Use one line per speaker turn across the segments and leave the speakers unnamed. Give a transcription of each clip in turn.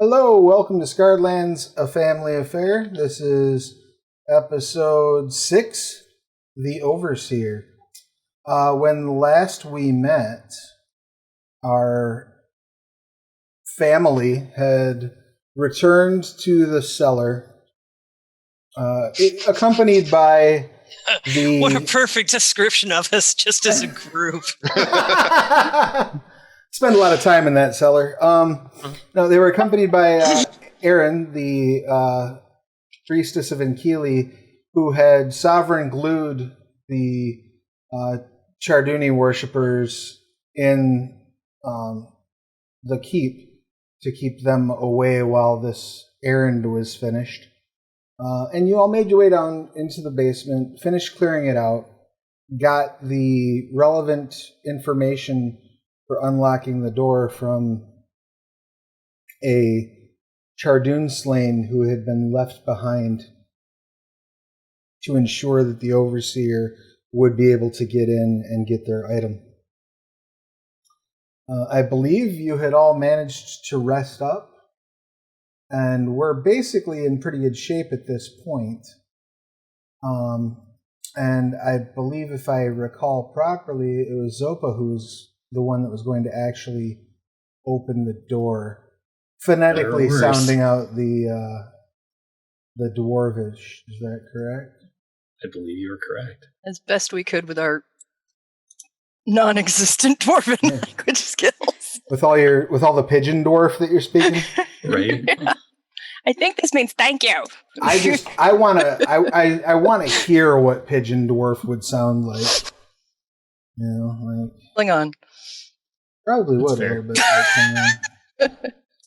Hello, welcome to Scarredlands, A Family Affair. This is episode 6, The Overseer. When last we met, our family had returned to the cellar, accompanied by the...
What a perfect description of us, just as a group.
Spend a lot of time in that cellar. No, they were accompanied by Erin, the priestess of Enkili, who had sovereign glued the Charduni worshippers in the keep to keep them away while this errand was finished. And you all made your way down into the basement, finished clearing it out, got the relevant information for unlocking the door from a Chardun slain who had been left behind to ensure that the Overseer would be able to get in and get their item. I believe you had all managed to rest up, and we're basically in pretty good shape at this point. And I believe, if I recall properly, it was Zopa who's the one that was going to actually open the door, phonetically sounding out the Dwarvish. Is that correct?
I believe you are correct.
As best we could with our non-existent dwarven language skills.
With all the pigeon dwarf that you're speaking?
Right.
Yeah. I think this means thank you.
I wanna hear what pigeon dwarf would sound like. You know, like
Hang on.
Probably
That's
would
fair.
a little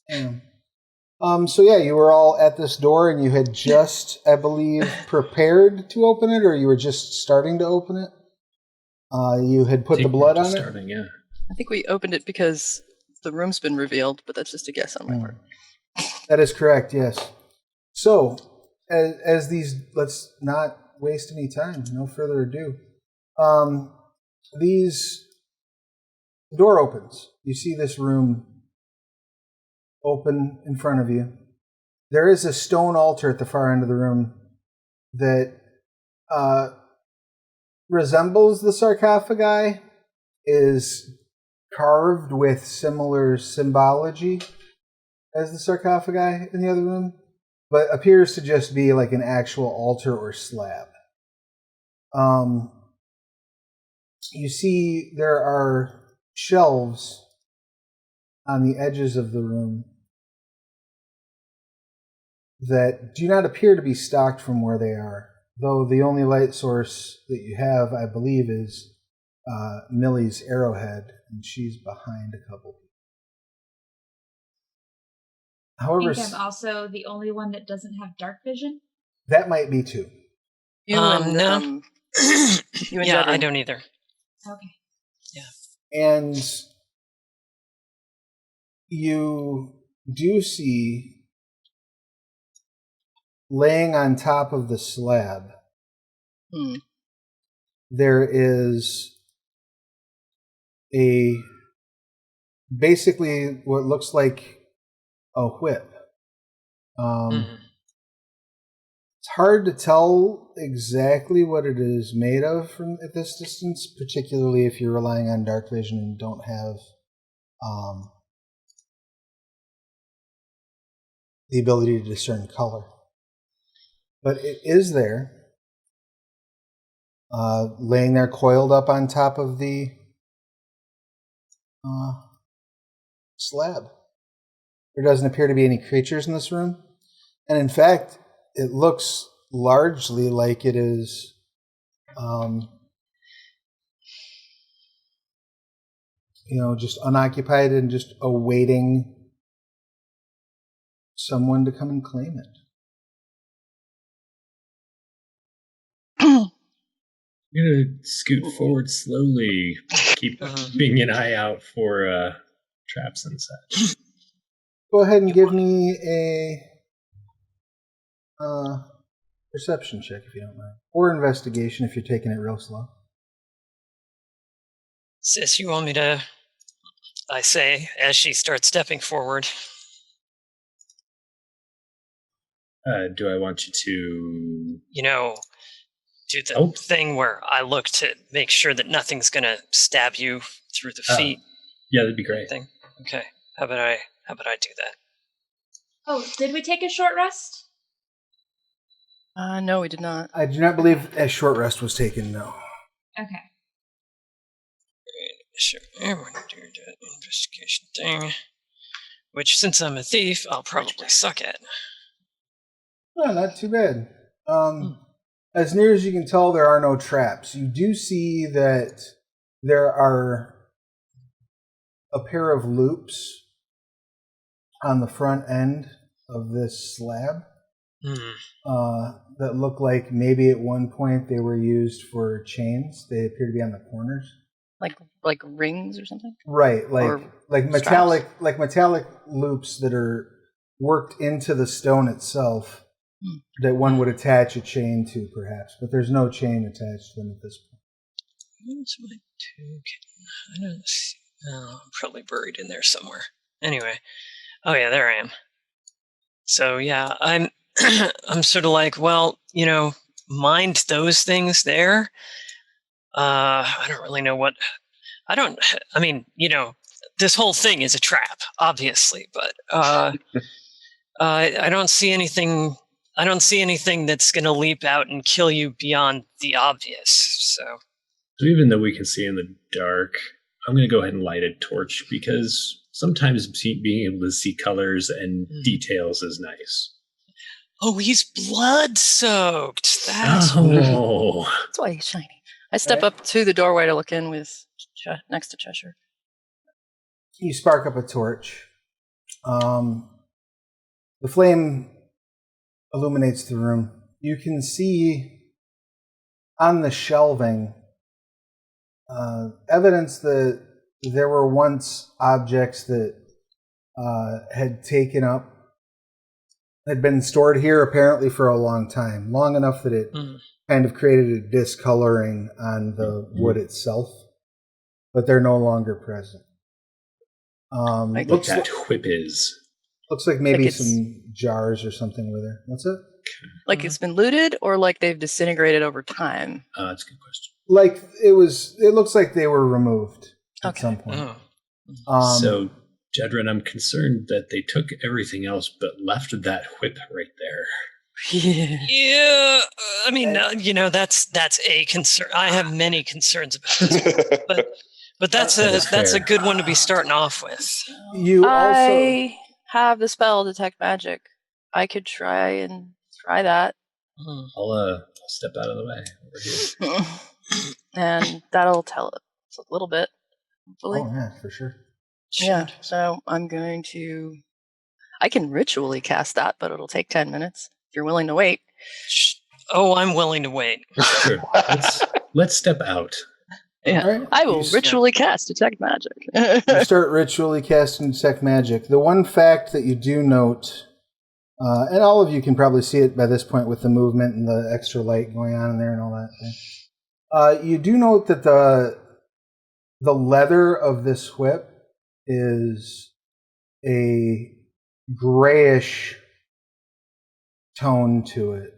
bit. So yeah, you were all at this door, and you had just, I believe, prepared to open it, or you were just starting to open it. You had put the blood on it.
Yeah.
I think we opened it because the room's been revealed, but that's just a guess on my part.
That is correct. Yes. So, as these, let's not waste any time. No further ado. The door opens. You see this room open in front of you. There is a stone altar at the far end of the room that resembles the sarcophagi, is carved with similar symbology as the sarcophagi in the other room, but appears to just be like an actual altar or slab. You see there are shelves on the edges of the room that do not appear to be stocked from where they are, though the only light source that you have, I believe, is Millie's arrowhead, and she's behind a couple. However,
I think I'm also the only one that doesn't have dark vision.
That might be too.
You and
No.
you and
Yeah,
Jedryn.
I don't either.
Okay.
And you do see, laying on top of the slab, there is basically what looks like a whip. It's hard to tell exactly what it is made of from at this distance, particularly if you're relying on dark vision and don't have the ability to discern color. But it is there, laying there coiled up on top of the slab. There doesn't appear to be any creatures in this room. And in fact, it looks largely like it is just unoccupied and just awaiting someone to come and claim it.
I'm gonna scoot forward slowly, keeping an eye out for traps and such.
Go ahead and give me a perception check if you don't mind, or investigation if you're taking it real slow.
Sis, you want me to, I say, as she starts stepping forward.
Do I want you to...
Do the thing where I look to make sure that nothing's going to stab you through the feet.
Yeah, that'd be great.
Thing. Okay. How about I do that?
Oh, did we take a short rest?
No, we did not.
I do not believe a short rest was taken, no.
Okay.
Sure. I'm going to do the investigation thing. Which, since I'm a thief, I'll probably suck at.
No, not too bad. As near as you can tell, there are no traps. You do see that there are a pair of loops on the front end of this slab that look like maybe at one point they were used for chains. They appear to be on the corners.
Like rings or something?
Right, like metallic
straps?
like metallic loops that are worked into the stone itself. That one would attach a chain to, perhaps, but there's no chain attached to them at this point.
Where's my token? I don't see. Oh, I'm probably buried in there somewhere. Anyway, oh yeah, there I am. So yeah, I'm I'm sort of like, well, mind those things there. I don't really know what. I mean, this whole thing is a trap, obviously, but I don't see anything. I don't see anything that's going to leap out and kill you beyond the obvious. So
even though we can see in the dark, I'm going to go ahead and light a torch because sometimes being able to see colors and details is nice.
Oh, he's blood-soaked.
That's why he's shiny. I step up to the doorway to look in with next to Cheshire.
You spark up a torch. The flame illuminates the room. You can see on the shelving evidence that there were once objects that had been stored here apparently for a long time, long enough that it kind of created a discoloring on the wood itself, but they're no longer present.
What that whip is.
Looks like maybe some jars or something were there. What's it?
Like it's been looted, or like they've disintegrated over time?
That's a good question.
Like it looks like they were removed at some point.
So, Jedryn, I'm concerned that they took everything else but left that whip right there.
Yeah. I mean, that's a concern. I have many concerns about this, but that's a good one to be starting off with.
I have the spell Detect Magic. I could try that.
I'll step out of the way over here.
And that'll tell us a little bit, hopefully.
Oh, yeah, for sure.
Yeah, so I'm going to... I can ritually cast that, but it'll take 10 minutes, if you're willing to wait.
Oh, I'm willing to wait.
Sure. Let's step out.
Yeah, right. I will ritually cast Detect Magic.
You start ritually casting Detect Magic. The one fact that you do note, and all of you can probably see it by this point with the movement and the extra light going on in there and all that thing. You do note that the leather of this whip is a grayish tone to it.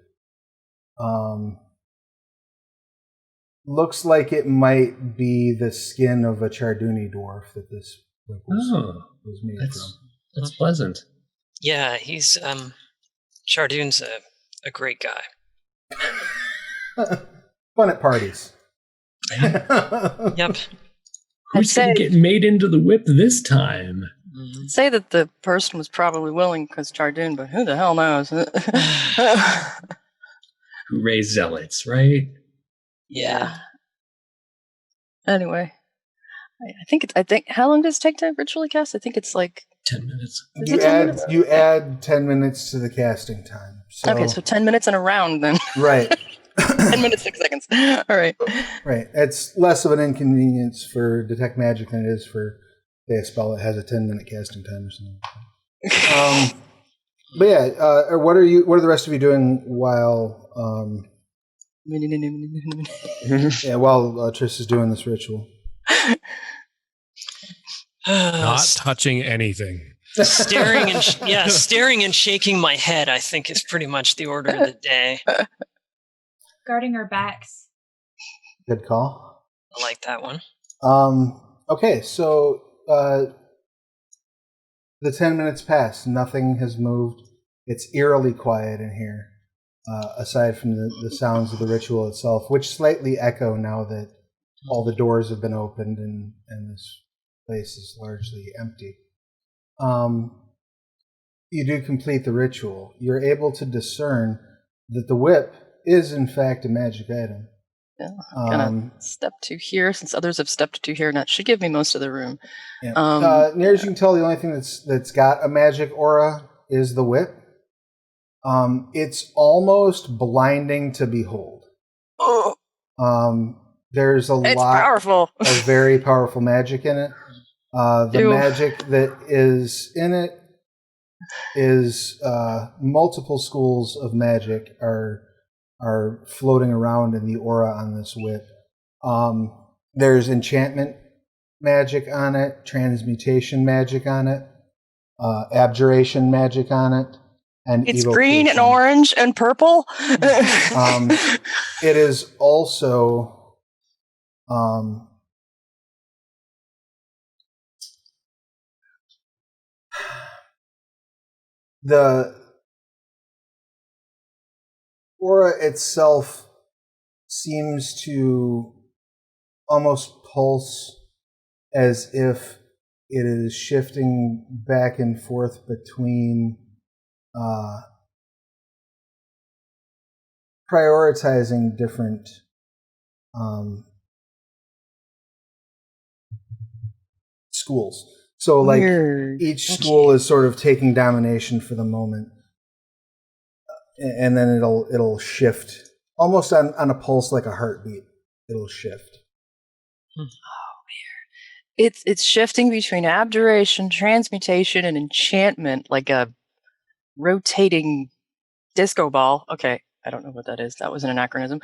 Looks like it might be the skin of a Charduni dwarf that this whip was made from.
That's pleasant.
Yeah, he's Chardun's a great guy.
Fun at parties.
Yep.
Who's going to get made into the whip this time?
Say that the person was probably willing because Chardun, but who the hell knows?
Who raised zealots, right?
Yeah.
Anyway, I think how long does it take to ritually cast? I think it's like
10 minutes.
You add 10 minutes to the casting time. So.
Okay, so 10 minutes in a round then.
Right.
10 minutes, 6 seconds. All right.
Right. It's less of an inconvenience for Detect Magic than it is for a spell that has a 10-minute casting time or something. But yeah, what are the rest of you doing while while Triss is doing this ritual?
Not touching anything.
Staring and shaking my head, I think, is pretty much the order of the day.
Guarding our backs.
Good call.
I like that one.
Okay, so the 10 minutes pass. Nothing has moved. It's eerily quiet in here, aside from the sounds of the ritual itself, which slightly echo now that all the doors have been opened and this place is largely empty. You do complete the ritual. You're able to discern that the whip is, in fact, a magic item.
Yeah, I'm gonna step to here since others have stepped to here, and that should give me most of the room.
Yeah. Near as you can tell, the only thing that's got a magic aura is the whip. It's almost blinding to behold.
Oh,
There's
it's
lot
powerful.
of very powerful magic in it. The
Ew.
magic that is in it is multiple schools of magic are floating around in the aura on this whip. There's enchantment magic on it, transmutation magic on it, abjuration magic on it, and
It's
evocation.
green and orange and purple.
It is also the aura itself seems to almost pulse as if it is shifting back and forth between prioritizing different schools. So, like,
Weird.
each school is sort of taking domination for the moment, and then it'll shift almost on a pulse, like a heartbeat. It'll shift.
It's shifting between abjuration, transmutation, and enchantment, like a rotating disco ball. Okay, I don't know what that is. That was an anachronism.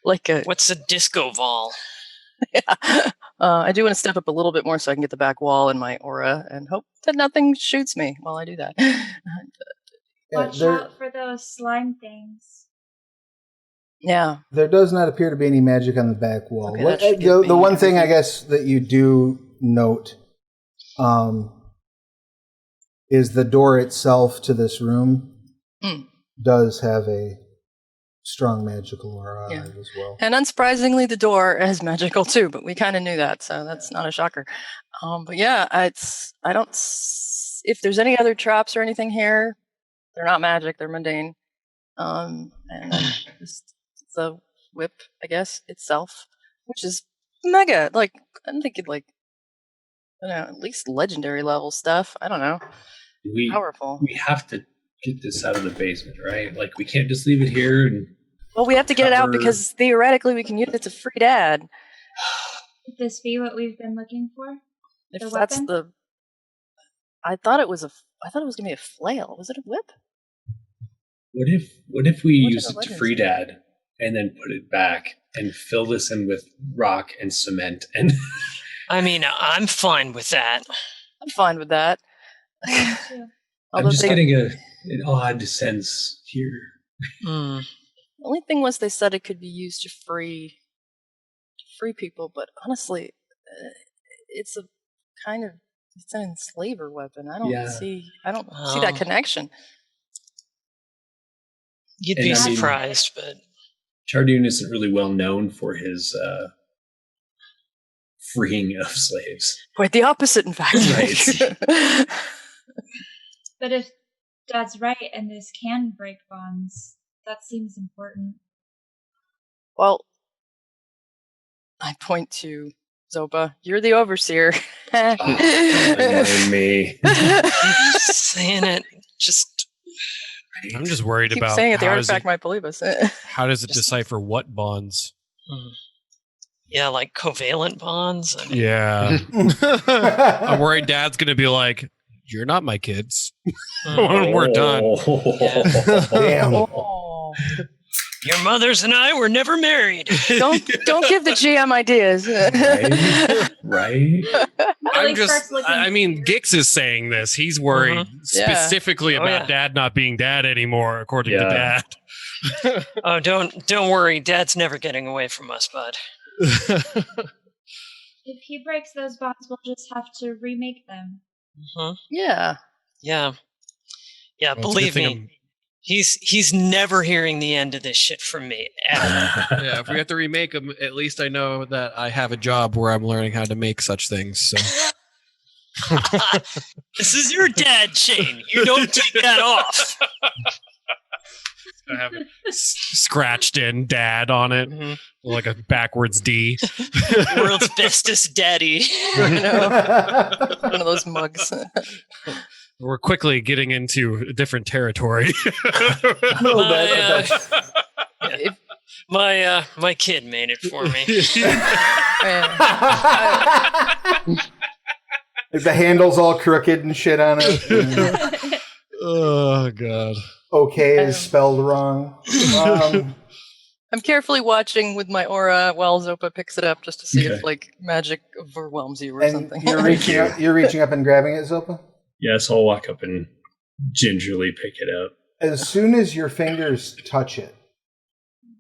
Like a
What's a disco ball?
yeah. I do want to step up a little bit more so I can get the back wall in my aura and hope that nothing shoots me while I do that.
Watch out for those slime things.
Yeah.
There does not appear to be any magic on the back wall.
Okay, that should give me
The one thing I
everything.
guess that you do note is the door itself to this room does have a strong magical aura on it as well.
And unsurprisingly, the door is magical too, but we kind of knew that, so that's not a shocker. But yeah, if there's any other traps or anything here, they're not magic, they're mundane. And just the whip, I guess, itself, which is mega. Like, I'm thinking like, I don't know, at least legendary level stuff. I don't know. Powerful.
We have to get this out of the basement, right? Like, we can't just leave it here and
Well, we have to get it out because theoretically we can use it to free Dad.
Could this be what we've been looking for?
If
The
that's
weapon?
the, I thought it was gonna be a flail. Was it a whip?
What if we
What
use
are
it
the
to
legends?
free Dad and then put it back and fill this in with rock and cement and
I mean, I'm fine with that.
I'm fine with that.
I am too.
I'm just getting an odd sense here.
Hmm.
The only thing was they said it could be used to free people, but honestly, it's an enslaver weapon. I don't
Yeah.
see that connection.
You'd
And
be
I mean-
surprised, but
Chardoon isn't really well known for his freeing of slaves.
Quite the opposite, in fact.
Right.
But if Dad's right and this can break bonds, that seems important.
Well, I point to Zopa. You're the overseer.
Annoying me.
saying it just
I'm just worried
Keep
about
saying it. The
how does
artifact
it,
might believe us.
how does it
Just-
decipher what bonds?
yeah, like covalent bonds. I mean,
Yeah. I'm worried Dad's going to be like, "You're not my kids." When we're done.
Oh.
Yeah.
Damn.
Oh.
Your mothers and I were never married.
Don't give the GM ideas.
Right?
I'm
Billy starts
just,
looking
I mean,
weird.
Gix is saying this. He's worried
Yeah.
specifically
Oh,
about
yeah.
Dad not being Dad anymore, according to
Yeah.
Dad.
Oh, don't worry. Dad's never getting away from us, bud.
If he breaks those bonds, we'll just have to remake them.
Yeah.
Yeah. Yeah,
Well, it's a good
believe
thing
me. He's never hearing the end of this shit from me. Ever.
Yeah, if we have to remake them, at least I know that I have a job where I'm learning how to make such things. So
This is your dad chain. You don't take that off.
I have it scratched in Dad on it, like a backwards D.
World's bestest daddy.
I know. One of those mugs.
We're quickly getting into a different territory.
A little bit.
If-
My kid made it for me.
Like the handle's all crooked and shit on it.
Oh God.
Okay is spelled wrong.
I'm carefully watching with my aura while Zopa picks it up just to see if
Okay.
like magic overwhelms you or
And
something.
you're reaching up and grabbing it, Zopa?
Yes, I'll walk up and gingerly pick it up.
As soon as your fingers touch it,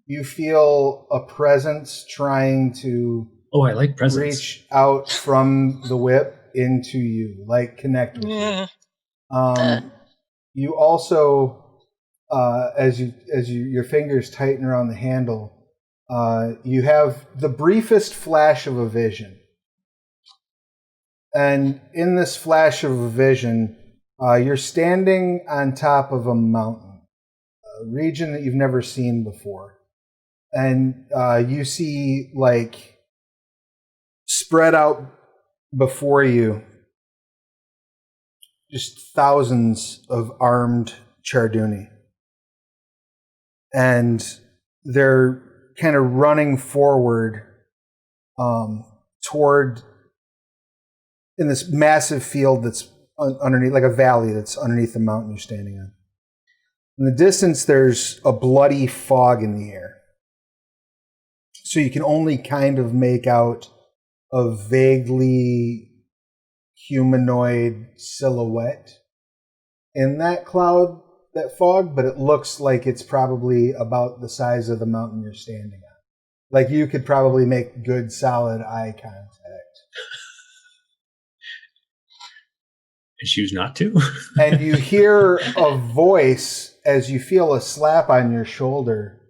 you feel a presence trying to
Oh, I like presents.
reach out from the whip into you, like connect with you. You also, as your fingers tighten around the handle, you have the briefest flash of a vision. And in this flash of a vision, you're standing on top of a mountain, a region that you've never seen before. And you see, like, spread out before you, just thousands of armed Charduni. And they're kind of running forward toward, in this massive field that's underneath, like a valley that's underneath the mountain you're standing on. In the distance, there's a bloody fog in the air. So you can only kind of make out a vaguely humanoid silhouette in that cloud, that fog, but it looks like it's probably about the size of the mountain you're standing on. Like you could probably make good, solid eye contact.
I choose not to.
And you hear a voice as you feel a slap on your shoulder.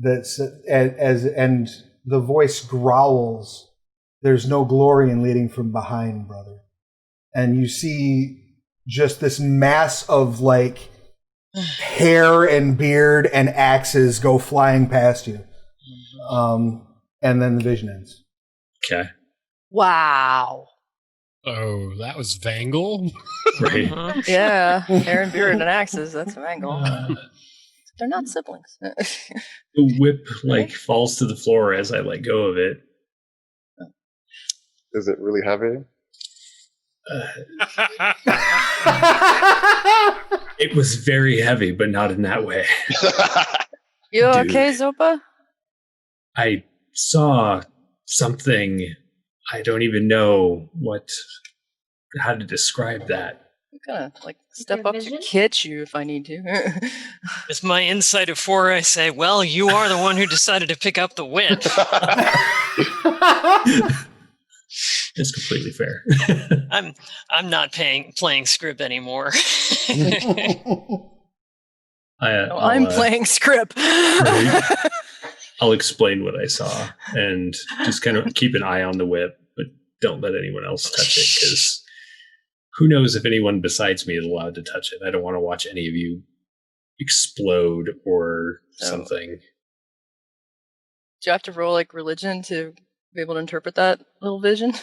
And the voice growls, "There's no glory in leading from behind, brother." And you see just this mass of like hair and beard and axes go flying past you. And then the vision ends.
Okay.
Wow.
Oh, that was Vangle?
Right.
Yeah. Aaron Beard and axes. That's an angle. They're not siblings.
The whip like falls to the floor as I let go of it.
Is it really heavy?
It was very heavy, but not in that way.
You
Dude.
okay, Zopa?
I saw something. I don't even know how to describe that.
I'm gonna like
Is
step
there
up
vision?
to catch you if I need to.
With my insight of 4, I say, well, you are the one who decided to pick up the whip.
It's completely fair.
I'm not playing script anymore.
I'm playing script.
I'll explain what I saw and just kind of keep an eye on the whip, but don't let anyone else touch it because who knows if anyone besides me is allowed to touch it. I don't want to watch any of you explode or something.
Do you have to roll like religion to be able to interpret that little vision?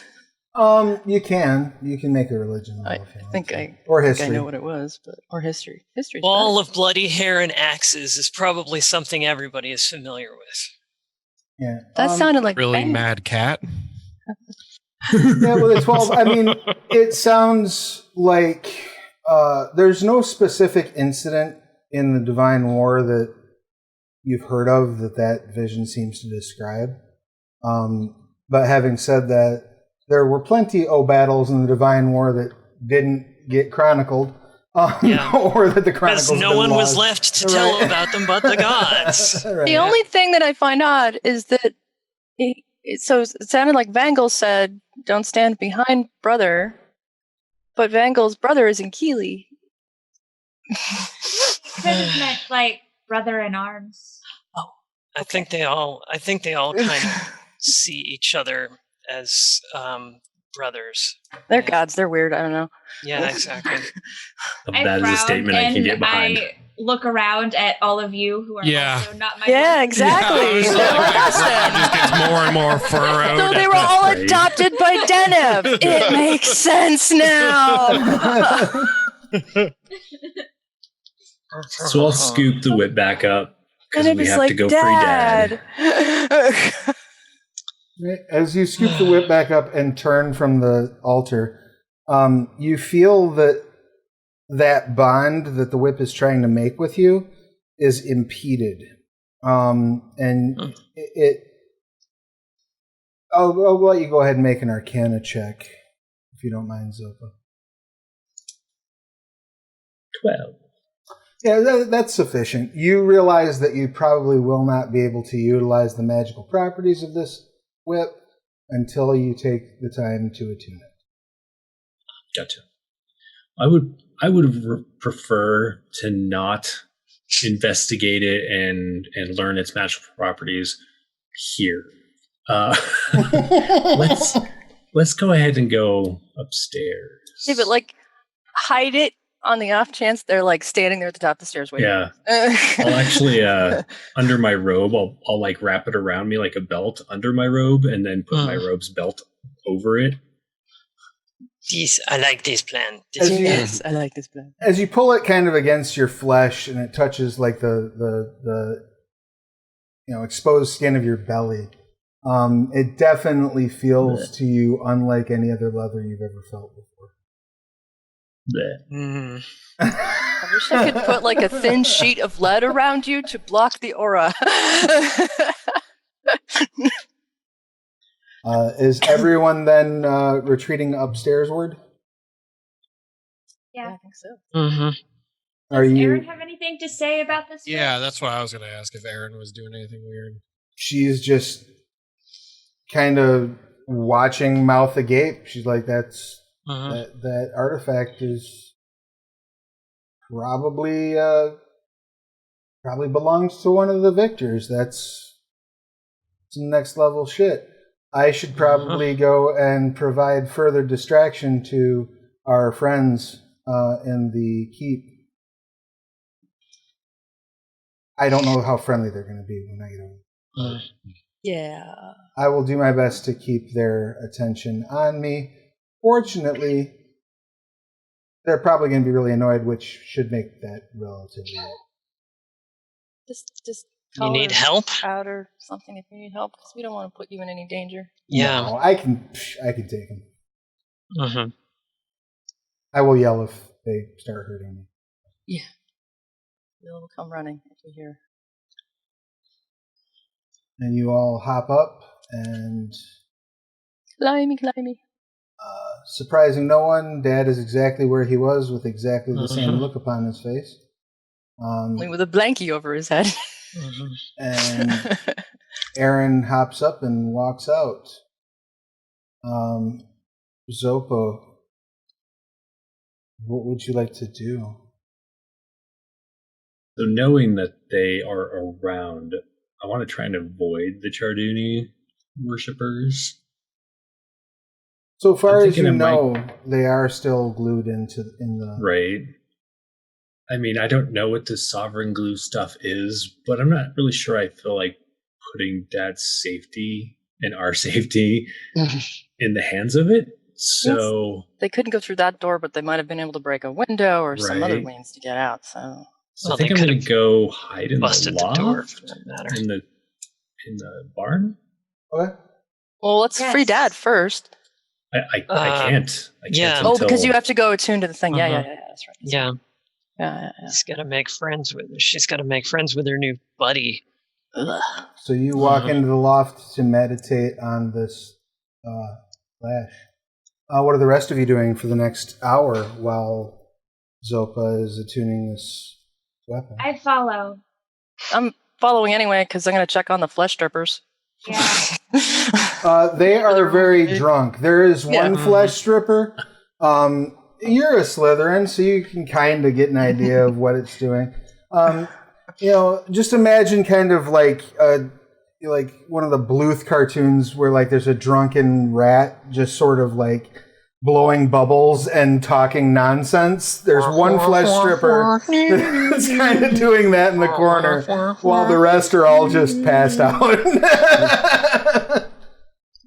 You can make a religion roll
I
if you want
think
to.
I
or
think
history.
I know what it was, but or history. History.
Ball of bloody hair and axes is probably something everybody is familiar with.
Yeah.
That sounded like
Really
bang.
mad cat?
Yeah, with a 12, I mean, it sounds like there's no specific incident in the Divine War that you've heard of that vision seems to describe. But having said that, there were plenty of battles in the Divine War that didn't get chronicled. Or that the chronicles
because no one was left to tell about them but the gods.
Right.
The only thing that I find odd is that it sounded like Vangal said, "Don't stand behind brother," but Vangal's brother is in Keeley.
Could have meant like brother in arms.
Oh,
okay. I think they all kind of see each other as brothers.
They're gods. They're weird. I don't know.
Yeah, exactly.
That is a statement I can get behind.
I look around at all of you who are also not my
Yeah,
blood.
exactly.
Yeah, it just gets more and more furrowed.
So they were all adopted by Deneb. It makes sense now.
So I'll scoop the whip back up because
Deneb
we
is
have
like,
to go free Dad.
As you scoop the whip back up and turn from the altar, you feel that bond that the whip is trying to make with you is impeded. And I'll let you go ahead and make an Arcana check, if you don't mind, Zopa.
12.
Yeah, that's sufficient. You realize that you probably will not be able to utilize the magical properties of this whip until you take the time to attune it.
Gotcha. I would prefer to not investigate it and learn its magical properties here. Let's go ahead and go upstairs.
Yeah, but like hide it on the off chance they're like standing there at the top of the stairs waiting.
Yeah. I'll actually under my robe I'll like wrap it around me like a belt under my robe and then put my robe's belt over it.
I like this plan.
Yes, I like this plan.
As you pull it kind of against your flesh and it touches like the exposed skin of your belly, it definitely feels to you unlike any other leather you've ever felt before.
I wish I could put like a thin sheet of lead around you to block the aura.
Is everyone then retreating upstairsward?
Yeah.
I think so.
Mm-hmm.
Are
Does
you?
Aaron have anything to say about this?
Yeah, that's what I was going to ask, if Aaron was doing anything weird.
She's just kind of watching, mouth agape. She's like, "That's that artifact is probably belongs to one of the victors. That's some next level shit. I should probably go and provide further distraction to our friends in the keep. I don't know how friendly they're going to be when I get over.
Yeah.
I will do my best to keep their attention on me. Fortunately, they're probably going to be really annoyed, which should make that relatively light.
Just
You need help?
out or something if you need help, because we don't want to put you in any danger.
Yeah.
No, I can take them.
Mm-hmm.
I will yell if they start hurting me.
Yeah. We'll come running if we hear.
And you all hop up, and
Climby.
surprising no one, Dad is exactly where he was with exactly the same look upon his face.
Only with a blankie over his head.
And Aaron hops up and walks out. Zopa, what would you like to do?
So knowing that they are around, I want to try and avoid the Charduni worshippers.
So far
I'm
as you
thinking I
know, they are still glued in the...
Right. I mean, I don't know what this sovereign glue stuff is, but I'm not really sure I feel like putting Dad's safety and our safety in the hands of it. So
They couldn't go through that door, but they might have been able to break a window or some other
Right.
means to get out. So
I think I'm going to go hide in
busted
the
the
loft,
door, for that matter.
in the barn.
What?
well, let's
Yes.
free Dad first.
I can't. I can't
yeah.
until,
Oh, because you have to go attune to the thing. Yeah,
Uh-huh.
that's right.
Yeah.
Yeah.
She's got to make friends with her new buddy.
So you walk into the loft to meditate on this Lash. What are the rest of you doing for the next hour while Zopa is attuning this weapon?
I follow.
I'm following anyway because I'm going to check on the flesh strippers.
Yeah.
They are very drunk. There is one flesh stripper. You're a Slitherin, so you can kind of get an idea of what it's doing. Just imagine kind of like one of the Bluth cartoons where like there's a drunken rat just sort of like blowing bubbles and talking nonsense. There's one flesh stripper that's kind of doing that in the corner while the rest are all just passed out.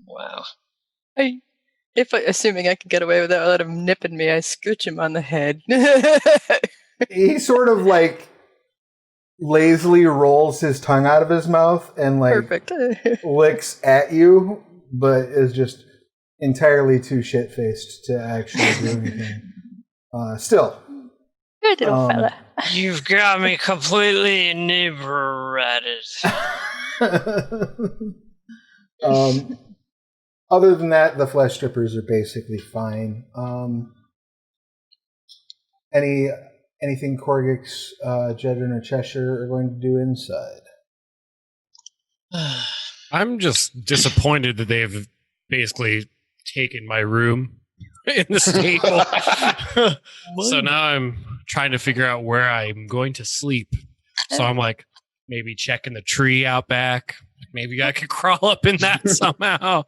Wow.
Assuming I can get away without him nipping me, I scooch him on the head.
He sort of like lazily rolls his tongue out of his mouth and like
Perfect.
licks at you, but is just entirely too shit-faced to actually do anything. Still.
Good little fella.
You've got me completely inebriated.
Other than that, the flesh strippers are basically fine. Anything Korggix, Jedryn, or Cheshire are going to do inside?
I'm just disappointed that they've basically taken my room in the stable. So now I'm trying to figure out where I'm going to sleep. So I'm like, maybe checking the tree out back. Maybe I could crawl up in that somehow.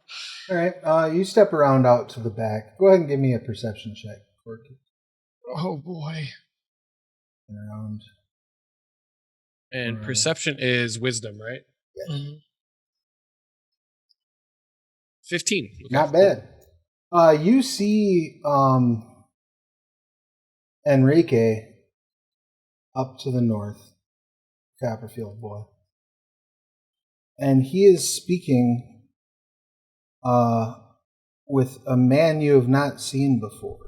All right, you step around out to the back. Go ahead and give me a perception check, Korggix.
Oh boy.
Around.
And perception is wisdom, right?
Yeah.
Mm-hmm.
15. Okay.
Not bad. You see Enrique up to the north, Copperfield boy. And he is speaking with a man you have not seen before.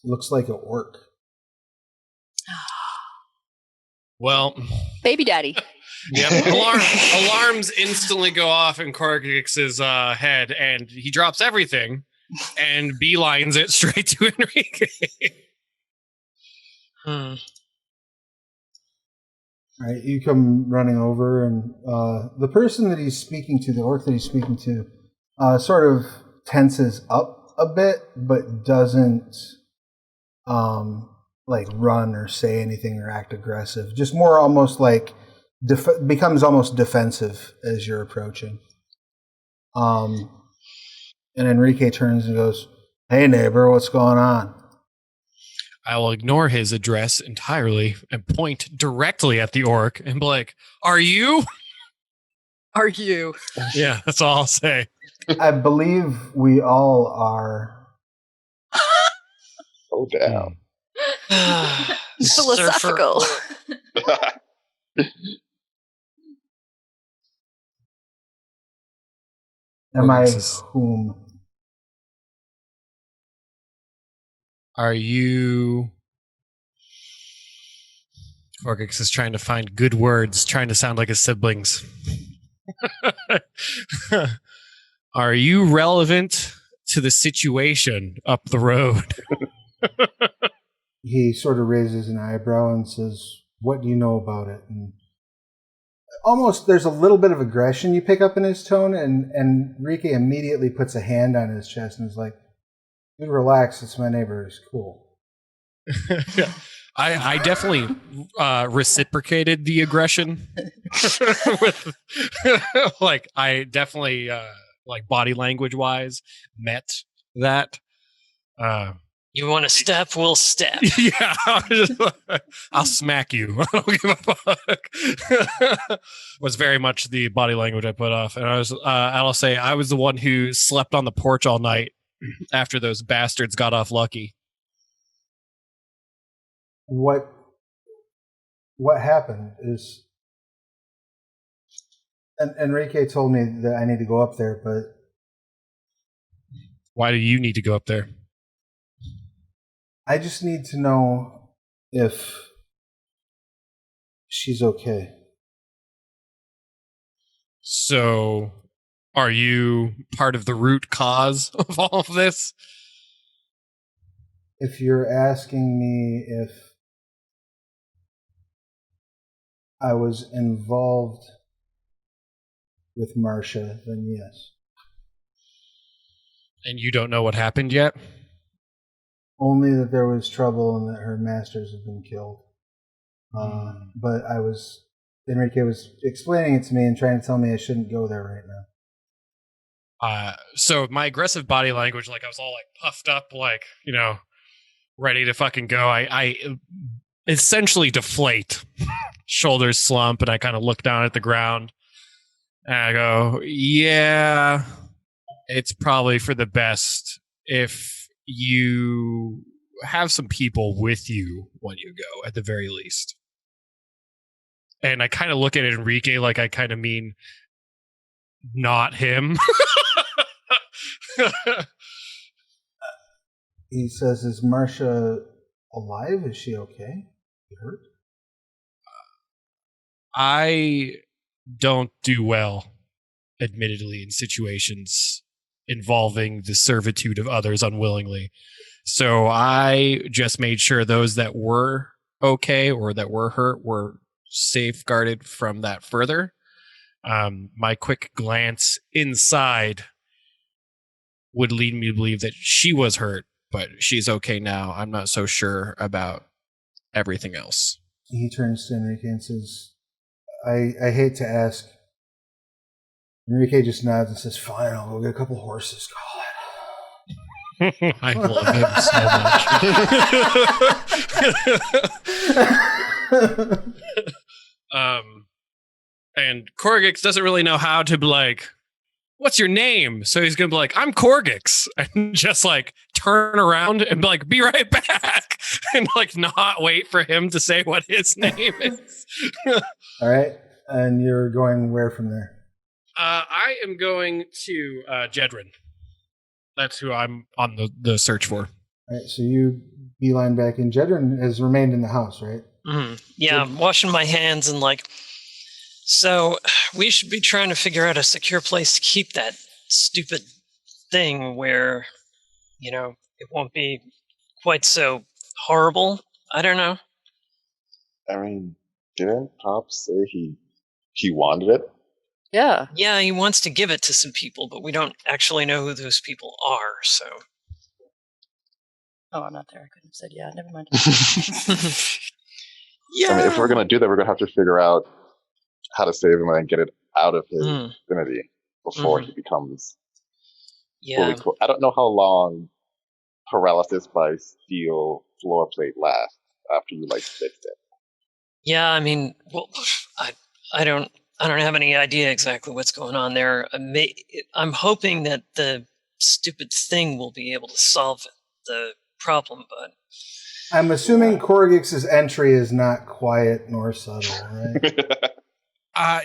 Looks like an orc.
Well,
Baby daddy.
yep. Alarms instantly go off in Korggix's head, and he drops everything and beelines it straight to Enrique.
Right, you come running over, and the person that he's speaking to, the orc that he's speaking to, sort of tenses up a bit, but doesn't like run or say anything or act aggressive. Just more almost like becomes almost defensive as you're approaching. And Enrique turns and goes, "Hey neighbor, what's going on?"
I will ignore his address entirely and point directly at the orc and be like, "Are you?"
Are you?
Yeah, that's all I'll say.
I believe we all are.
Oh, damn.
Philosophical.
Am I whom?
Are you? Korggix is trying to find good words, trying to sound like his siblings. Are you relevant to the situation up the road?
He sort of raises an eyebrow and says, "What do you know about it?" And almost there's a little bit of aggression you pick up in his tone, and Enrique immediately puts a hand on his chest and is like, "Dude, relax, it's my neighbor, it's cool."
Yeah. I definitely reciprocated the aggression. With, like, I definitely, like, body language wise, met that.
You want to step? We'll step.
Yeah, I'll smack you. I don't give a fuck. Was very much the body language I put off, and I'll say I was the one who slept on the porch all night after those bastards got off lucky.
What happened is, and Enrique told me that I need to go up there, but
Why do you need to go up there?
I just need to know if She's okay.
So, are you part of the root cause of all of this?
If you're asking me if I was involved with Marcia, then yes.
And you don't know what happened yet?
Only that there was trouble and that her masters have been killed. But Enrique was explaining it to me and trying to tell me I shouldn't go there right now.
So my aggressive body language, like I was all like puffed up, like, ready to fucking go. I essentially deflate, shoulders slump, and I kind of look down at the ground and I go, yeah, it's probably for the best if you have some people with you when you go, at the very least. And I kind of look at Enrique like I kind of mean not him.
He says, is Marcia alive? Is she okay? You hurt?
I don't do well, admittedly, in situations involving the servitude of others unwillingly. So I just made sure those that were okay or that were hurt were safeguarded from that further. My quick glance inside would lead me to believe that she was hurt, but she's okay now. I'm not so sure about everything else.
He turns to Enrique and says, I hate to ask. Enrique just nods and says, fine, I'll go get a couple horses, Khalid.
I love him so much. And Korggix doesn't really know how to be like, what's your name? So he's going to be like, I'm Korggix. And just like turn around and be like, be right back. And like not wait for him to say what his name is.
All right. And you're going where from there?
I am going to Jedryn. That's who I'm on the search for.
All right. So you beeline back in. Jedryn has remained in the house, right?
Mm-hmm. Yeah, I'm washing my hands and like, so we should be trying to figure out a secure place to keep that stupid thing where, it won't be quite so horrible. I don't know.
I mean, didn't Pop say he wanted it?
Yeah.
Yeah, he wants to give it to some people, but we don't actually know who those people are, so.
Oh, I'm not there. I couldn't have said yeah. Never mind.
Yeah.
I mean, if we're going to do that, we're going to have to figure out how to save him and get it out of his vicinity before he becomes fully cool. I don't know how long paralysis by steel floor plate lasts after you fixed it.
Yeah, I mean, well, I don't have any idea exactly what's going on there. I'm hoping that the stupid thing will be able to solve the problem, but
I'm assuming Korggix's entry is not quiet nor subtle, right?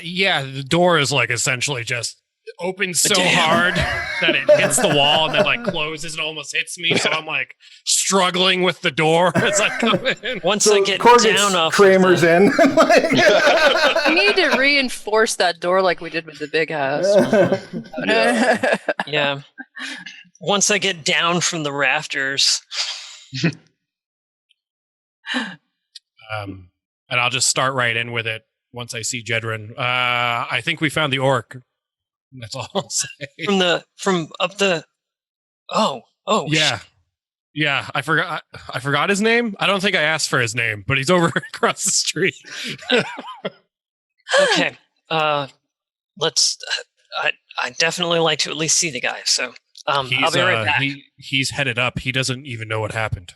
Yeah, the door is like essentially just opens so hard that it hits the wall and then like closes and almost hits me. So I'm like struggling with the door as I come in.
Once I get
Korggix
down off
Kramer's in.
We need to reinforce that door like we did with the big house.
Yeah. Once I get down from the rafters.
And I'll just start right in with it once I see Jedryn. I think we found the orc. That's all I'll say.
From up the. Oh.
Yeah. Yeah, I forgot his name. I don't think I asked for his name, but he's over across the street.
Okay. Let's. I definitely like to at least see the guy. So I'll be right back.
He's headed up. He doesn't even know what happened.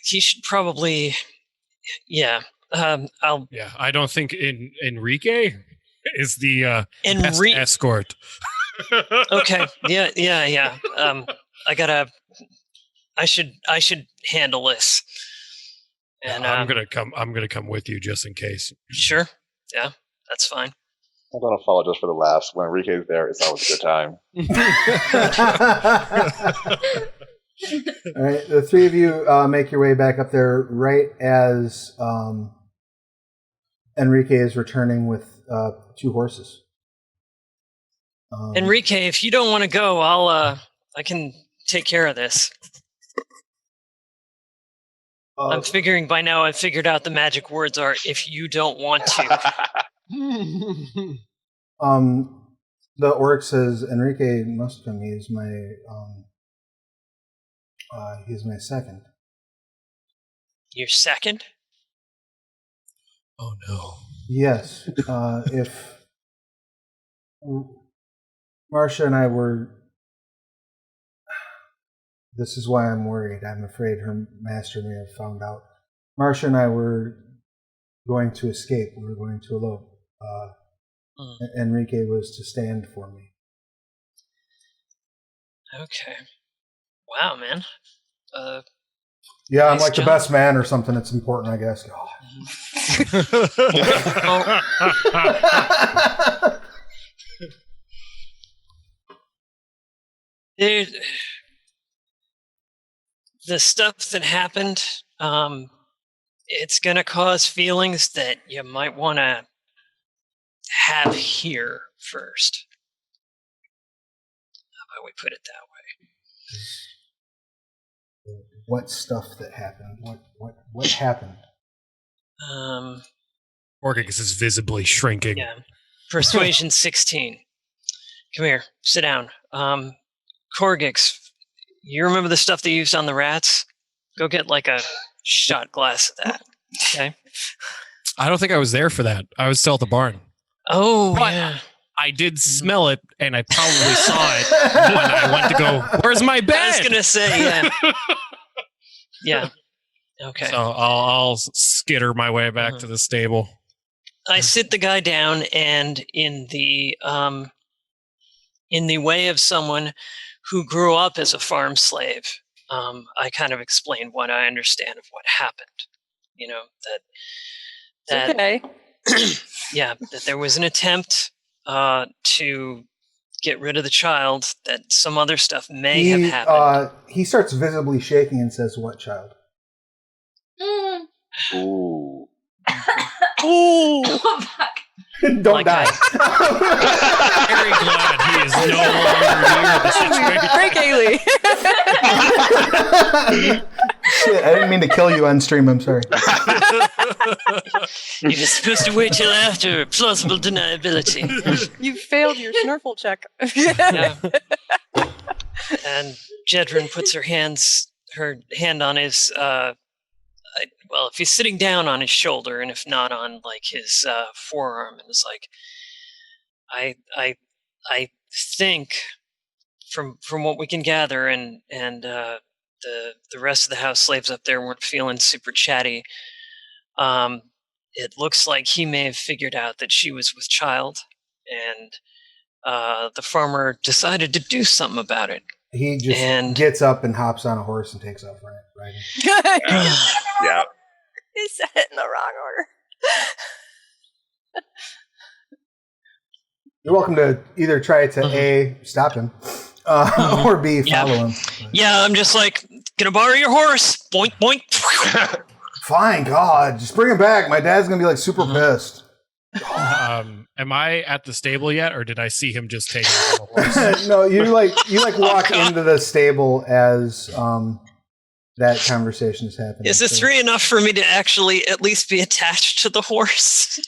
He should probably. Yeah. I'll.
Yeah, I don't think Enrique is the best escort.
Okay. Yeah. I should handle this. And
I'm gonna come with you just in case.
Sure. Yeah, that's fine.
I'm going to follow just for the laughs. When Enrique's there, it's always a good time.
All right, the three of you make your way back up there right as Enrique is returning with 2 horses.
Enrique, if you don't want to go, I can take care of this. I'm figuring by now I've figured out the magic words are if you don't want to.
The orc says Enrique must come. He's my second.
Your second?
Oh no.
Yes. If Marcia and I were... This is why I'm worried. I'm afraid her master may have found out. Marcia and I were going to escape. We were going to elope. Enrique was to stand for me.
Okay. Wow, man.
Yeah, I'm
nice
like
job.
the best man or something. It's important, I guess.
The stuff that happened, it's going to cause feelings that you might want to have here first. How about we put it that way?
What stuff that happened? What happened?
Korggix is visibly shrinking.
Yeah. Persuasion 16. Come here. Sit down. Korggix, you remember the stuff they used on the rats? Go get like a shot glass of that. Okay?
I don't think I was there for that. I was still at the barn.
Oh,
But
yeah.
I did smell it, and I probably saw it when I went to go, where's my bed?
I was going to say, yeah. Yeah. Okay.
So I'll skitter my way back to the stable.
I sit the guy down, and in the way of someone who grew up as a farm slave, I kind of explain what I understand of what happened. You know, that
Okay.
yeah, that there was an attempt to get rid of the child, that some other stuff may have happened.
He starts visibly shaking and says, "What child?"
Ooh.
Ooh.
Don't die.
Very glad he is no longer near the situation.
Break Ayli.
Shit, I didn't mean to kill you on stream. I'm sorry.
You're supposed to wait till after plausible deniability.
You failed your snurfle check.
Yeah. And Jedryn puts her hand on his well, if he's sitting down, on his shoulder, and if not, on like his forearm, and is like, I think from what we can gather, and the rest of the house slaves up there weren't feeling super chatty. It looks like he may have figured out that she was with child, and the farmer decided to do something about it.
He just gets up and hops on a horse and takes off riding.
Yeah.
He said it in the wrong order.
You're welcome to either try to A, stop him, or B, follow him.
Yeah, I'm just like, gonna borrow your horse. Boink, boink.
Fine, God, just bring him back. My dad's gonna be like super pissed.
Am I at the stable yet, or did I see him just taking the horse?
No, you walk into the stable as that conversation is happening.
Is this 3 enough for me to actually at least be attached to the horse?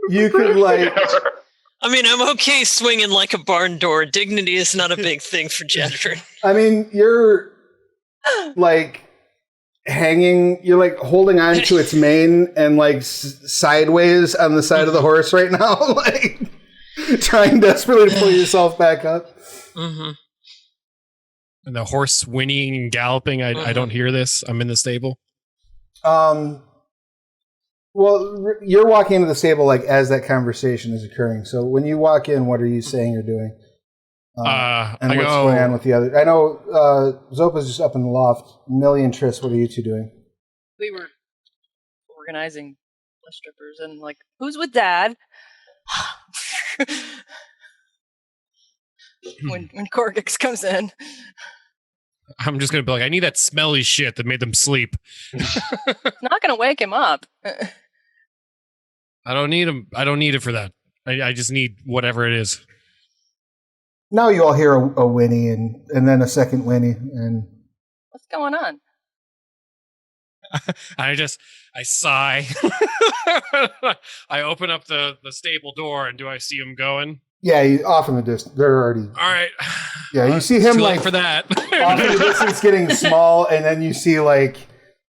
You could
I mean, I'm okay swinging like a barn door. Dignity is not a big thing for Jedryn.
I mean, you're like hanging, you're like holding on to its mane and like sideways on the side of the horse right now, like trying desperately to pull yourself back up.
Mm-hmm.
And the horse whinnying and galloping, I don't hear this. I'm in the stable.
Well, you're walking into the stable like as that conversation is occurring. So when you walk in, what are you saying or doing? And what's going on with the other? I know Zopa's just up in the loft. Millie and Triss, what are you two doing?
We were organizing flesh strippers and like, who's with Dad? when Korggix comes in.
I'm just gonna be like, I need that smelly shit that made them sleep.
It's not going to wake him up.
I don't need him. I don't need it for that. I just need whatever it is.
Now you all hear a whinny and then a second whinny, and
What's going on?
I sigh. I open up the stable door, and do I see him going?
yeah, off in the distance. They're already.
All right.
Yeah, you see him
Too late
like
for that.
off in the distance, getting small, and then you see like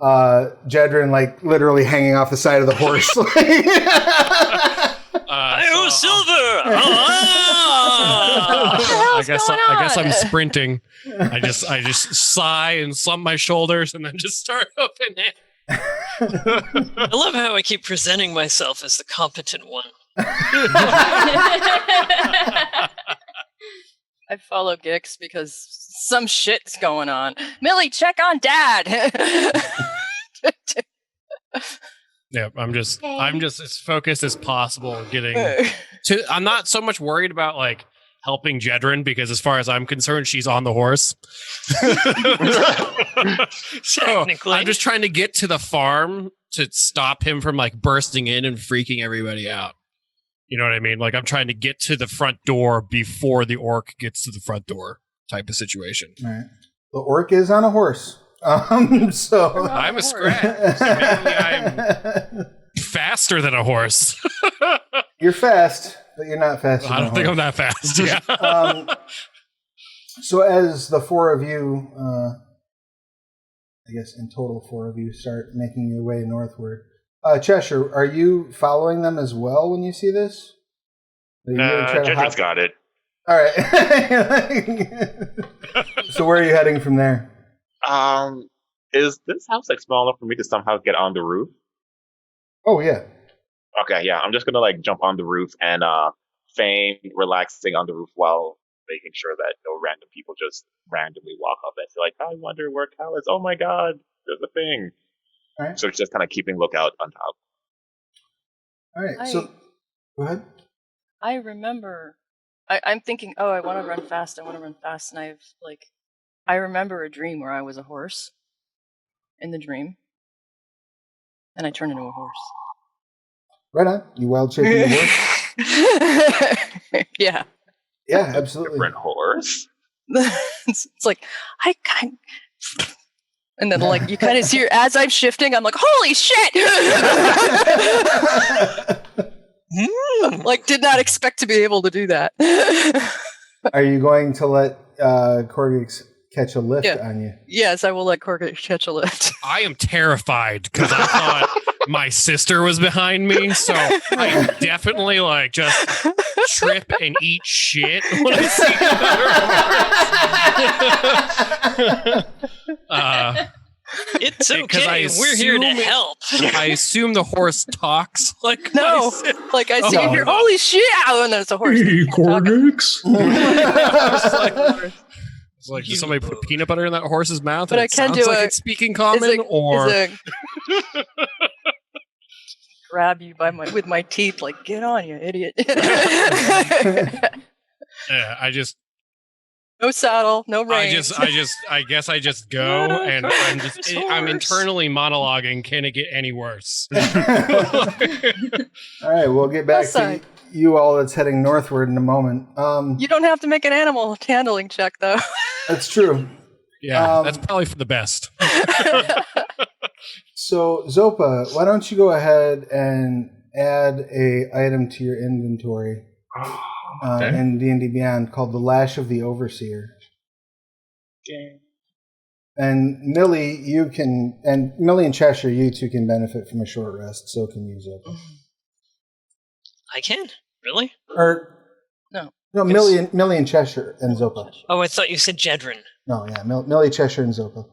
Jedryn like literally hanging off the side of the horse.
Silver!
I guess I'm sprinting. I just sigh and slump my shoulders and then just start opening it.
I love how I keep presenting myself as the competent one.
I follow Gix because some shit's going on. Millie, check on Dad.
Yeah, I'm just as focused as possible getting to. I'm not so much worried about like helping Jedryn because as far as I'm concerned, she's on the horse. So
Technically.
I'm just trying to get to the farm to stop him from like bursting in and freaking everybody out. You know what I mean? Like I'm trying to get to the front door before the orc gets to the front door type of situation.
All right. The orc is on a horse. So
I'm a Scrag. So maybe I'm faster than a horse.
You're fast, but you're not fast.
I don't think I'm that fast. Yeah.
So as the four of you, I guess in total 4 of you, start making your way northward. Cheshire, are you following them as well when you see this?
Jedryn's got it.
All right. So where are you heading from there?
Is this house like small enough for me to somehow get on the roof?
Oh yeah.
Okay, yeah. I'm just gonna like jump on the roof and feign relaxing on the roof while making sure that no random people just randomly walk up and say like, I wonder where Cal is. Oh my god, there's a thing.
All right.
So it's just kind of keeping lookout on top.
All right. So go ahead.
I remember. I'm thinking, oh, I want to run fast. And I remember a dream where I was a horse in the dream, and I turned into a horse.
Right on. You wild shaping the horse?
Yeah.
Yeah, absolutely.
Different horse.
It's like I and then like you kind of see as I'm shifting, I'm like, holy shit! Like did not expect to be able to do that.
Are you going to let Korggix catch a lift on you?
Yes, I will let Korggix catch a lift.
I am terrified because I thought my sister was behind me, so I definitely like just trip and eat shit when I see her.
It's okay. We're here to help.
I assume the horse talks like
no, like I see here. Holy shit! And there's a horse.
Hey, Korggix.
It's like, did somebody put peanut butter in that horse's mouth?
But I can do
like it's speaking common, or
grab you with my teeth, like get on, you idiot.
Yeah, I just.
No saddle, no reins.
I guess I just go, and I'm internally monologuing. Can it get any worse?
All right, we'll get back to you all that's heading northward in a moment.
You don't have to make an animal handling check, though.
That's true.
Yeah, that's probably for the best.
So, Zopa, why don't you go ahead and add a item to your inventory? In D&D Beyond called the Lash of the Overseer.
Okay.
And Millie, Millie and Cheshire, you two can benefit from a short rest. So can you, Zopa.
I can? Really?
Or
no,
Millie and Cheshire and Zopa.
Oh, I thought you said Jedryn.
No, yeah, Millie, Cheshire, and Zopa.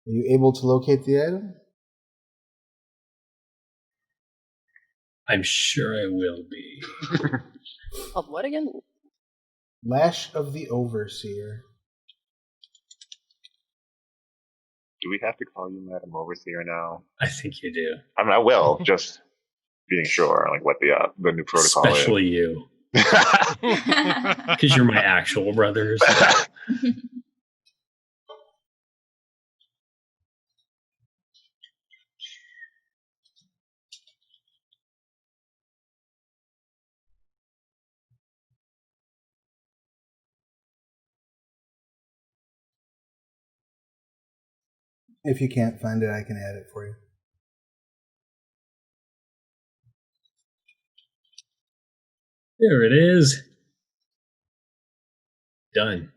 Are you able to locate the item?
I'm sure I will be.
Called what again?
Lash of the Overseer.
Do we have to call you Madam Overseer now?
I think you do.
I mean, I will. Just
being sure, like what the new protocol
Especially you. Because you're my actual brothers.
If you can't find it, I can add it for you.
There it is. Done.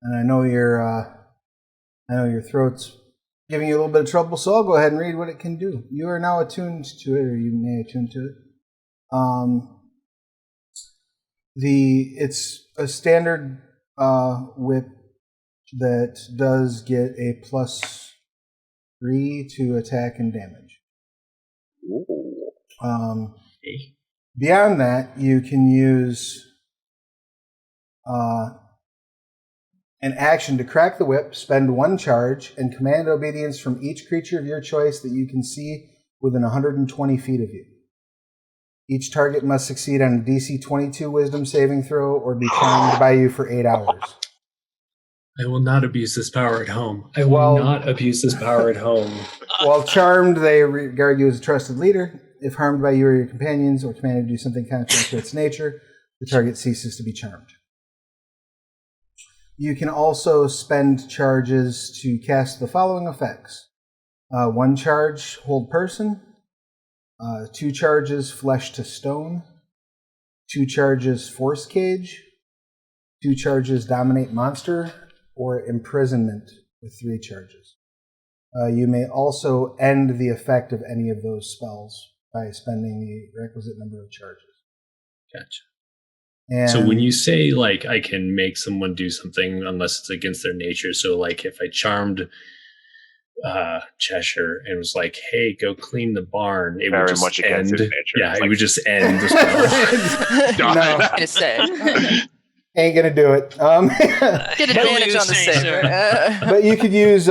And I know your throat's giving you a little bit of trouble, so I'll go ahead and read what it can do. You are now attuned to it, or you may attune to it. It's a standard whip that does get a +3 to attack and damage. Beyond that, you can use an action to crack the whip, spend 1 charge, and command obedience from each creature of your choice that you can see within 120 feet of you. Each target must succeed on a DC 22 Wisdom saving throw or be charmed by you for 8 hours.
I will not abuse this power at home. I will not abuse this power at home.
While charmed, they regard you as a trusted leader. If harmed by you or your companions or commanded to do something contrary to its nature, the target ceases to be charmed. You can also spend charges to cast the following effects. 1 charge, hold person. 2 charges, flesh to stone. 2 charges, force cage. 2 charges, dominate monster. Or imprisonment with 3 charges. You may also end the effect of any of those spells by spending the requisite number of charges.
Gotcha.
And
so when you say, like, I can make someone do something unless it's against their nature, so, like, if I charmed Cheshire and was like, hey, go clean the barn, it would just
much
end.
against his nature.
Yeah,
It's
it
like-
would just end the spell.
No.
To say.
Ain't gonna do it.
Get advantage on the save.
But you could use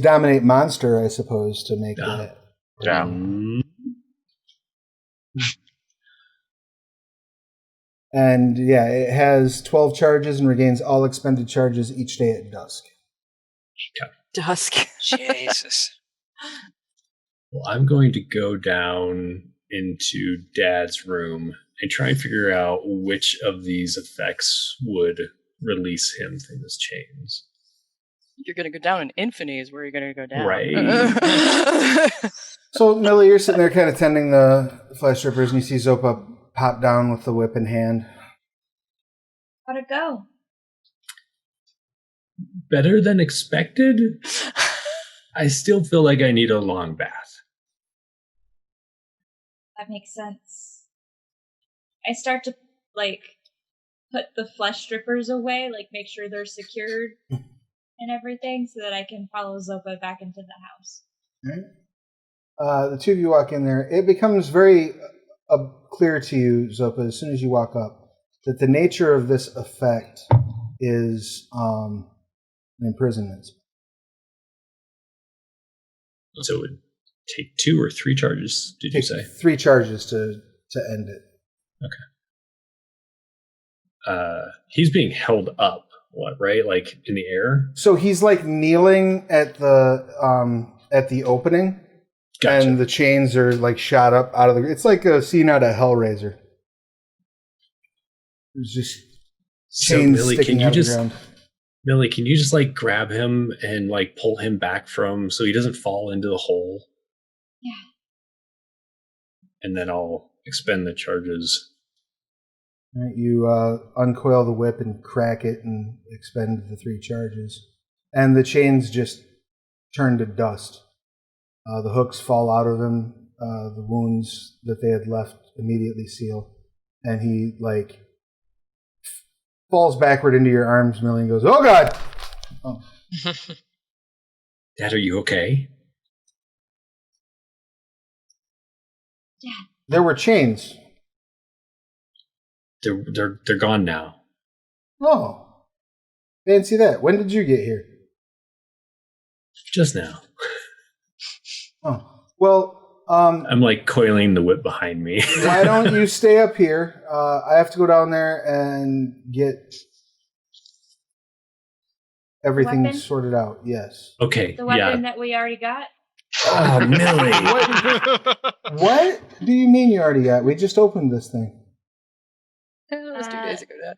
dominate monster, I suppose, to make that.
Yeah.
And yeah, it has 12 charges and regains all expended charges each day at dusk.
Dusk.
Jesus.
Well, I'm going to go down into Dad's room and try and figure out which of these effects would release him from his chains.
You're going to go down in infamy is where you're going to go down.
Right.
So, Millie, you're sitting there kind of tending the flesh strippers, and you see Zopa pop down with the whip in hand.
How'd it go?
Better than expected? I still feel like I need a long bath.
That makes sense. I start to, put the flesh strippers away, make sure they're secured and everything so that I can follow Zopa back into the house.
The two of you walk in there. It becomes very clear to you, Zopa, as soon as you walk up, that the nature of this effect is an imprisonment.
So it would take 2 or 3 charges, did you say?
3 charges to end it.
Okay. He's being held up, right? Like in the air?
So he's kneeling at the opening.
Gotcha.
And the chains are shot up out of the. It's like a scene out of Hellraiser. There's just chains
Millie,
sticking out of the ground.
Millie, can you just grab him and pull him back from so he doesn't fall into the hole?
Yeah.
And then I'll expend the charges.
All right, you uncoil the whip and crack it and expend the 3 charges, and the chains just turn to dust. The hooks fall out of him. The wounds that they had left immediately seal. And he, falls backward into your arms, Millie, and goes, "Oh, God!" Oh.
Dad, are you okay?
Dad.
There were chains.
They're gone now.
Oh. Fancy that. When did you get here?
Just now.
Oh. Well,
I'm like coiling the whip behind me.
Why don't you stay up here? I have to go down there and get everything
Weapon?
sorted out. Yes.
Okay.
The weapon that we already got?
Oh, Millie.
What do you mean you already got? We just opened this thing.
It was 2 days ago, Dad.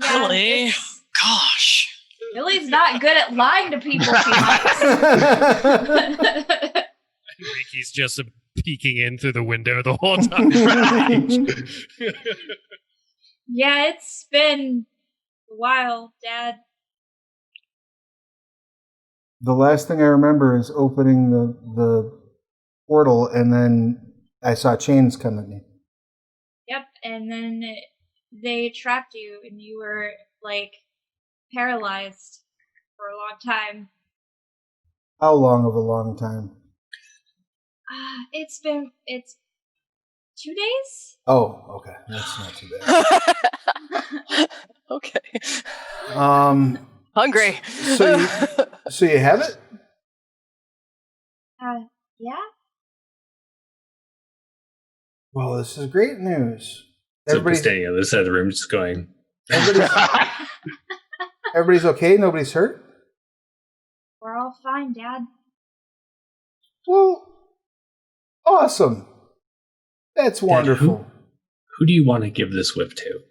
Millie,
it's-
gosh.
Millie's not good at lying to people.
Ricky's just peeking in through the window the whole time.
Yeah, it's been a while, Dad.
The last thing I remember is opening the portal, and then I saw chains come at me.
Yep, and then they trapped you, and you were, like, paralyzed for a long time.
How long of a long time?
It's 2 days?
Oh, okay. That's not too bad.
Okay.
So
Hungry.
so you have it?
Yeah?
Well, this is great news.
Everybody's standing on this side of the room, just going.
Everybody's okay? Nobody's hurt?
We're all fine, Dad.
Well, awesome. That's wonderful.
Who do you want to give this whip to?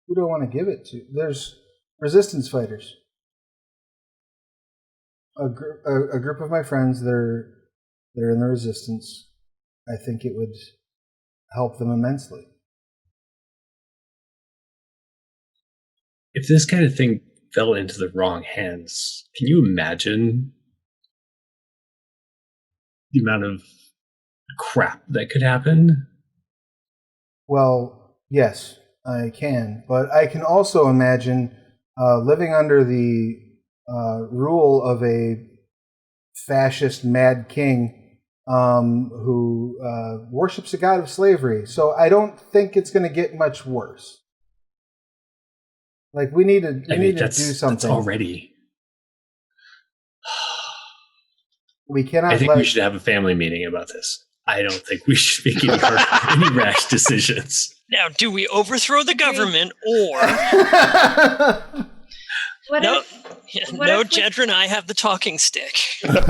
Who do I want to give it to? There's resistance fighters. A group of my friends, they're in the resistance. I think it would help them immensely.
If this kind of thing fell into the wrong hands, can you imagine the amount of crap that could happen?
Well, yes, I can. But I can also imagine living under the rule of a fascist mad king who worships a god of slavery. So I don't think it's going to get much worse. Like, we need to do something.
That's already.
We cannot.
I think we should have a family meeting about this. I don't think we should make any rash decisions.
Now, do we overthrow the government or... No, Jedryn, I have the talking stick.
What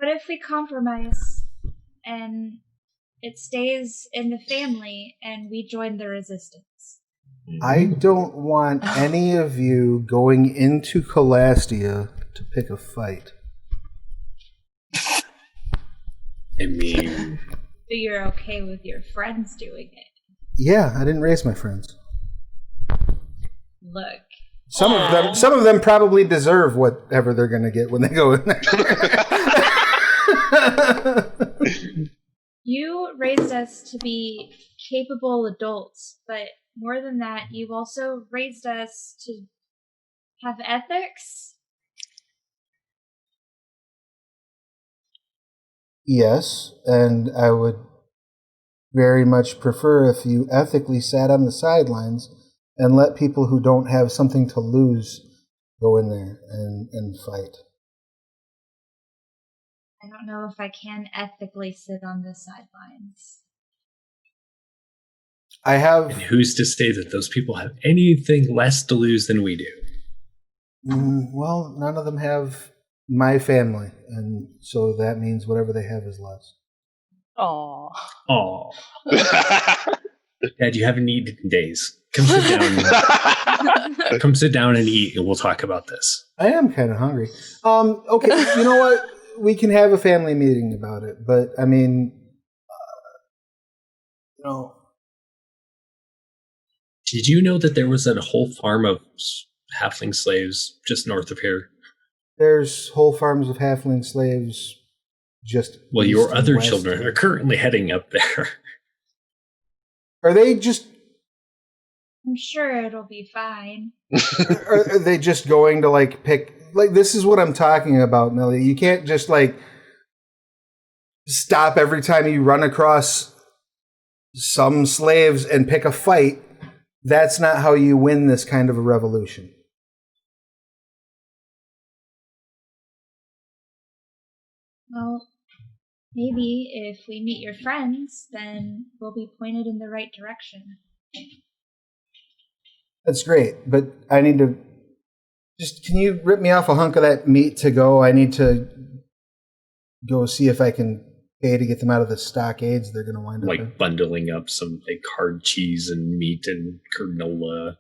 if we compromise and it stays in the family and we join the resistance?
I don't want any of you going into Calastia to pick a fight.
I mean...
So you're okay with your friends doing it?
Yeah, I didn't raise my friends.
Look.
Some of them probably deserve whatever they're going to get when they go in there.
You raised us to be capable adults, but more than that, you've also raised us to have ethics.
Yes, and I would very much prefer if you ethically sat on the sidelines and let people who don't have something to lose go in there and fight.
I don't know if I can ethically sit on the sidelines.
And who's to say that those people have anything less to lose than we do?
Well, none of them have my family, and so that means whatever they have is less.
Aww.
Dad, you haven't eaten in days. Come sit down. Come sit down and eat, and we'll talk about this.
I am kind of hungry. Okay, you know what? We can have a family meeting about it, but I mean,
Did you know that there was a whole farm of halfling slaves just north of here?
There's whole farms of halfling slaves just.
Well, your other children are currently heading up there.
Are they just?
I'm sure it'll be fine.
Are they just going to pick? This is what I'm talking about, Millie. You can't just stop every time you run across some slaves and pick a fight. That's not how you win this kind of a revolution.
Well, Maybe if we meet your friends, then we'll be pointed in the right direction.
That's great, but I need to... can you rip me off a hunk of that meat to go? I need to go see if I can pay to get them out of the stockades they're going to wind up in.
Like bundling up some like hard cheese and meat and granola.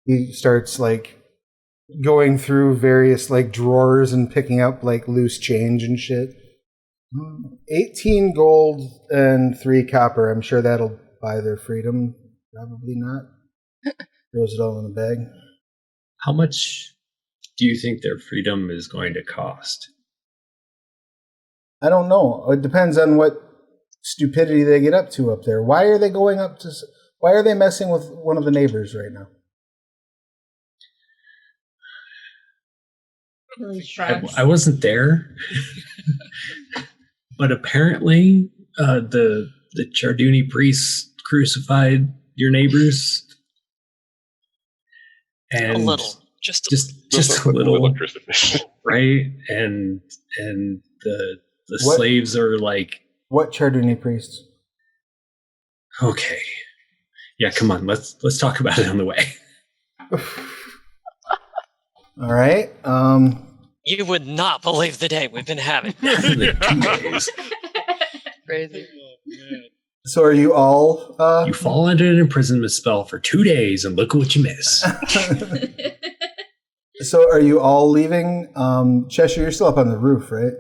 He starts like going through various like drawers and picking up like loose change and shit. 18 gold and 3 copper. I'm sure that'll buy their freedom. Probably not. Throws it all in a bag.
How much do you think their freedom is going to cost?
I don't know. It depends on what stupidity they get up to up there. Why are they going up to... Why are they messing with one of the neighbors right now?
Really shrugs.
I wasn't there. But apparently the Charduni priests crucified your neighbors. And
a little. Just
a little. Right? And the slaves are like...
What Charduni priests?
Okay. Yeah, come on. Let's talk about it on the way.
All right.
You would not believe the day we've been having.
2 days.
Crazy.
So are you all...
You fall under an imprisonment spell for 2 days, and look what you miss.
So are you all leaving? Cheshire, you're still up on the roof, right?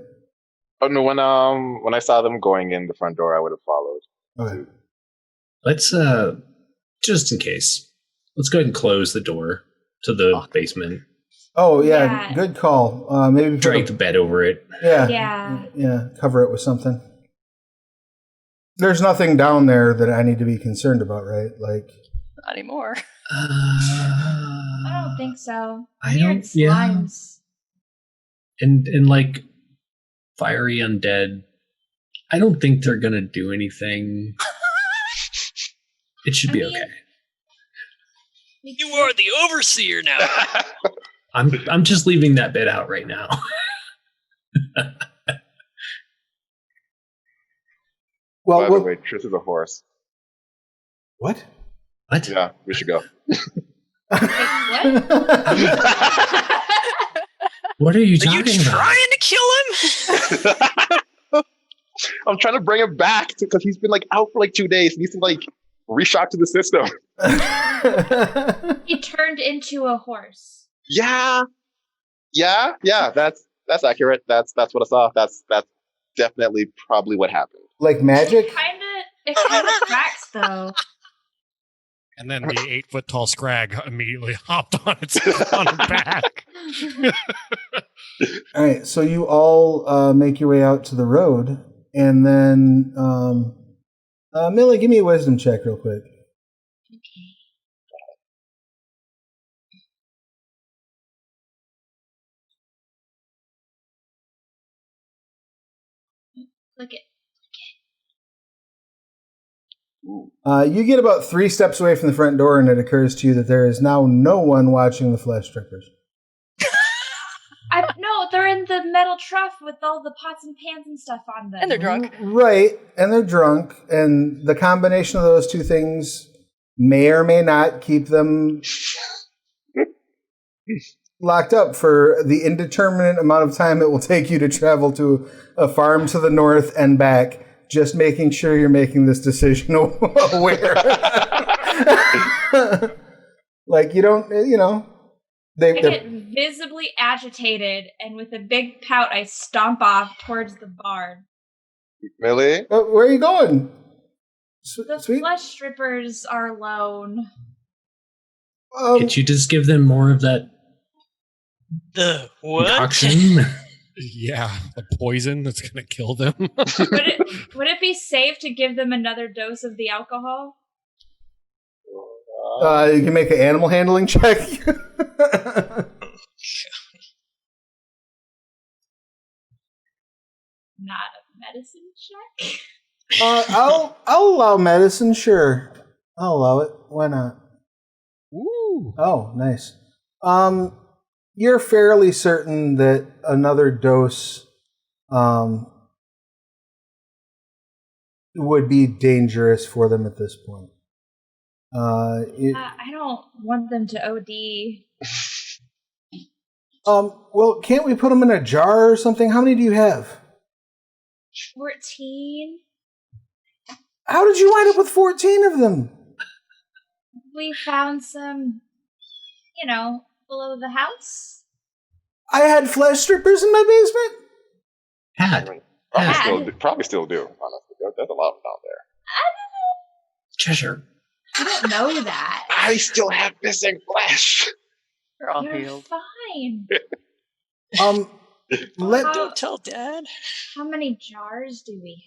Oh no! When I saw them going in the front door, I would have followed.
Okay.
Let's just in case, let's go ahead and close the door to the basement.
Oh yeah, good call. Maybe
drag the bed over it.
Yeah. Cover it with something. There's nothing down there that I need to be concerned about, right? Like
not anymore.
I don't think so.
I
Weird
don't. Yeah.
slimes.
And like fiery undead. I don't think they're gonna do anything. It should be okay.
You are the overseer now.
I'm just leaving that bit out right now.
Well,
by the way, Triss is a horse.
What?
What?
Yeah, we should go.
What are you
Are you
talking about?
trying to kill him?
I'm trying to bring him back because he's been like out for like 2 days. He needs to like reshock to the system.
He turned into a horse.
Yeah. That's accurate. That's what I saw. That's definitely probably what happened.
Like magic?
It kind of tracks though.
And then the 8-foot-tall Scrag immediately hopped on its back.
All right, so you all make your way out to the road, and then Millie, give me a wisdom check real quick.
Okay. Click it.
You get about 3 steps away from the front door, and it occurs to you that there is now no one watching the flesh strippers.
No, they're in the metal trough with all the pots and pans and stuff on them.
And they're drunk.
Right, and they're drunk, and the combination of those two things may or may not keep them locked up for the indeterminate amount of time it will take you to travel to a farm to the north and back. Just making sure you're making this decision aware. Like, you don't,
I get visibly agitated, and with a big pout, I stomp off towards the barn.
Millie?
Where are you going?
The flesh strippers are alone.
Can't you just give them more of that
The what?
concoction?
Yeah, the poison that's going to kill them.
Would it be safe to give them another dose of the alcohol?
You can make an animal handling check.
Not a medicine check?
I'll allow medicine, sure. I'll allow it. Why not?
Woo!
Oh, nice. You're fairly certain that another dose would be dangerous for them at this point.
I don't want them to OD.
Well, can't we put them in a jar or something? How many do you have?
14.
How did you wind up with 14 of them?
We found some, below the house.
I had flesh strippers in my basement?
Probably still do, honestly. There's a lot of them out there.
Cheshire.
I don't know that.
I still have missing flesh.
You're all
You're
healed.
fine.
Don't tell Dad.
How many jars do we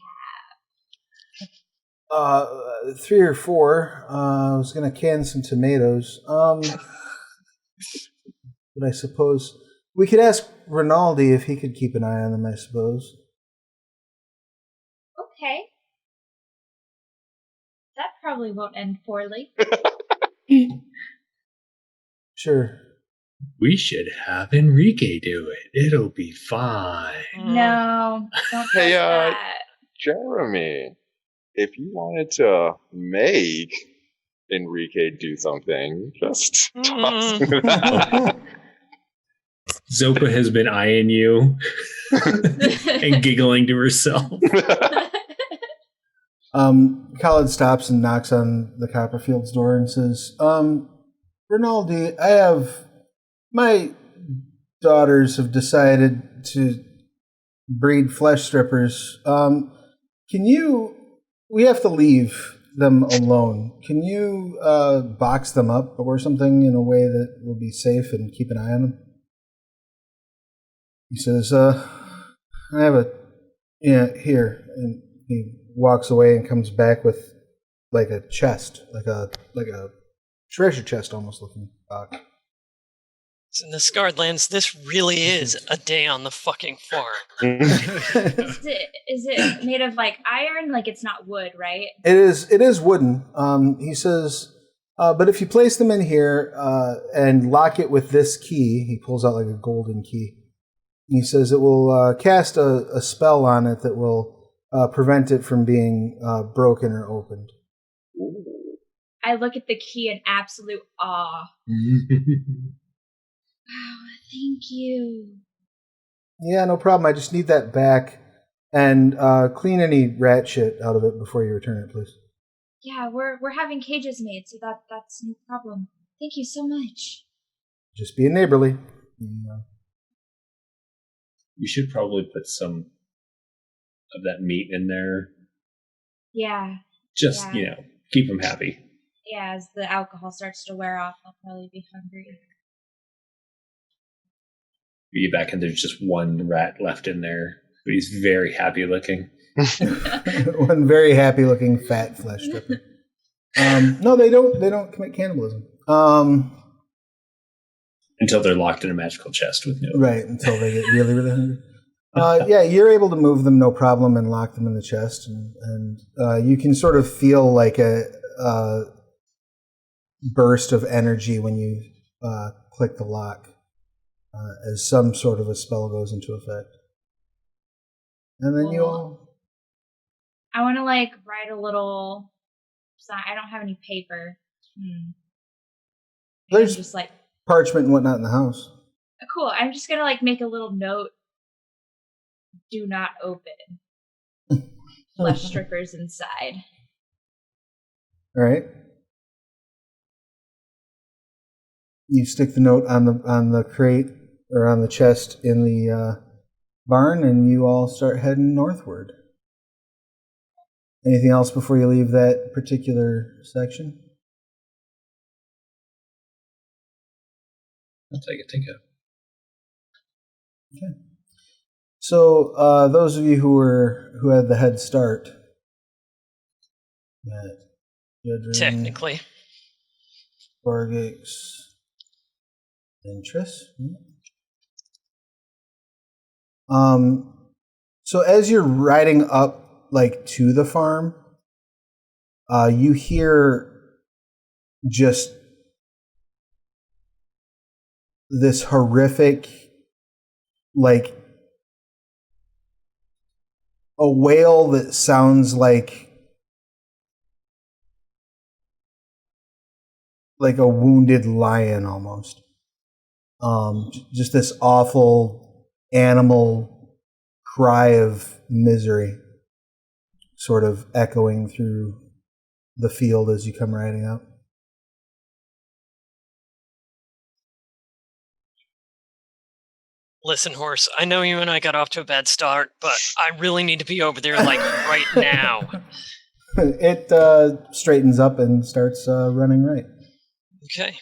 have?
3 or 4. I was going to can some tomatoes. But I suppose we could ask Rinaldi if he could keep an eye on them, I suppose.
Okay. That probably won't end poorly.
Sure.
We should have Enrique do it. It'll be fine.
No, don't
Hey,
trust that.
Jeremy, if you wanted to make Enrique do something, just toss it out.
Zopa has been eyeing you and giggling to herself.
Khalid stops and knocks on the Copperfield's door and says, Rinaldi, my daughters have decided to breed flesh strippers. We have to leave them alone. Can you box them up or something in a way that will be safe and keep an eye on them? He says, I have here. And he walks away and comes back with like a chest, like a treasure chest almost looking box.
In the Scarred Lands, this really is a day on the fucking farm.
Is it made of like iron? Like it's not wood, right?
It is wooden. He says, but if you place them in here and lock it with this key, he pulls out like a golden key. He says it will cast a spell on it that will prevent it from being broken or opened.
I look at the key in absolute awe. Wow, thank you.
Yeah, no problem. I just need that back and clean any rat shit out of it before you return it, please.
Yeah, we're having cages made, so that's no problem. Thank you so much.
Just being neighborly.
You should probably put some of that meat in there.
Yeah.
Just, keep them happy.
Yeah, as the alcohol starts to wear off, I'll probably be hungry.
You get back and there's just one rat left in there, but he's very happy looking.
One very happy looking fat flesh stripper. No, they don't commit cannibalism.
Until they're locked in a magical chest with no.
Right, until they get really, really hungry. Yeah, you're able to move them no problem and lock them in the chest, and you can sort of feel like a burst of energy when you click the lock, as some sort of a spell goes into effect. And then you all...
I want to write a little sign. I don't have any paper.
There's
just
parchment and whatnot in the house.
Cool. I'm just gonna make a little note. Do not open. Flesh strippers inside.
All right. You stick the note on the crate or on the chest in the barn, and you all start heading northward. Anything else before you leave that particular section?
That's all I can think of.
Okay. So those of you who had the head start, Jedryn,
Technically.
Korggix, and Triss. So as you're riding up to the farm, you hear just this horrific a wail that sounds like a wounded lion almost. Just this awful animal cry of misery sort of echoing through the field as you come riding up.
Listen, horse, I know you and I got off to a bad start, but I really need to be over there, like, right now.
It straightens up and starts running right.
Okay.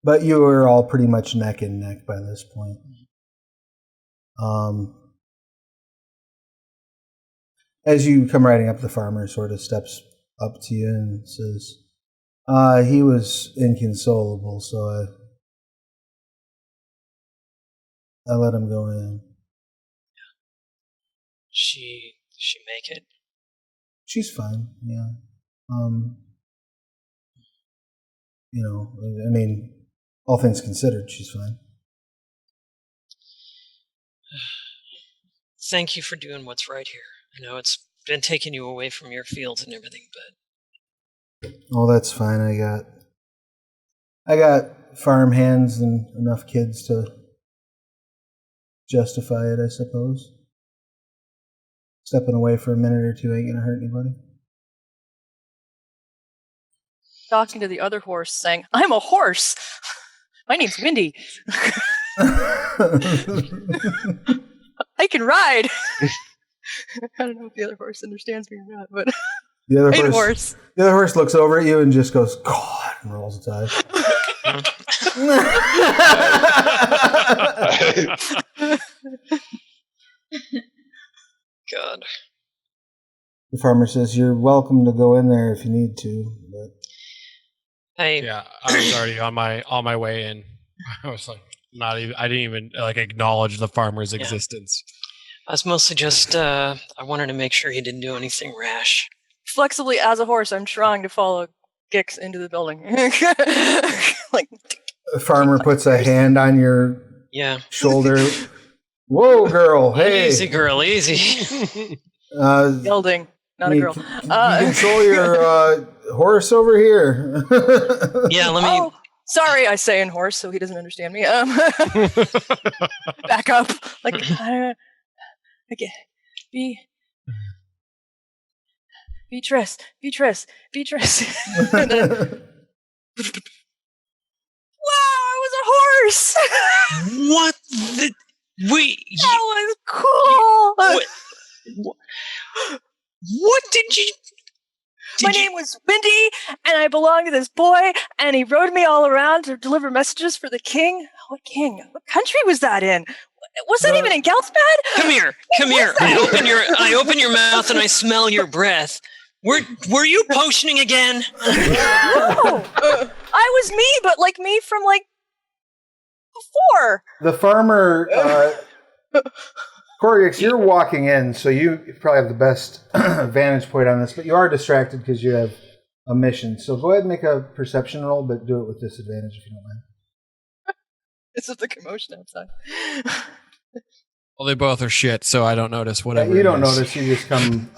But you are all pretty much neck and neck by this point. As you come riding up, the farmer sort of steps up to you and says, he was inconsolable, so I let him go in.
She make it?
She's fine, yeah. You know, I mean, all things considered, she's fine.
Thank you for doing what's right here. I know it's been taking you away from your fields and everything, but...
Oh, that's fine. I got farm hands and enough kids to justify it, I suppose. Stepping away for a minute or two ain't gonna hurt anybody.
Talking to the other horse, saying, "I'm a horse. My name's Windy. I can ride." I don't know if the other horse understands me or not, but
the other
horse.
The other horse looks over at you and just goes, "God," and rolls its eyes.
God.
The farmer says, "You're welcome to go in there if you need to." But
yeah, I was already on my way in. I was like, I didn't even like acknowledge the farmer's existence.
I was mostly just, I wanted to make sure he didn't do anything rash.
Flexibly as a horse, I'm trying to follow Gix into the building. Like,
the farmer puts a hand on your shoulder. Whoa, girl! Hey,
easy, girl, easy.
Gelding, not a girl.
Can you control your horse over here?
Yeah, let me.
Oh, sorry, I say in horse, so he doesn't understand me. Back up, like okay, be Triss. Wow, I was a horse.
What the? Wait.
That was cool.
What did you?
My name was Windy, and I belonged to this boy, and he rode me all around to deliver messages for the king. What king? What country was that in? Was that even in Gelspad?
Come here. I open your mouth and I smell your breath. Were you potioning again?
No, I was me, but like me from like before.
The farmer, Korggix, you're walking in, so you probably have the best vantage point on this, but you are distracted because you have a mission. So go ahead and make a perception roll, but do it with disadvantage if you don't mind.
It's just the commotion outside.
Well, they both are shit, so I don't notice whatever.
You don't notice. You just come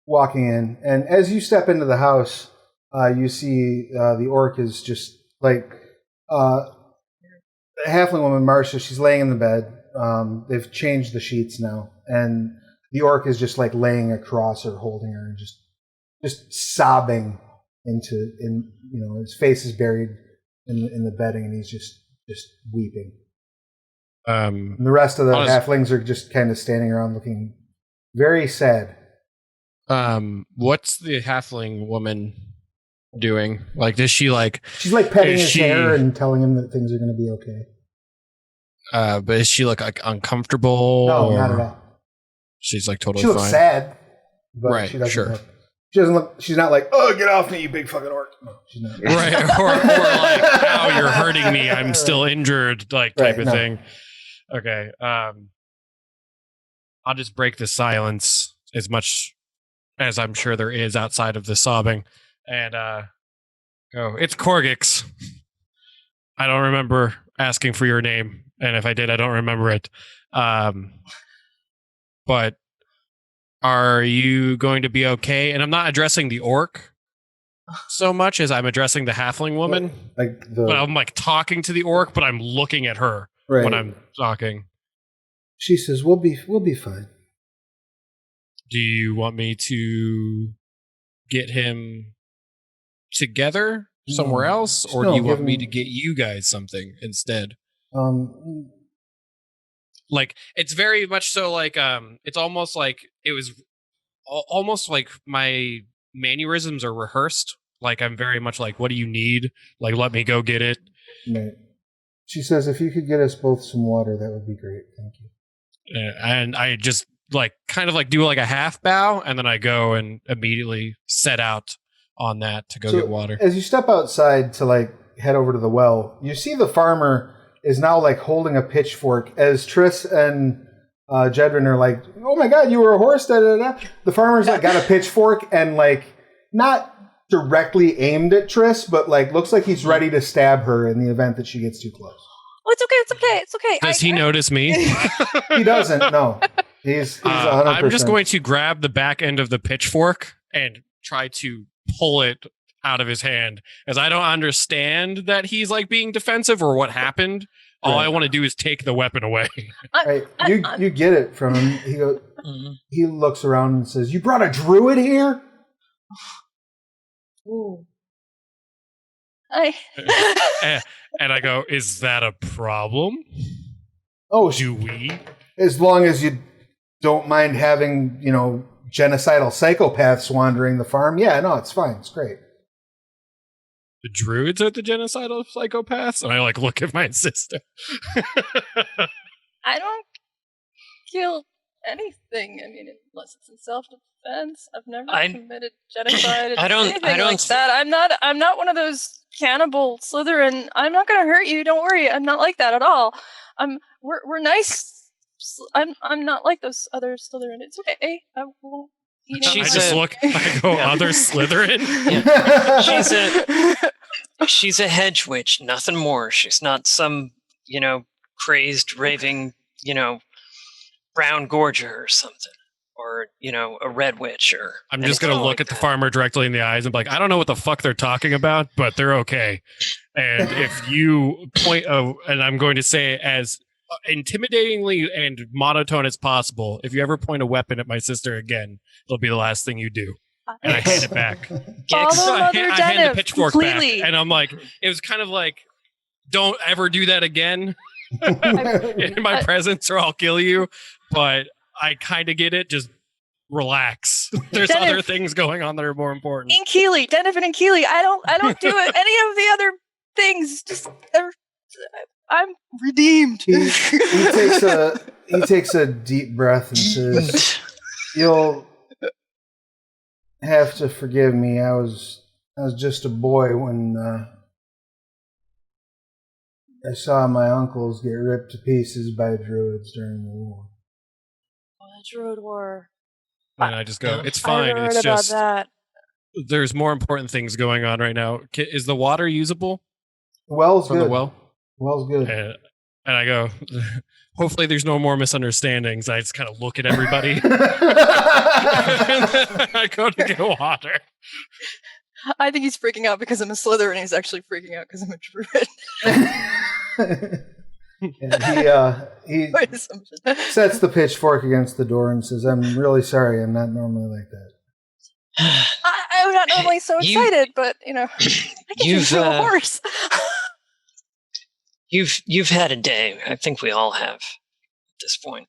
walking in, and as you step into the house, you see the orc is just like the halfling woman, Marcia. She's laying in the bed. They've changed the sheets now, and the orc is just like laying across her, holding her, and just sobbing his face is buried in the bedding, and he's just weeping. And the rest of the halflings are just kind of standing around looking very sad.
What's the halfling woman doing? Like, does she like?
She's like petting his hair and telling him that things are going to be okay.
But is she like uncomfortable?
No, not at all.
She's like totally.
She looks
fine.
Sad, but
right?
She doesn't
Sure.
She doesn't look. She's not like, "Oh, get off me, you big fucking orc." No, she's not.
Right, or like, "Ow, you're hurting me. I'm still injured," like type of thing. Okay. I'll just break the silence as much as I'm sure there is outside of the sobbing, and go. It's Korggix. I don't remember asking for your name. and if I did, I don't remember it. But are you going to be okay? And I'm not addressing the orc so much as I'm addressing the halfling woman. But I'm like talking to the orc, but I'm looking at her when I'm talking.
She says, "We'll be fine."
Do you want me to get him together somewhere else, or do you want me to get you guys something instead? Like, it's very much so like it's almost like it was almost like my mannerisms are rehearsed. Like, I'm very much like, what do you need? Like, let me go get it.
Right. She says, if you could get us both some water, that would be great. Thank you.
And I just like kind of like do like a half bow, and then I go and immediately set out on that to go get water.
As you step outside to like head over to the well, you see the farmer is now like holding a pitchfork as Triss and Jedryn are like, "Oh my god, you were a horse!" Da, da, da. The farmer's like got a pitchfork and like not directly aimed at Triss, but like looks like he's ready to stab her in the event that she gets too close.
Oh, it's okay. It's okay. It's okay.
Does he notice me?
He doesn't. No, he's 100%.
I'm just going to grab the back end of the pitchfork and try to pull it out of his hand, as I don't understand that he's like being defensive or what happened. All I want to do is take the weapon away.
You get it from him. He goes. He looks around and says, "You brought a druid here?"
Ooh.
And I go, "Is that a problem?
Oh,
do we?
As long as you don't mind having, genocidal psychopaths wandering the farm. Yeah, no, it's fine. It's great."
The druids are the genocidal psychopaths? And I like look at my sister.
I don't kill anything. I mean, unless it's in self-defense. I've never committed genocide. Anything like that. I'm not one of those cannibal Slitherin. I'm not going to hurt you. Don't worry. I'm not like that at all. We're nice. I'm not like those other Slitherin. It's okay. I won't.
I go, other Slitherin?
Yeah. She's a hedge witch, nothing more. She's not some, crazed, raving, brown gorger or something. Or, a red witch or...
I'm just going to look at the farmer directly in the eyes and be like, I don't know what the fuck they're talking about, but they're okay. And if you point... and I'm going to say as intimidatingly and monotone as possible, if you ever point a weapon at my sister again, it'll be the last thing you do. And I hand it back. I hand the pitchfork completely back. And I'm like, it was kind of like, don't ever do that again in my presence or I'll kill you. But I kind of get it. Just relax. There's other things going on that are more important.
Denevin and Keely. I don't do it. Any of the other things. Just I'm redeemed.
He takes a deep breath and says, "You'll have to forgive me. I was just a boy when I saw my uncles get ripped to pieces by druids during the war."
Oh, the druid war.
And I just go, "It's fine. It's just that. There's more important things going on right now. Is the water usable?
The well's
from
good.
The well?
Well's good."
And I go, hopefully there's no more misunderstandings. I just kind of look at everybody. I go to get water.
I think he's freaking out because I'm a Slytherin, and he's actually freaking out because I'm a druid.
He sets the pitchfork against the door and says, "I'm really sorry. I'm not normally like that."
I'm not normally so excited, but I can change to a horse.
You've had a day. I think we all have at this point.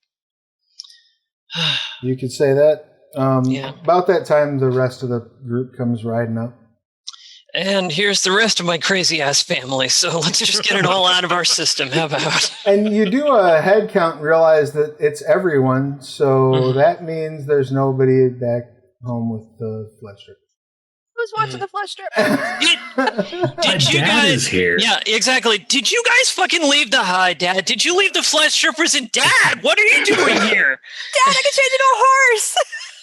You could say that.
Yeah.
About that time, the rest of the group comes riding up.
And here's the rest of my crazy ass family. So let's just get it all out of our system. How about?
And you do a head count and realize that it's everyone. So that means there's nobody back home with the flesh strip.
Who's watching the flesh strip?
Did you
Dad
guys?
Is here.
Yeah, exactly. Did you guys fucking leave the Dad? Did you leave the flesh strippers? And Dad, what are you doing here?
Dad, I can change into a horse.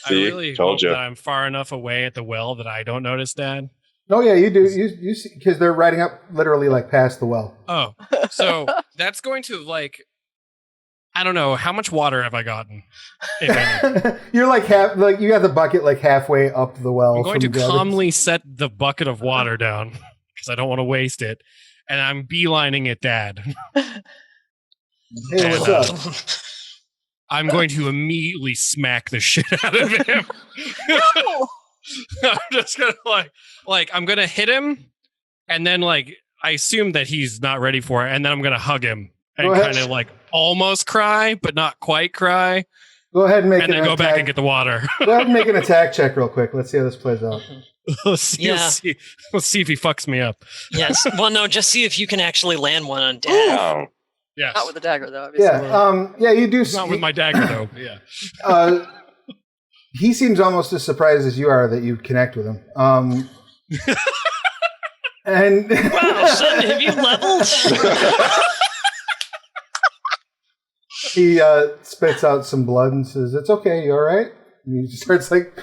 I really hope that I'm far enough away at the well that I don't notice Dad.
Oh yeah, you do. You see, because they're riding up literally like past the well.
Oh, so that's going to like, I don't know, how much water have I gotten? If any?
You're like you got the bucket like halfway up the well.
I'm going to
from the
calmly set the bucket of water down because I don't want to waste it, and I'm beelining at Dad.
Hey, what's up?
I'm going to immediately smack the shit out of him.
No!
I'm just gonna like I'm gonna hit him, and then like I assume that he's not ready for it, and then I'm gonna hug him and kind of like almost cry, but not quite cry.
Go ahead and make
and then go back and get the water.
Go ahead and make an attack check real quick. Let's see how this plays out.
Let's see if he fucks me up.
Yes. Well, no, just see if you can actually land one on Dad.
Oh,
Yes.
Not with the dagger, though. Obviously.
Yeah. You do.
Not with my dagger, though. Yeah.
He seems almost as surprised as you are that you connect with him. And
Wow, son, have you leveled?
he spits out some blood and says, "It's okay. You all right?" And he starts like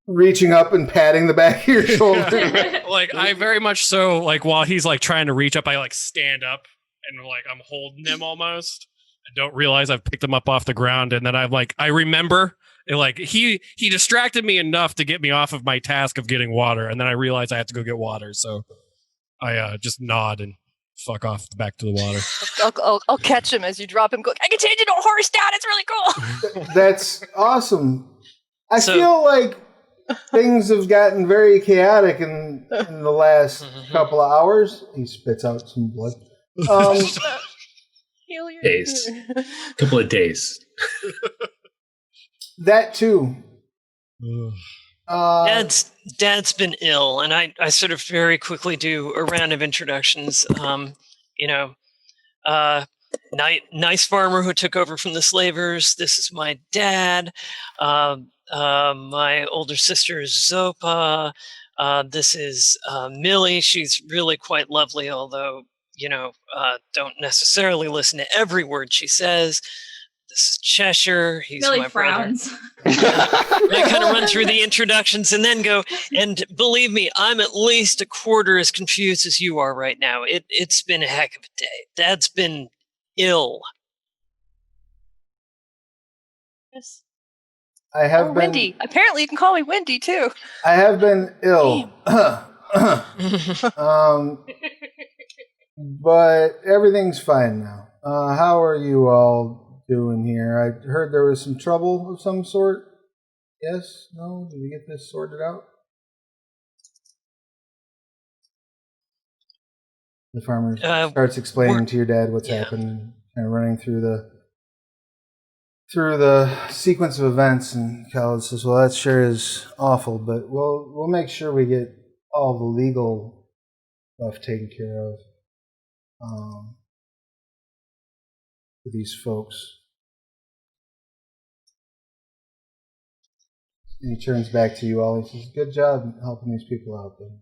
reaching up and patting the back of your shoulder.
Like I very much so like while he's like trying to reach up, I like stand up and like I'm holding him almost. I don't realize I've picked him up off the ground, and then I remember. Like he distracted me enough to get me off of my task of getting water, and then I realized I have to go get water, so I just nod and fuck off back to the water.
I'll catch him as you drop him. Go, I can change into a horse, Dad. It's really cool.
That's awesome. I feel like things have gotten very chaotic in the last couple of hours. He spits out some blood.
Days. Couple of days.
That too.
Dad's been ill, and I sort of very quickly do a round of introductions. Nice farmer who took over from the slavers. This is my dad. My older sister is Zopa. This is Millie. She's really quite lovely, although don't necessarily listen to every word she says. This is Cheshire. He's
Millie
my
frowns.
brother. I kind of run through the introductions and then go, and believe me, I'm at least a quarter as confused as you are right now. It's been a heck of a day. Dad's been ill.
Yes.
I have been
Windy. Apparently, you can call me Windy too.
I have been ill. But everything's fine now. How are you all doing here? I heard there was some trouble of some sort. Yes? No? Did we get this sorted out? The farmer starts explaining to your dad what's happened and kind of running through the sequence of events, and Khalid says, "Well, that sure is awful, but we'll make sure we get all the legal stuff taken care of for these folks." And he turns back to you all. He says, "Good job helping these people out there.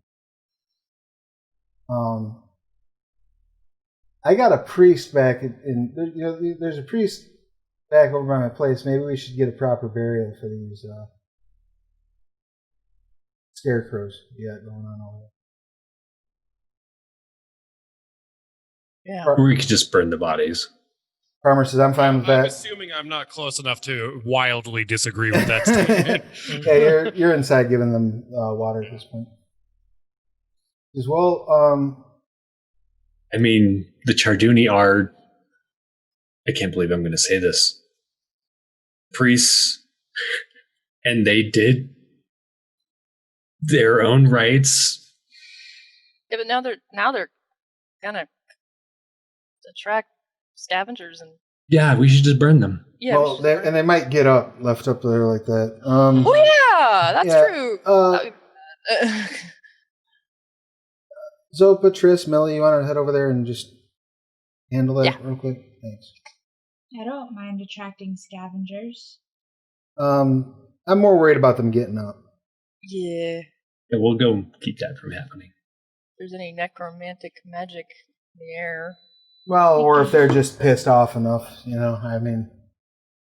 I got a priest back there's a priest back over by my place. Maybe we should get a proper burial for these scarecrows you got going on over there."
Yeah.
Or we could just burn the bodies.
Farmer says, "I'm fine with that."
I'm assuming I'm not close enough to wildly disagree with that statement.
Yeah, you're inside giving them water at this point. As well,
I mean, the Charduni are, I can't believe I'm going to say this, priests, and they did their own rites.
Yeah, but now they're gonna attract scavengers and.
Yeah, we should just burn them.
Yeah.
well, they might get left up there like that.
Oh yeah, that's true.
Zopa, Triss, Millie, you want to head over there and just handle it real quick? Thanks.
I don't mind attracting scavengers.
I'm more worried about them getting up.
Yeah.
Yeah, we'll go keep that from happening.
If there's any necromantic magic in the air.
Well, or if they're just pissed off enough, I mean,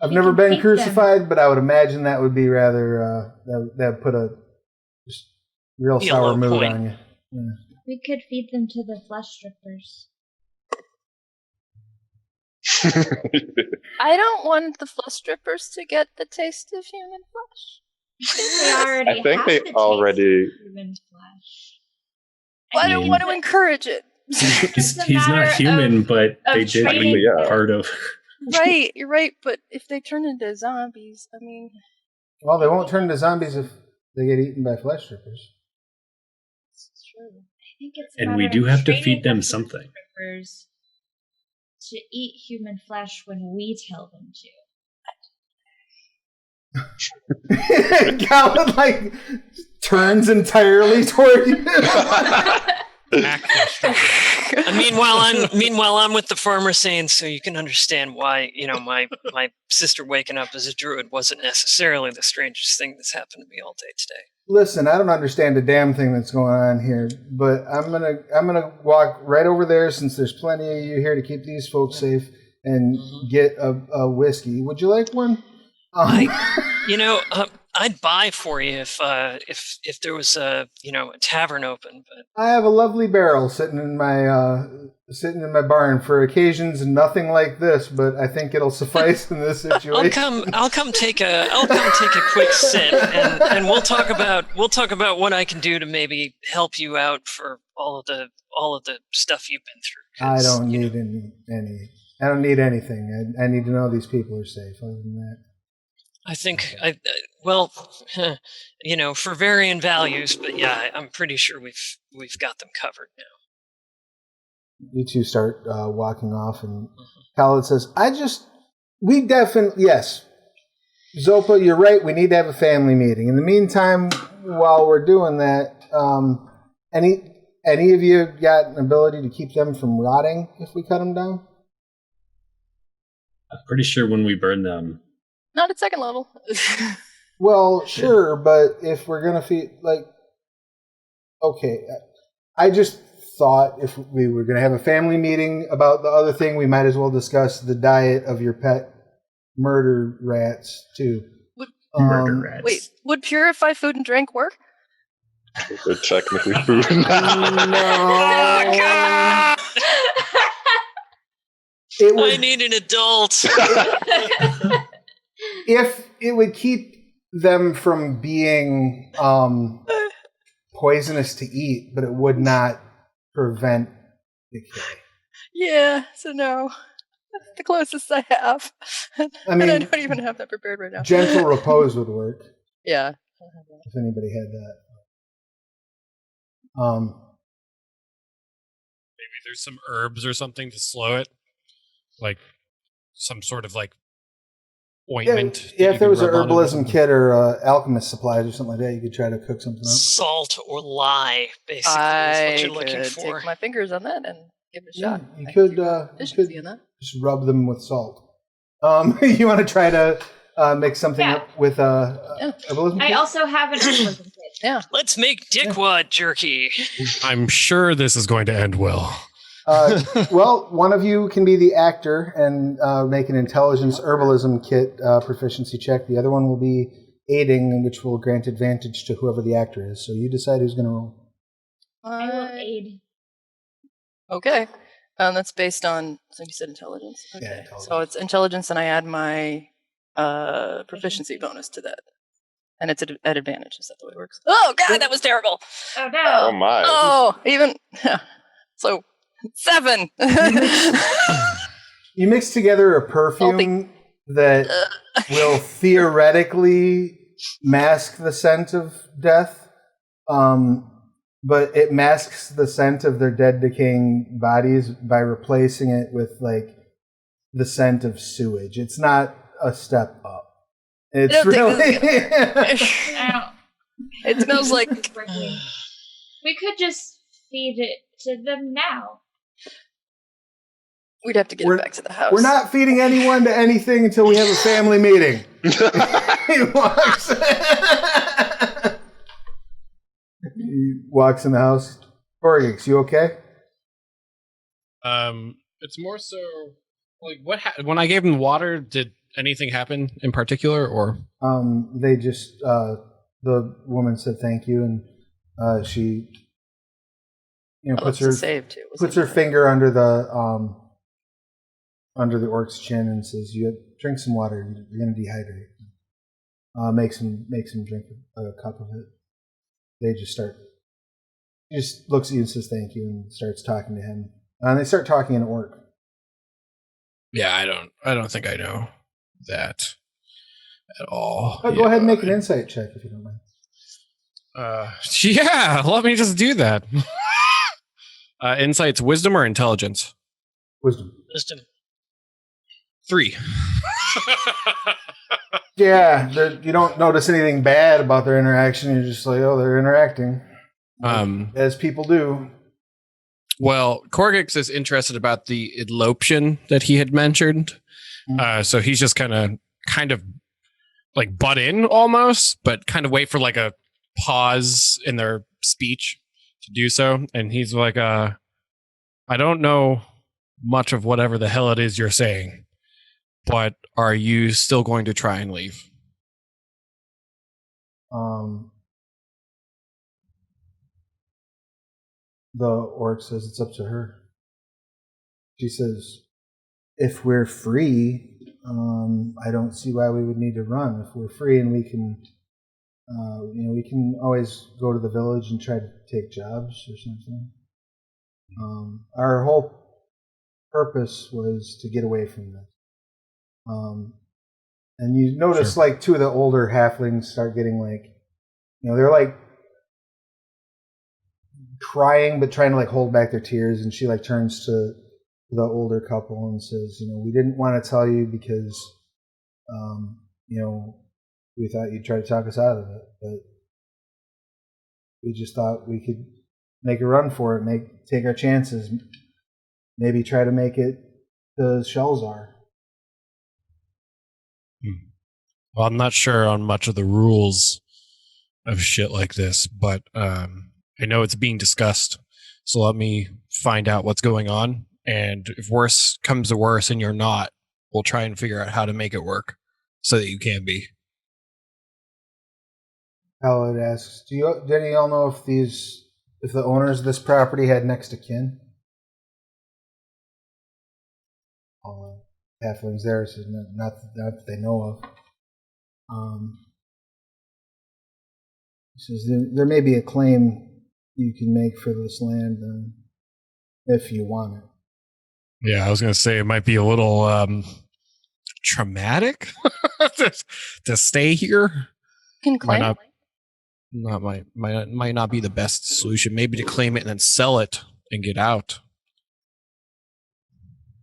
I've
You
never
can
been
keep
crucified, but I would imagine that would be rather, that would put real
Be a
sour
low
mood
point.
on you. Yeah.
We could feed them to the flesh strippers.
I don't want the flesh strippers to get the taste of human flesh.
They already
I think
have
they
the taste
already-
of human flesh.
I don't want to encourage it.
He's
a
not
matter
human,
of-
but
of
they did
training
eat
them.
part of.
Right, you're right. But if they turn into zombies, I mean,
Well, they won't turn into zombies if they get eaten by flesh strippers.
it's true.
I think it's a
And
matter
we
of
do have to
training
feed them
the flesh
something.
strippers to eat human flesh when we tell them to.
Khalid like turns entirely toward you.
And meanwhile I'm with the farmer saying, so you can understand why, my sister waking up as a druid wasn't necessarily the strangest thing that's happened to me all day today.
Listen, I don't understand a damn thing that's going on here, but I'm gonna walk right over there since there's plenty of you here to keep these folks safe and get a whiskey. Would you like one?
I'd buy for you if there was a tavern open, but
I have a lovely barrel sitting in my barn for occasions and nothing like this, but I think it'll suffice in this situation.
I'll come take a quick sip and we'll talk about what I can do to maybe help you out for all of the stuff you've been through.
I don't need any. I don't need anything. I need to know these people are safe. Other than that.
I think, for varying values, but yeah, I'm pretty sure we've got them covered now.
You two start walking off, and Khalid says, yes, Zopa, you're right, we need to have a family meeting. In the meantime, while we're doing that, any of you got an ability to keep them from rotting if we cut them down?
I'm pretty sure when we burn them.
Not at second level.
Well, sure, but if we're going to feed, okay, I just thought if we were going to have a family meeting about the other thing, we might as well discuss the diet of your pet murder rats, too.
Murder rats.
Wait, would purify food and drink work?
They're technically food.
I need an adult.
If it would keep them from being poisonous to eat, but it would not prevent decay.
Yeah, so no. That's the closest I have.
I mean,
and I don't even have that prepared right now.
Gentle repose would work.
Yeah.
If anybody had that.
Maybe there's some herbs or something to slow it, like some sort of ointment.
Yeah, if there was an herbalism kit or alchemist supplies or something like that, you could try to cook something up.
Salt or lye, basically, is
I
what you're looking
could
for.
take my fingers on that and give it a shot.
You
I
could,
see
you
efficiency
could
in that.
just rub them with salt. You want to try to mix something up with herbalism
I
kit?
also have an herbalism kit.
Yeah.
Let's make dickwad jerky.
I'm sure this is going to end well.
Well, one of you can be the actor and make an intelligence herbalism kit proficiency check. The other one will be aiding, which will grant advantage to whoever the actor is. So you decide who's going to roll.
I will aid.
Okay. That's based on, so you said intelligence? Okay.
Yeah, intelligence.
So it's intelligence, and I add my proficiency bonus to that. And it's at advantage. Is that the way it works? Oh, God, that was terrible.
Oh, no.
Oh my.
Oh, even. So, 7.
You mix together a perfume that will theoretically mask the scent of death, but it masks the scent of their dead, decaying bodies by replacing it with the scent of sewage. It's not a step up. It's really.
It smells like.
We could just feed it to them now.
We'd have to get it back to the house.
We're not feeding anyone to anything until we have a family meeting. He walks. He walks in the house. Korggix, you okay?
It's more so when I gave him water, did anything happen in particular, or?
They just the woman said thank you, and She,
Puts
her finger under the orc's chin and says, "You drink some water. You're going to dehydrate." Makes him drink a cup of it. They just start. He just looks at you and says thank you and starts talking to him. And they start talking in orc.
Yeah, I don't think I know that at all.
Go ahead and make an insight check if you don't mind.
Yeah, let me just do that. Insight's wisdom or intelligence?
Wisdom.
3.
Yeah, you don't notice anything bad about their interaction. You're just like, oh, they're interacting. As people do.
Well, Korggix is interested about the eloption that he had mentioned. So he's just kind of like butt in almost, but kind of wait for like a pause in their speech to do so. And he's like, I don't know much of whatever the hell it is you're saying, but are you still going to try and leave?
The orc says it's up to her. She says, if we're free, I don't see why we would need to run. If we're free and we can, we can always go to the village and try to take jobs or something. Our whole purpose was to get away from this. And you notice,
Sure.
like, 2 of the older halflings start getting, like, they're, like, crying but trying to, like, hold back their tears. And she, like, turns to the older couple and says, we didn't want to tell you because, we thought you'd try to talk us out of it. But we just thought we could make a run for it, take our chances, maybe try to make it to Shelzar.
Well, I'm not sure on much of the rules of shit like this, but I know it's being discussed. So let me find out what's going on. And if worse comes to worse and you're not, we'll try and figure out how to make it work so that you can be.
Khalid asks, "Do any of y'all know if the owners of this property had next of kin?" Halflings there says not that they know of. He says there may be a claim you can make for this land if you want it.
Yeah, I was going to say it might be a little traumatic to stay here.
You can claim it.
Might not be the best solution. Maybe to claim it and then sell it and get out.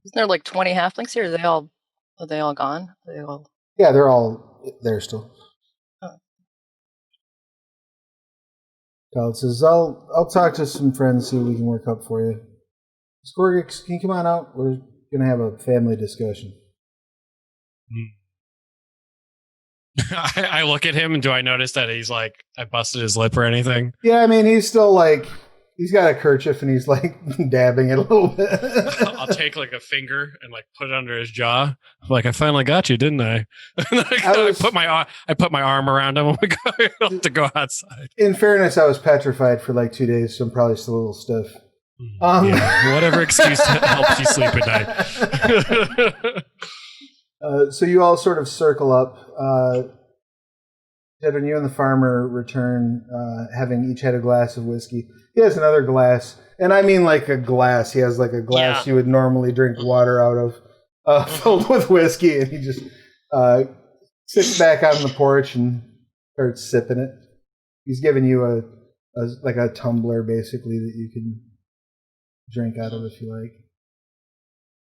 Isn't there like 20 halflings here? Are they all gone?
Yeah, they're all there still.
Oh.
Khalid says, I'll talk to some friends, see what we can work up for you. Korggix, can you come on out? We're going to have a family discussion.
I look at him and do I notice that he's like, I busted his lip or anything?
Yeah, I mean, he's still like, he's got a kerchief and he's like dabbing it a little bit.
I'll take like a finger and like put it under his jaw. I'm like, I finally got you, didn't I? I put my arm around him when we go to go outside.
In fairness, I was petrified for like 2 days, so I'm probably still a little stiff.
Whatever excuse helps you sleep at night.
So you all sort of circle up. Jedryn, you and the farmer return, having each had a glass of whiskey. He has another glass, and I mean like a glass. He has like a glass you would normally drink water out of, filled with whiskey, and he just sits back out on the porch and starts sipping it. He's giving you a tumbler, basically, that you can drink out of if you like.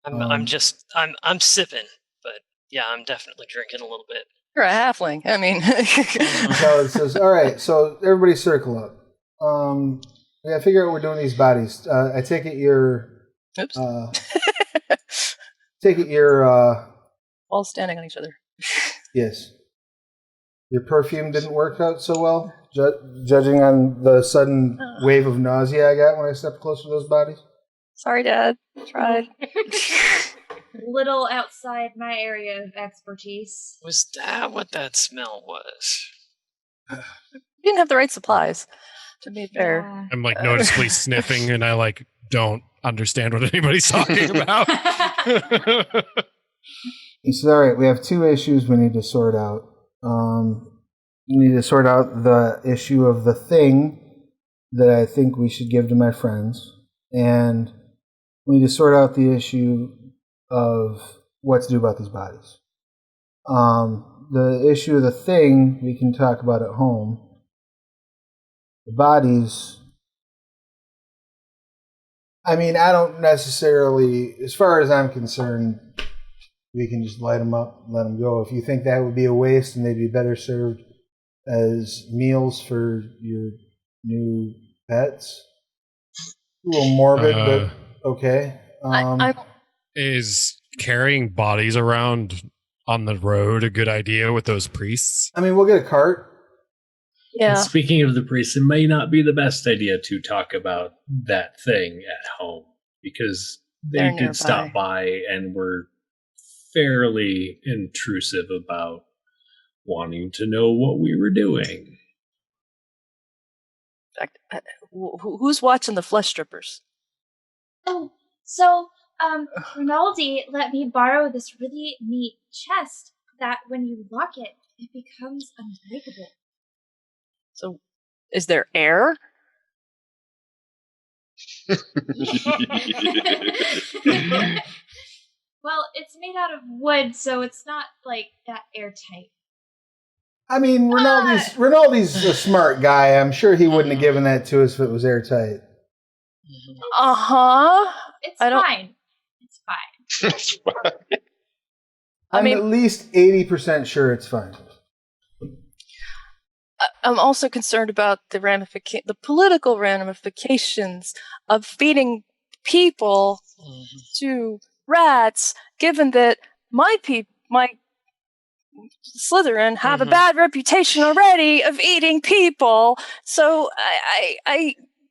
I'm sipping, but yeah, I'm definitely drinking a little bit.
You're a halfling. I mean,
Khalid says, "All right, so everybody circle up. Yeah, figure out what we're doing these bodies. I take it you're.
Oops.
Take it you're.
All standing on each other.
Yes. Your perfume didn't work out so well, judging on the sudden wave of nausea I got when I stepped closer to those bodies.
Sorry, Dad. Tried.
Little outside my area of expertise.
Was that what that smell was?
You didn't have the right supplies. To be fair.
Yeah.
I'm like noticeably sniffing, and I like don't understand what anybody's talking about.
He said, all right, we have 2 issues we need to sort out. We need to sort out the issue of the thing that I think we should give to my friends. And we need to sort out the issue of what to do about these bodies. The issue of the thing we can talk about at home. The bodies, I mean, I don't necessarily, as far as I'm concerned, we can just light them up, let them go. If you think that would be a waste and they'd be better served as meals for your new pets, a little morbid, but okay.
Is carrying bodies around on the road a good idea with those priests?
I mean, we'll get a cart.
Yeah.
And speaking of the priests, it may not be the best idea to talk about that thing at home because they
They're
did
nearby.
stop by and were fairly intrusive about wanting to know what we were doing.
In fact, who's watching the flesh strippers?
Oh, so Rinaldi let me borrow this really neat chest that when you lock it, it becomes unbreakable.
So, is there air?
Well, it's made out of wood, so it's not like that airtight.
I mean, Rinaldi's a smart guy. I'm sure he wouldn't have given that to us if it was airtight.
It's
I don't-
fine. It's fine.
It's fine.
I'm
mean-
at least 80% sure it's fine.
I'm also concerned about the political ramifications of feeding people to rats, given that my Slitherin have a bad reputation already of eating people. So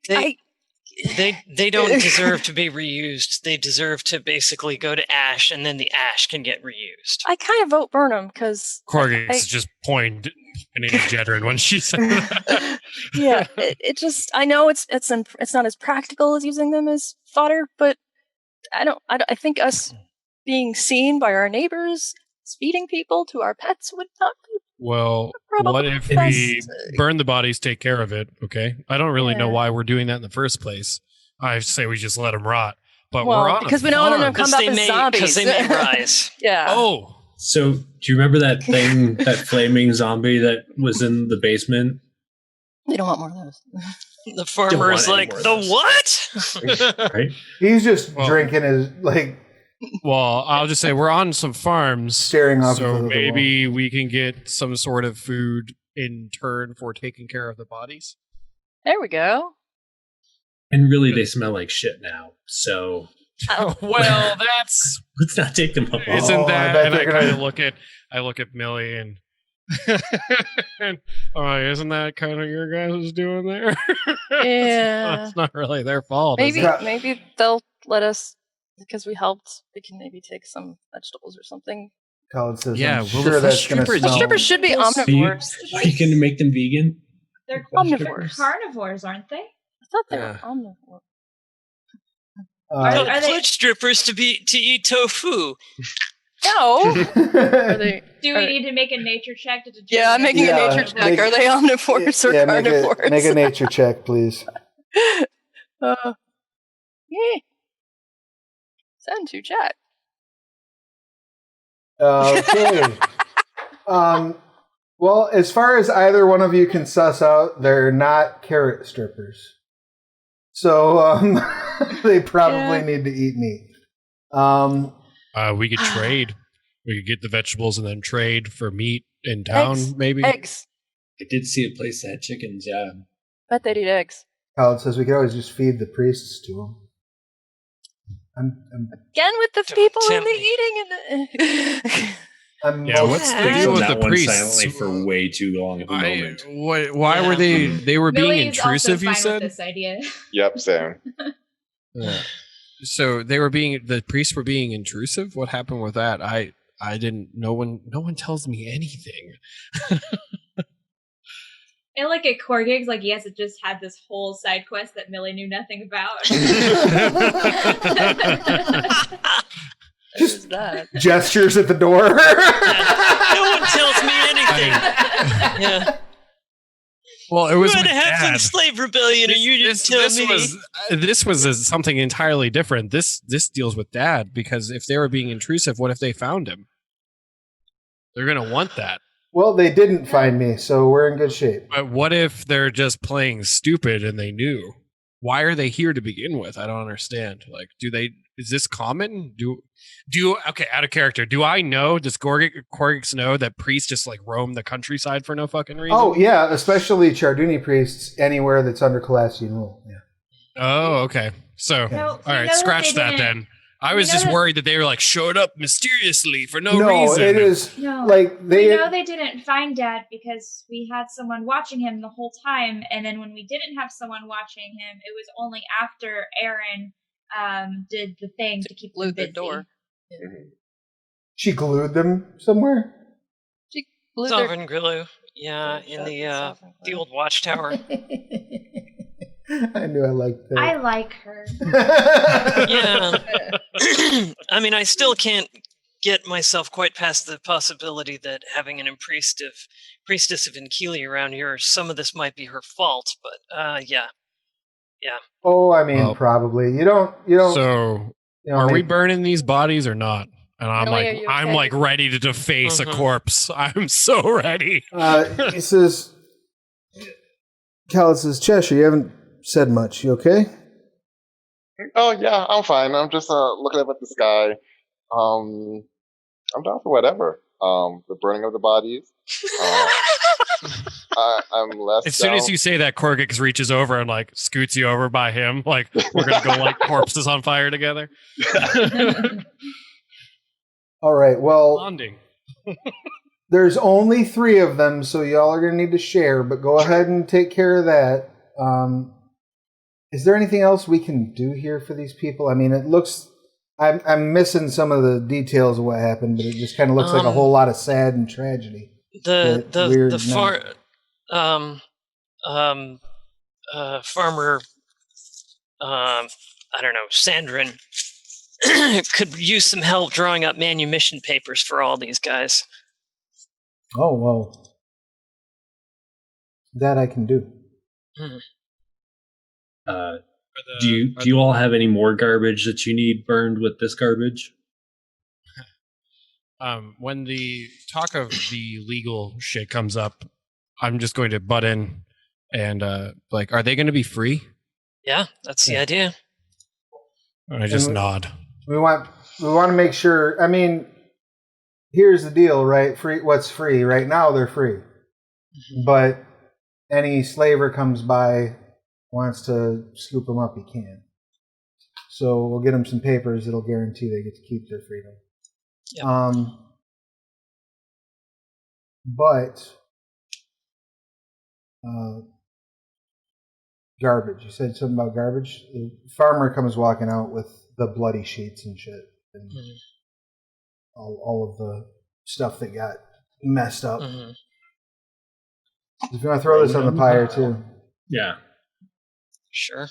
They don't deserve to be reused. They deserve to basically go to ash, and then the ash can get reused.
I kind of vote burn them because
Korggix just pointed into Jedryn when she said that.
yeah, it just I know it's not as practical as using them as fodder, but I think us being seen by our neighbors feeding people to our pets would not be.
Well,
Probably
what if
best.
we burn the bodies, take care of it? Okay, I don't really know
Yeah.
why we're doing that in the first place. I say we just let them rot, but
Well,
we're on
because
a
we don't want them
farm.
to come back as zombies.
Because they may rise.
Yeah.
Oh,
So, do you remember that thing, that flaming zombie that was in the basement?
We don't want more of those.
The farmer is
want
like,
any
the
more
what?
Right?
He's just
Well-
drinking his, like,
well, I'll just say we're on some farms,
staring off
so
into the
maybe we can get some sort of food in turn for taking care of the bodies.
There we go.
And really, they smell like shit now. So,
Well, that's
let's not take them up.
isn't
I
that?
bet
And I
they're
kind
gonna-
of look at Millie and. and isn't that kind of your guys' doing there?
Yeah.
It's not really their fault. is
Maybe
it?
maybe they'll let us because we helped. We can maybe take some vegetables or something.
Khalid says,
Yeah,
I'm
well, the
sure that's
flesh
going to
strippers-
The
smell.
strippers should be
Are you,
omnivores.
are you going to make them vegan?
They're
Omnivores.
carnivores, aren't they?
I thought they
Yeah.
were omnivores.
Tell
Are they-
flesh strippers to eat tofu.
No. Are they?
Do we need to make a nature check to determine?
Yeah, I'm making
Yeah,
a nature check.
make-
Are they omnivores or
yeah,
carnivores?
make a nature check, please.
Yeah. Send to chat.
Okay. Well, as far as either one of you can suss out, they're not carrot strippers. So they probably
Yeah.
need to eat meat.
We could trade. We could get the vegetables and then trade for meat in town,
Eggs.
maybe.
Eggs.
I did see a place that had chickens, yeah.
Bet they'd eat eggs.
Khalid says we could always just feed the priests to them.
Again with the
Don't
people and
tempt
the
me.
eating and the.
Yeah, what's the deal with
that
the
one
priests?
silently for way too long of a moment.
Why were they? They were being
Millie's
intrusive.
also
You
fine
said.
with this idea.
Yep, same.
Yeah. So they were being. The priests were being intrusive. What happened with that? I didn't. No one tells me anything.
And like at Korggix, like he hasn't just had this whole side quest that Millie knew nothing about.
What is that?
Gestures at the door.
No one tells me anything. Yeah.
Well, it was
You had
with
a halfling
Dad.
slave rebellion, and you didn't tell me.
This was something entirely different. This deals with Dad, because if they were being intrusive, what if they found him? They're gonna want that.
Well, they didn't find me, so we're in good shape.
But what if they're just playing stupid and they knew? Why are they here to begin with? I don't understand. Like, is this common? Okay, out of character. Do I know, does Korggix know that priests just like roam the countryside for no fucking reason?
Oh, yeah, especially Charduni priests anywhere that's under Calassian rule. Yeah.
Oh, okay. So,
No,
all right,
you know
scratch
that
that
they
then. I was
know
just
that-
worried that they were like showed up mysteriously for no
No,
reason.
it is
No.
like
We
they.
know they didn't find Dad because we had someone watching him the whole time, and then when we didn't have someone watching him, it was only after Aaron did the thing to keep
Glued
them
the
busy.
door.
She glued them somewhere.
She blew their
Sovereign Grillo. Yeah, in the old watchtower.
I knew I liked that.
I like her.
Yeah. I mean, I still can't get myself quite past the possibility that having an priestess of Inkili around here, some of this might be her fault, but yeah.
Oh, I mean,
Well,
probably. You don't.
So,
You know,
are we
make-
burning these bodies or not? And I'm
Millie, are
like,
you
I'm
okay?
like ready to deface a
Mhm.
corpse. I'm so ready.
He says, Khalid says, Cheshire, you haven't said much. You okay?
Oh yeah, I'm fine. I'm just looking up at the sky. I'm down for whatever. The burning of the bodies. I'm less.
As soon as you say that, Korggix reaches over and like scoots you over by him. Like, we're gonna go like corpses on fire together.
All right. Well,
Bonding.
there's only 3 of them, so y'all are going to need to share, but go ahead and take care of that. Is there anything else we can do here for these people? I mean, it looks... I'm missing some of the details of what happened, but it just kind of looks like a whole lot of sad and tragedy.
Farmer, I don't know, Sandrin could use some help drawing up manumission papers for all these guys.
Oh, well. That I can do.
Do you all have any more garbage that you need burned with this garbage?
When the talk of the legal shit comes up, I'm just going to butt in and like, are they going to be free?
Yeah, that's the idea.
And I just
And
nod.
We want to make sure... I mean, here's the deal, right? What's free? Right now, they're free. But any slaver comes by, wants to scoop them up, he can. So we'll get them some papers that'll guarantee they get to keep their freedom.
Yep.
But garbage. You said something about garbage? The farmer comes walking out with the bloody sheets and shit. And all of the stuff that got messed up.
Mm-hmm.
If you want to throw this on the pyre, too.
Yeah.
Sure.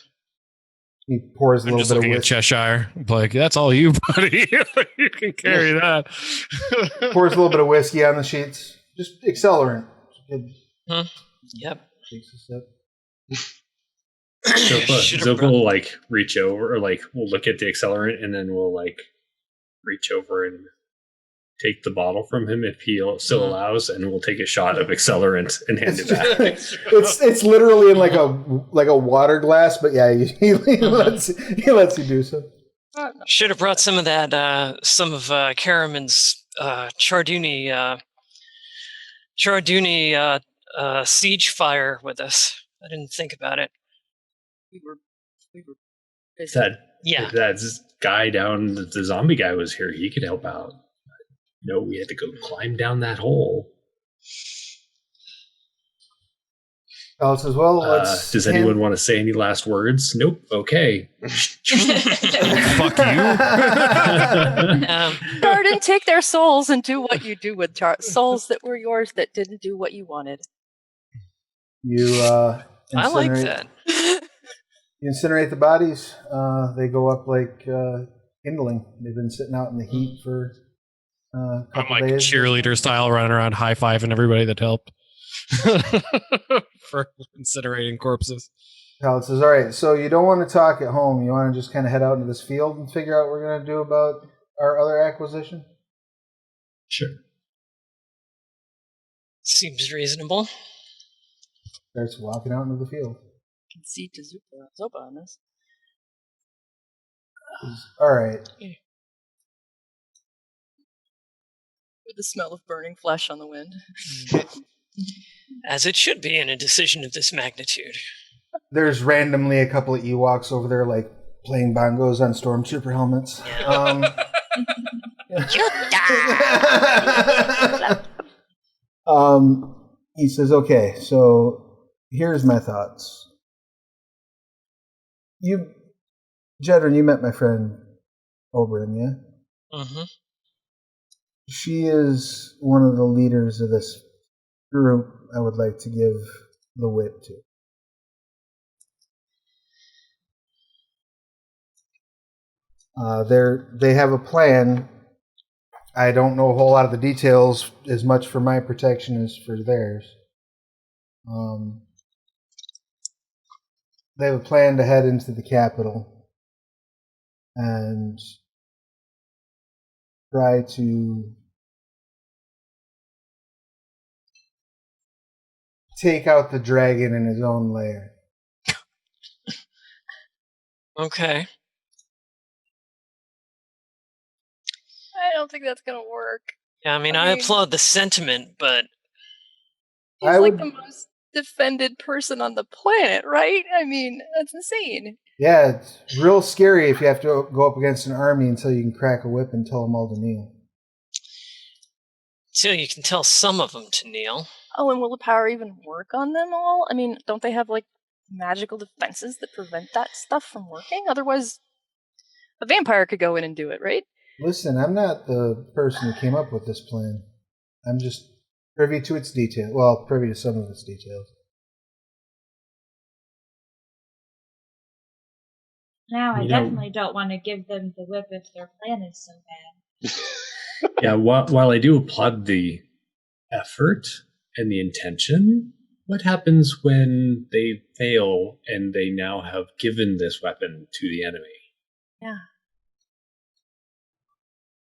He pours a
I'm
little
just
bit of
looking at
whiskey.
Cheshire. Like, that's all you, buddy. You can carry that.
Pours a little bit of whiskey on the sheets. Just accelerant.
Yep.
Takes a sip.
Zopa will like reach over, or like we'll look at the accelerant, and then we'll like reach over and take the bottle from him if he still allows, and we'll take a shot of accelerant and hand it back.
it's literally in like a water glass, but yeah, he lets you do so.
Should have brought some of that, some of Karaman's Charduni siege fire with us. I didn't think about it.
We were busy.
Yeah.
If that guy down, the zombie guy was here, he could help out. No, we had to go climb down that hole.
Alice says, well, let's...
Does anyone want to say any last words? Nope. Okay.
Fuck you.
Garden, take their souls and do what you do with souls that were yours that didn't do what you wanted.
You
I like
incinerate-
that.
You incinerate the bodies. They go up like kindling. They've been sitting out in the heat for a
I'm
couple
like
days.
cheerleader style, running around high fiving everybody that helped for incinerating corpses.
Khalid says, all right, so you don't want to talk at home. You want to just kind of head out into this field and figure out what we're going to do about our other acquisition?
Sure.
Seems reasonable.
Starts walking out into the field.
Concede to Zopa on this.
All right.
With the smell of burning flesh on the wind.
As it should be in a decision of this magnitude.
There's randomly a couple of Ewoks over there, like, playing bongos on stormtrooper helmets. He says, okay, so here's my thoughts. Jedryn, you met my friend Oberyn, yeah?
Mm-hmm.
She is one of the leaders of this group I would like to give the whip to. They have a plan. I don't know a whole lot of the details, as much for my protection as for theirs. They have a plan to head into the capital and try to take out the dragon in his own lair.
Okay.
I don't think that's gonna work.
Yeah, I mean,
I
I
mean-
applaud the sentiment, but
He's
I
like
would-
the most defended person on the planet, right? I mean, that's insane.
Yeah, it's real scary if you have to go up against an army until you can crack a whip and tell them all to kneel.
still you can tell some of them to kneel.
Oh, and will the power even work on them all? I mean, don't they have, like, magical defenses that prevent that stuff from working? Otherwise, a vampire could go in and do it, right?
Listen, I'm not the person who came up with this plan. I'm just privy to its detail. Well, privy to some of its details.
Now I
You know-
definitely don't want to give them the whip if their plan is so bad.
Yeah, while I do applaud the effort and the intention, what happens when they fail and they now have given this weapon to the enemy?
Yeah.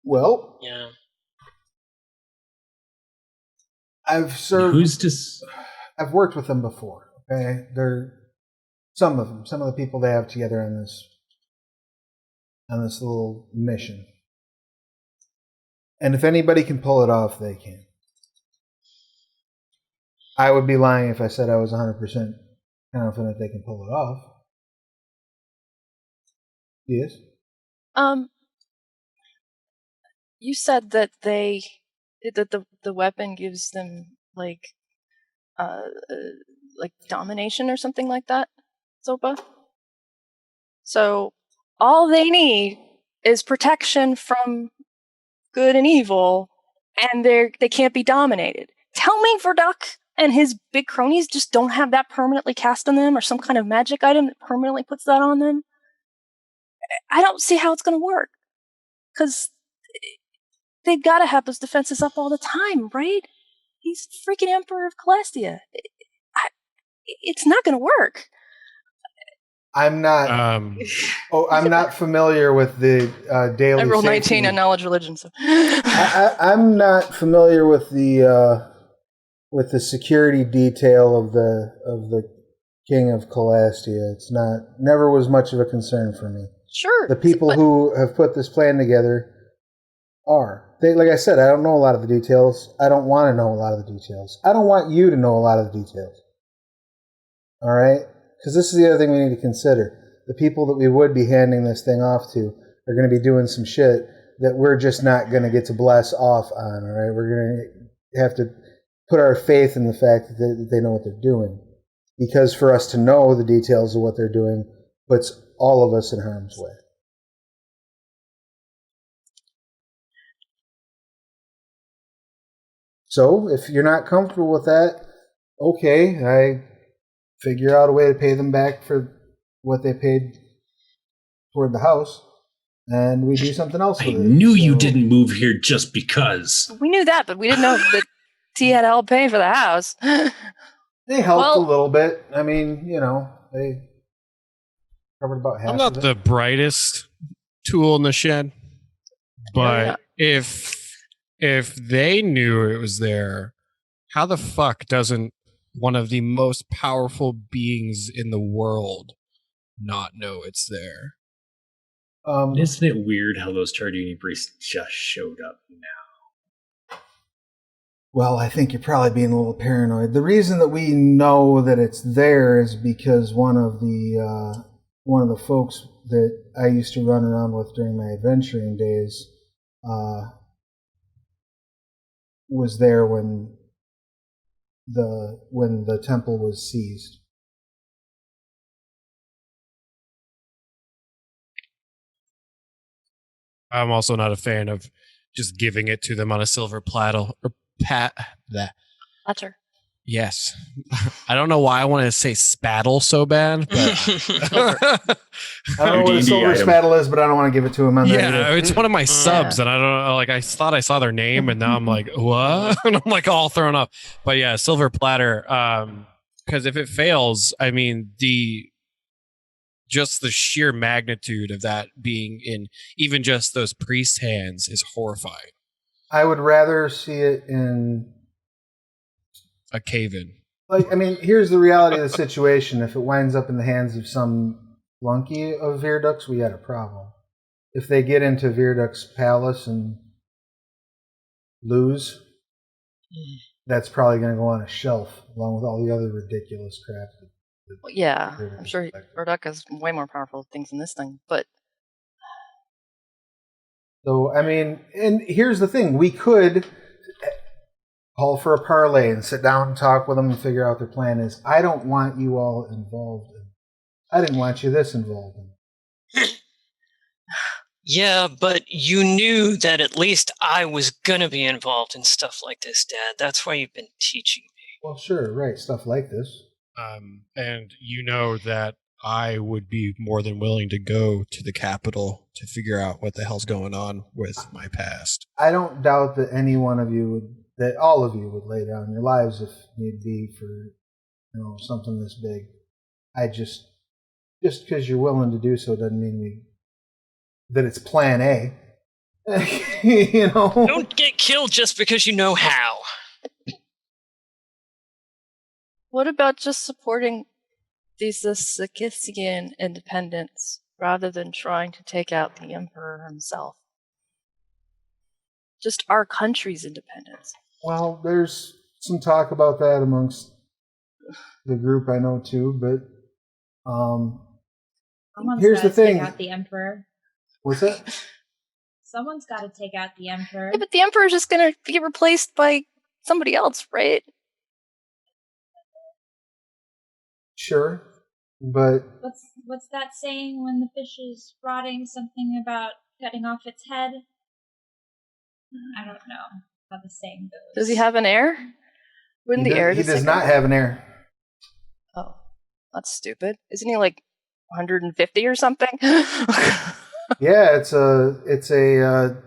Well,
Yeah.
I've served. I've worked with them before. Okay, they're some of them. Some of the people they have together on this little mission. And if anybody can pull it off, they can. I would be lying if I said I was 100% confident they can pull it off. Yes.
You said that the weapon gives them like domination or something like that, Zopa. So all they need is protection from good and evil, and they can't be dominated. Tell me Verduk and his big cronies just don't have that permanently cast on them, or some kind of magic item that permanently puts that on them. I don't see how it's going to work, because they've got to have those defenses up all the time, right? He's freaking Emperor of Celestia. It's not going to work.
I'm not. I'm not familiar with the daily.
I rolled
safety.
19 on knowledge religion. So
I'm not familiar with the security detail of the King of Celestia. It's never was much of a concern for me.
Sure.
The people who have put this plan together like I said, I don't know a lot of the details. I don't want to know a lot of the details. I don't want you to know a lot of the details. All right? Because this is the other thing we need to consider. The people that we would be handing this thing off to are going to be doing some shit that we're just not going to get to bless off on. All right? We're going to have to put our faith in the fact that they know what they're doing. Because for us to know the details of what they're doing puts all of us in harm's way. So, if you're not comfortable with that, okay, figure out a way to pay them back for what they paid toward the house, and we do something else
I
with it.
knew you didn't move here just because.
We knew that, but we didn't know that T had help paying for the house.
They helped
Well-
a little bit. I mean, they covered about half
I'm not
of
the
it.
brightest tool in the shed, but if they knew it was there, how the fuck doesn't one of the most powerful beings in the world not know it's there?
Isn't it weird how those Tardini priests just showed up now?
Well, I think you're probably being a little paranoid. The reason that we know that it's there is because one of the folks that I used to run around with during my adventuring days was there when the temple was seized.
I'm also not a fan of just giving it to them on a silver platter.
Platter.
Yes. I don't know why I want to say spattle so bad, but
I don't know what a
D&D
silver
item.
spattle is, but I don't want to give it to him on that
yeah,
either.
it's one of my subs, and I don't know. Like, I thought I saw their name, and now I'm like, what? And I'm like all thrown up. But yeah, silver platter. Because if it fails, I mean just the sheer magnitude of that being in even just those priests' hands is horrifying.
I would rather see it in
A cave-in.
here's the reality of the situation. If it winds up in the hands of some flunky of Virdux, we got a problem. If they get into Virdux's palace and lose, that's probably going to go on a shelf along with all the other ridiculous crap.
Well, yeah,
Virdux
I'm sure
is like-
Murdoch has way more powerful things than this thing, but
So, and here's the thing. We could call for a parlay and sit down and talk with them and figure out their plan is. I don't want you all involved in. I didn't want you this involved in.
Yeah, but you knew that at least I was gonna be involved in stuff like this, Dad. That's why you've been teaching me.
Well, sure, right. Stuff like this.
And you know that I would be more than willing to go to the capital to figure out what the hell's going on with my past.
I don't doubt that any one of you that all of you would lay down your lives if need be for something this big. I just because you're willing to do so doesn't mean that it's plan A.
Don't get killed just because you know how.
what about just supporting the Sakisian independence rather than trying to take out the Emperor himself? Just our country's independence.
Well, there's some talk about that amongst the group I know too, but
Someone's
here's the
gotta
thing.
Take out the Emperor.
What's that?
Someone's got to take out the Emperor.
Yeah, but the Emperor's just gonna be replaced by somebody else, right?
Sure, but
What's that saying when the fish is rotting? Something about cutting off its head. I don't know how the saying goes.
Does he have an heir? Wouldn't the heir
he
just
does
take
not
him?
have an heir.
Oh, that's stupid. Isn't he like 150 or something?
Yeah, it's a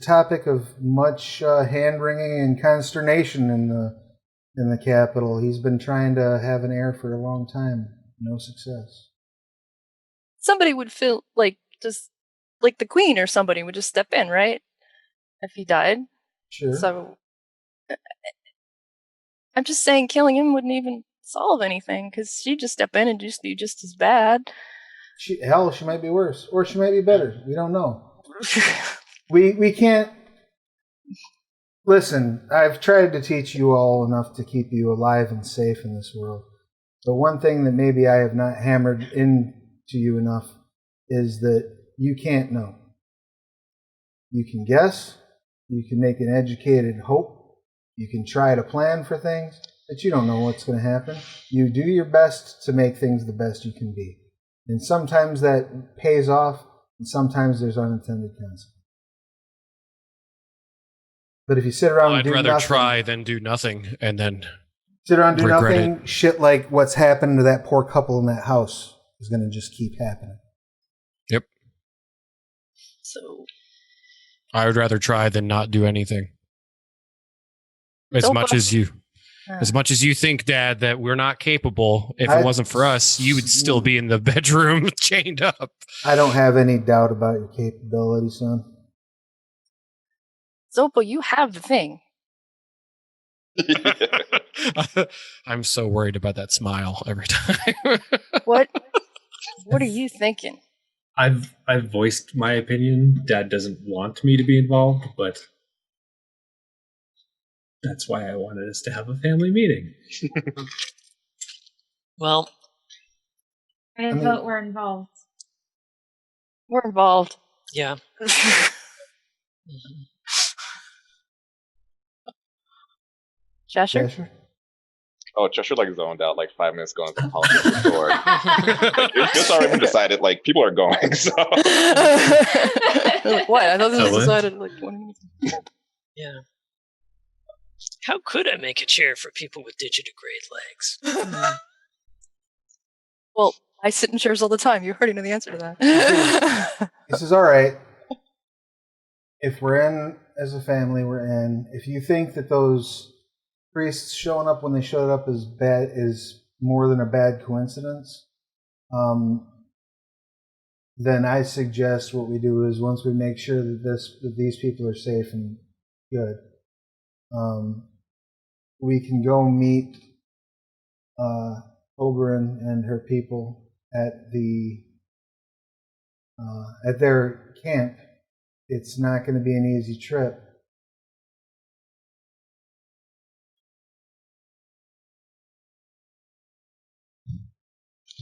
topic of much hand wringing and consternation in the capital. He's been trying to have an heir for a long time, no success.
Somebody would feel like just like the queen or somebody would just step in, right? If he died.
Sure.
So I'm just saying killing him wouldn't even solve anything because she'd just step in and just be just as bad.
She might be worse, or she might be better. We don't know. We can't. Listen, I've tried to teach you all enough to keep you alive and safe in this world. The one thing that maybe I have not hammered into you enough is that you can't know. You can guess. You can make an educated hope. You can try to plan for things, but you don't know what's going to happen. You do your best to make things the best you can be. And sometimes that pays off, and sometimes there's unintended consequences. But if you sit around and
I'd
do
rather
nothing,
try than do nothing and then
sit around, do
regret
nothing. Shit like what's happened to that poor couple in that house is going to just keep happening.
Yep.
So
I would rather try than not do anything. As much as you think, Dad, that we're not capable, if it wasn't for us, you would still be in the bedroom chained up.
I don't have any doubt about your capability, son.
Zopa, you have the thing.
I'm so worried about that smile every time.
What are you thinking?
I've voiced my opinion. Dad doesn't want me to be involved, but that's why I wanted us to have a family meeting.
Well,
I vote we're involved.
We're involved.
yeah.
Cheshire?
Oh, Cheshire like zoned out like 5 minutes ago into the politics store. It's already been decided. Like people are going. So
Like, what? I thought this was
What?
decided like 20 minutes.
Yeah. How could I make a chair for people with digitigrade legs?
Well, I sit in chairs all the time. You already know the answer to that.
This is all right. If we're in as a family, we're in. If you think that those priests showing up when they showed up is more than a bad coincidence, then I suggest what we do is once we make sure that these people are safe and good, we can go meet Oberyn and her people at their camp. It's not going to be an easy trip.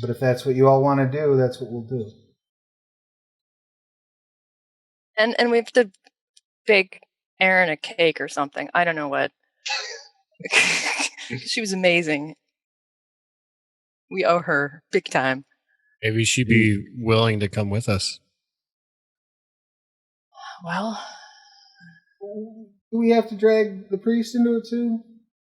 But if that's what you all want to do, that's what we'll do.
and we have to bake Erin a cake or something. I don't know what. She was amazing. We owe her big time.
Maybe she'd be willing to come with us.
Well,
Do we have to drag the priest into it too?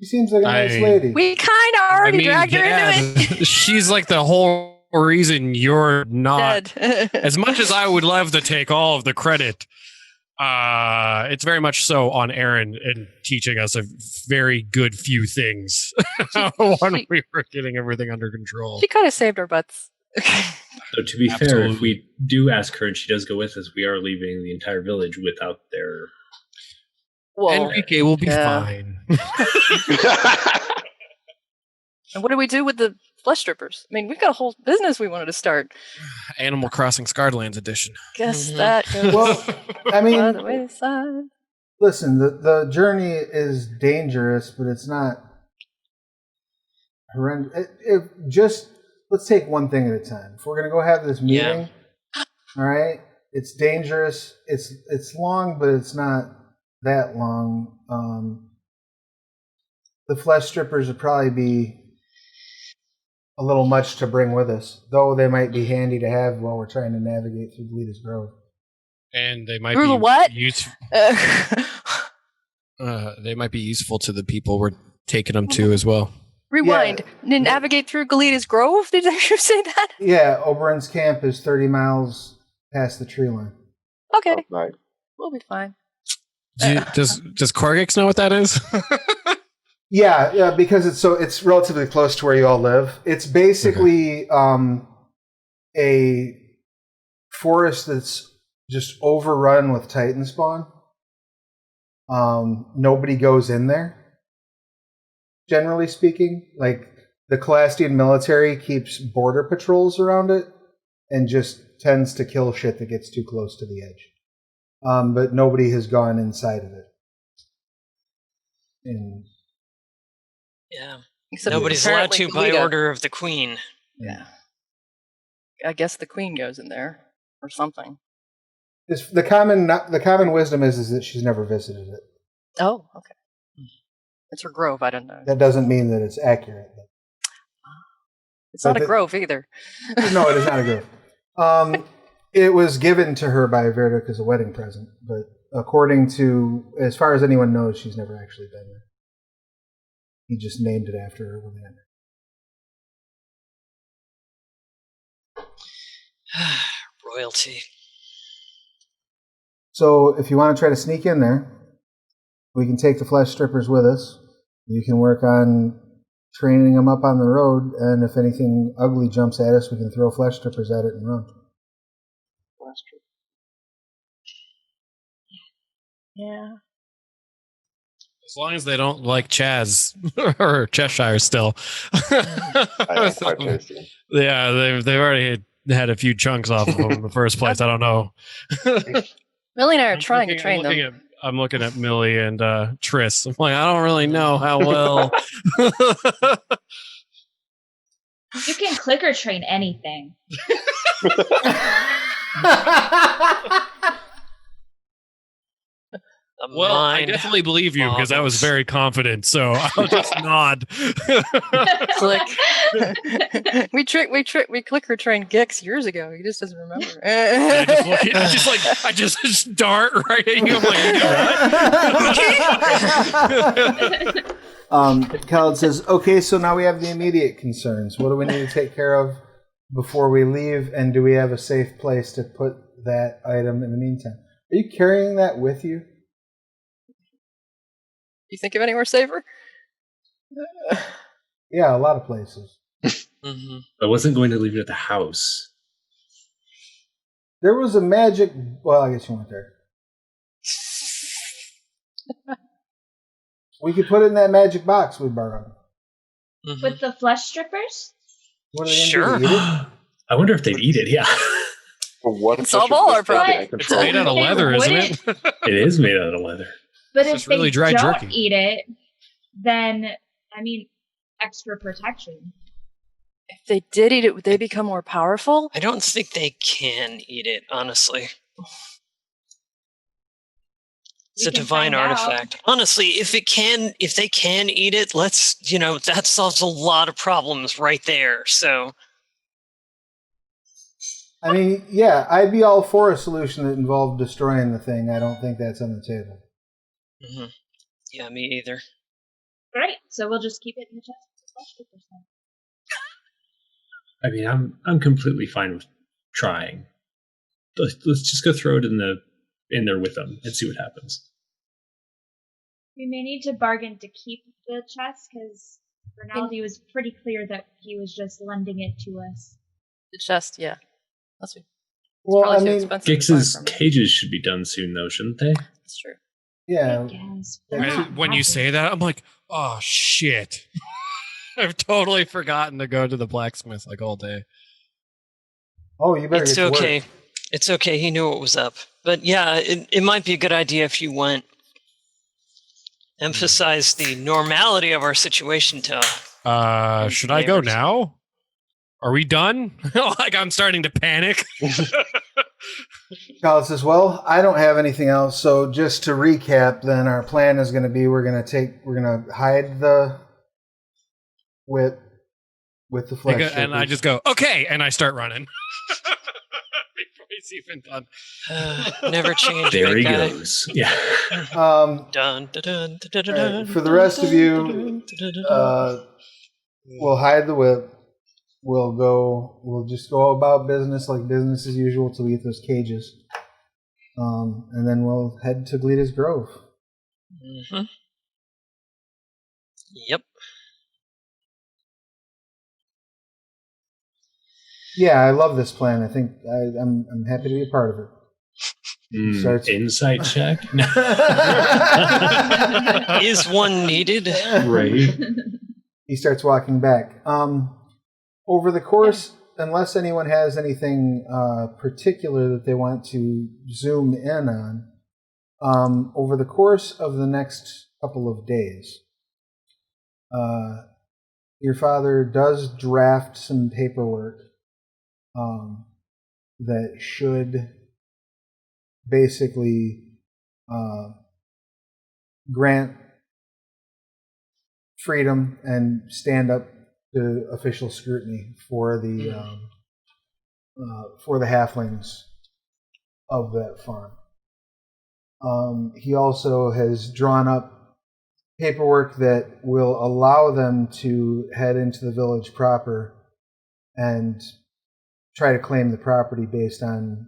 She seems like a nice lady.
we kind of already dragged her into it.
She's like the whole reason you're not.
Dead.
As much as I would love to take all of the credit, it's very much so on Erin and teaching us a very good few things when we were getting everything under control.
She kind of saved our butts.
So to be fair, if we do ask her and she does go with us, we are leaving the entire village without their...
Well,
Enrique will be fine.
And what do we do with the flesh strippers? I mean, we've got a whole business we wanted to start.
Animal Crossing Scarlands edition.
Guess that goes
Well, I mean,
by the wayside.
listen, the journey is dangerous, but it's not horrendous. Let's take one thing at a time. If we're going to go have this meeting, all right, it's dangerous. It's long, but it's not that long. The flesh strippers would probably be a little much to bring with us, though they might be handy to have while we're trying to navigate through Bleeda's Grove.
And they might
Through
be
the what?
They might be useful to the people we're taking them to as well.
Rewind. Navigate through Galeeta's Grove? Did you say that?
Yeah, Oberyn's camp is 30 miles past the tree line.
Okay.
Right.
We'll be fine.
Does Korggix know what that is?
Yeah, because it's relatively close to where you all live. It's basically a forest that's just overrun with Titan spawn. Nobody goes in there. Generally speaking, like the Calastian military keeps border patrols around it and just tends to kill shit that gets too close to the edge. But nobody has gone inside of it.
Yeah.
Except
Nobody's allowed to
apparently
by
Galeeta.
order of the queen.
Yeah. I guess the queen goes in there or something.
The common wisdom is that she's never visited it.
Oh, okay. It's her grove. I don't know.
That doesn't mean that it's accurate.
It's not a grove either.
No, it is not a grove. It was given to her by Verdict as a wedding present, but according to, as far as anyone knows, she's never actually been there. He just named it after her when they entered.
Royalty.
So if you want to try to sneak in there, we can take the flesh strippers with us. You can work on training them up on the road, and if anything ugly jumps at us, we can throw flesh strippers at it and run.
Yeah.
As long as they don't like Chaz or Cheshire still.
I am quite tasty.
Yeah, they've already had a few chunks off of them in the first place. I don't know.
Millie and I are trying to train them.
I'm looking at Millie and Triss. I'm like, I don't really know how well.
You can clicker train anything.
Well, I definitely believe you because I was very confident. So I'll just nod.
Click. we clicker trained Gix years ago. He just doesn't remember.
I just dart right at you. I'm like,
Khalid says, okay, so now we have the immediate concerns. What do we need to take care of before we leave? And do we have a safe place to put that item in the meantime? Are you carrying that with you?
You think of anywhere safer?
Yeah, a lot of places.
Mm-hmm.
I wasn't going to leave it at the house.
There was a magic... Well, I guess you weren't there. We could put it in that magic box we borrowed.
Mm-hmm.
With the flesh strippers?
What are they
Sure.
going to do? Eat it?
I wonder if they'd eat it, yeah.
For one
Solve all our problems.
it's made out of leather, isn't it?
It is made out of leather.
But
It's
if
just really
they
dry
don't
jerky.
eat it, then, I mean, extra protection.
If they did eat it, would they become more powerful?
I don't think they can eat it, honestly. It's a
can
divine
find out.
artifact. Honestly, if they can eat it, that solves a lot of problems right there. So,
I mean, yeah, I'd be all for a solution that involved destroying the thing. I don't think that's on the table.
mm-hmm. Yeah, me either.
Right, so we'll just keep it in the chest with the flesh strippers then.
I mean, I'm completely fine with trying. Let's just go throw it in there with them and see what happens.
We may need to bargain to keep the chest, because Rinaldi was pretty clear that he was just lending it to us.
The chest, yeah. That's
Well,
probably
I
too
mean,
expensive to buy
Gix's
from him.
cages should be done soon, though, shouldn't they?
That's true.
yeah.
Yes,
When you say that, I'm like, oh shit. I've totally forgotten to go to the blacksmith like all day.
Oh, you better
It's
get to
okay.
work.
It's okay. He knew what was up. But yeah, it might be a good idea if you went. Emphasize the normality of our situation to.
Should I go
neighbors.
now? Are we done? Like I'm starting to panic.
Khalid says, well, I don't have anything else, so just to recap, then our plan is going to be we're going to hide the whip with the flesh
and I
strippers.
just go, okay, and I start running. Before he's even done.
Never change.
There he
big guy.
goes. Yeah.
Dun, dun, dun, dun, dun,
All right, for the rest of you, we'll hide the whip. We'll just go about business like business as usual till we get those cages. And then we'll head to Gleda's Grove.
Mm-hmm. Yep.
Yeah, I love this plan. I think I'm happy to be a part of it. Starts-
Insight check?
Is one needed?
Right.
He starts walking back. Over the course, unless anyone has anything particular that they want to zoom in on, over the course of the next couple of days, your father does draft some paperwork that should basically grant freedom and stand up to official scrutiny for the halflings of that farm. He also has drawn up paperwork that will allow them to head into the village proper and try to claim the property based on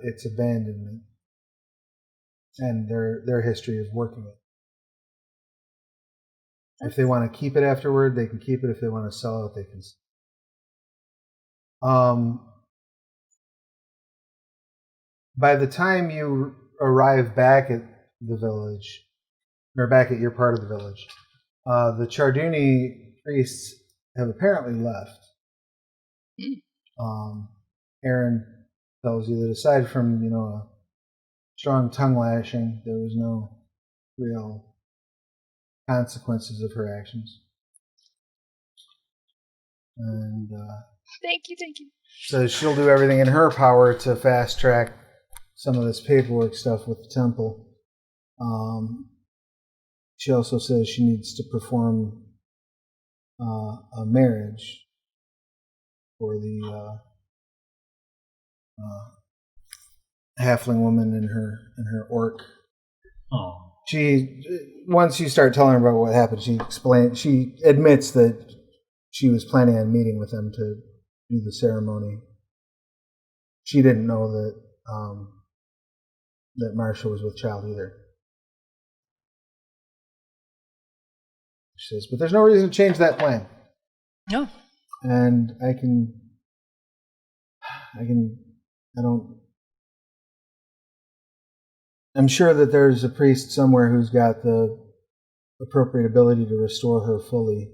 its abandonment and their history of working it. If they want to keep it afterward, they can keep it. If they want to sell it, they can. By the time you arrive back at the village, or back at your part of the village, the Charduni priests have apparently left. Aaron tells you that aside from, a strong tongue lashing, there was no real consequences of her actions. And
Thank you.
so she'll do everything in her power to fast track some of this paperwork stuff with the temple. She also says she needs to perform a marriage for the halfling woman and her orc.
Oh.
Once you start telling her about what happened, she admits that she was planning on meeting with them to do the ceremony. She didn't know that that Marsha was with child either. She says, but there's no reason to change that plan.
No.
And I'm sure that there's a priest somewhere who's got the appropriate ability to restore her fully.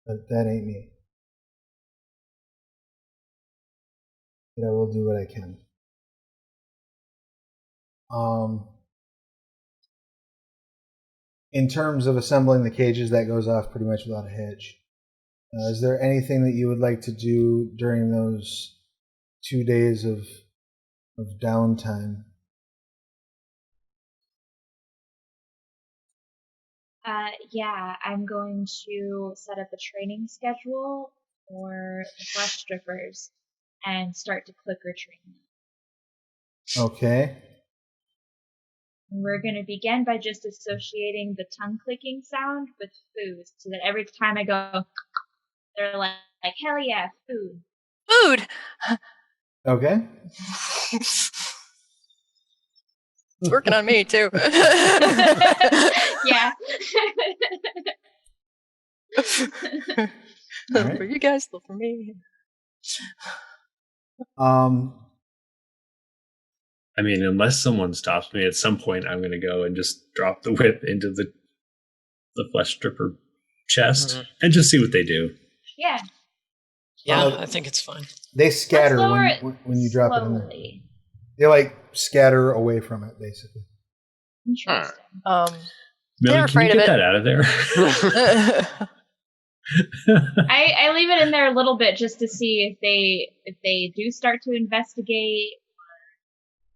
But that ain't me. But I will do what I can. In terms of assembling the cages, that goes off pretty much without a hitch. Is there anything that you would like to do during those 2 days of downtime?
Yeah, I'm going to set up a training schedule for the flesh strippers and start to clicker train them.
Okay.
We're going to begin by just associating the tongue clicking sound with food, so that every time I go, they're like hell yeah, food.
Food!
Okay.
It's working on me, too.
Yeah.
Right.
For you guys, still for me.
I mean, unless someone stops me at some point, I'm going to go and just drop the whip into the flesh stripper chest and just see what they do.
Yeah.
Yeah, I think it's fine.
They scatter
Let's lower it
when you drop it in there.
slowly.
They scatter away from it, basically.
Interesting.
Millie, can
afraid
you
of
get
it.
that out of there?
I leave it in there a little bit just to see if they do start to investigate.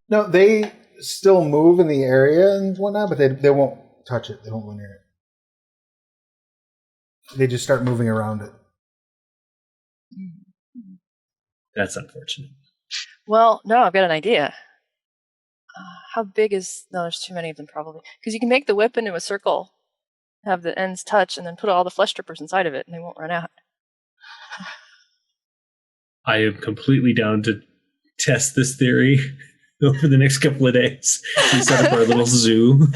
No, they still move in the area and whatnot, but they won't touch it. They won't go near it. They just start moving around it.
That's unfortunate.
Well, no, I've got an idea. How big is... No, there's too many of them, probably. Because you can make the whip into a circle, have the ends touch, and then put all the flesh strippers inside of it, and they won't run out.
I am completely down to test this theory over the next couple of days. We set up our little zoo,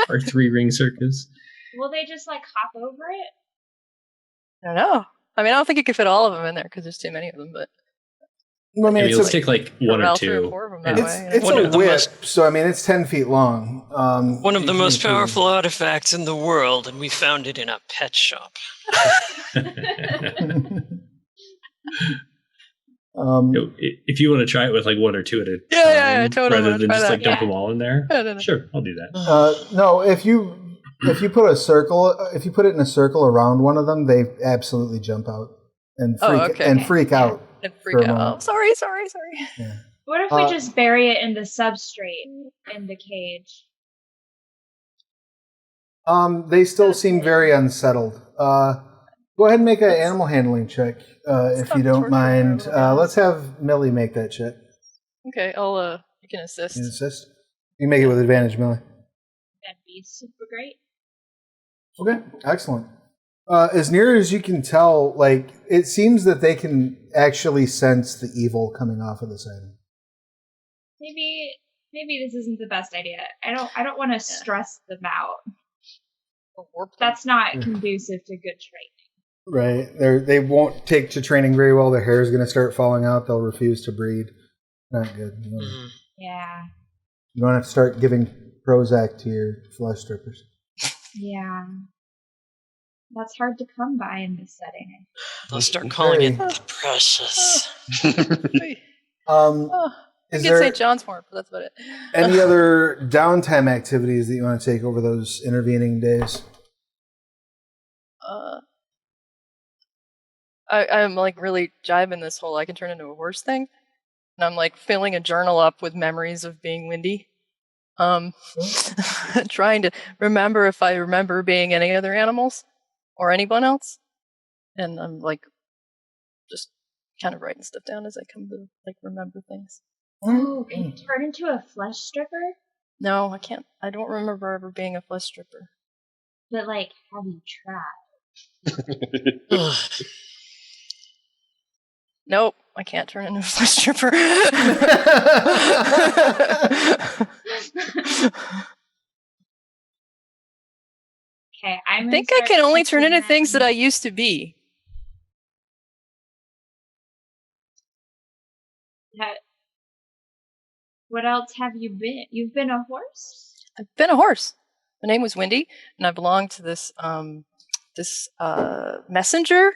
our 3-ring circus.
Will they just hop over it?
I don't know. I mean, I don't think you could fit all of them in there because there's too many of them, but...
I mean,
let's take one or
around 3 or
two.
4 of them that way.
It's
One
a
of the
whip,
most-
so I mean, it's 10 feet long.
One of the
you
most
can-
powerful artifacts in the world, and we found it in a pet shop.
If you want to try it with 1 or 2 at a time,
Yeah, totally.
rather than
Try
just
that.
dump them all in there,
No.
sure, I'll do that.
No, if you put it in a circle around one of them, they absolutely jump out and freak out.
And
for
freak
a
out.
moment.
Oh, sorry.
Yeah.
What if we just bury it in the substrate in the cage?
They still seem very unsettled. Go ahead and make an animal handling check, if
Stop
you don't
torturing
mind.
her little
Let's have Millie make that check.
Okay, you can assist.
You insist? You make it with advantage, Millie.
That'd be be super great.
Okay, excellent. As near as you can tell, like, it seems that they can actually sense the evil coming off of this item.
Maybe this isn't the best idea. I don't want to stress them out. That's not conducive to good training.
Right. They won't take to training very well. Their hair is going to start falling out. They'll refuse to breed. Not good.
Yeah.
You don't have to start giving Prozac to your flesh strippers.
Yeah. That's hard to come by in this setting.
They'll start calling it the precious.
I get St. John's more, but that's about it.
Any other downtime activities that you want to take over those intervening days?
I'm like really jiving this whole I can turn into a horse thing. And I'm like filling a journal up with memories of being windy. Trying to remember if I remember being any other animals or anyone else. And I'm like just kind of writing stuff down as I come to like remember things.
Oh, can you turn into a flesh stripper?
No, I can't. I don't remember ever being a flesh stripper.
But like, have you tried?
Nope, I can't turn into a flesh stripper.
Okay,
I think I can only turn into things that I used to be.
What else have you been? You've been a horse?
I've been a horse. My name was Windy, and I belonged to this messenger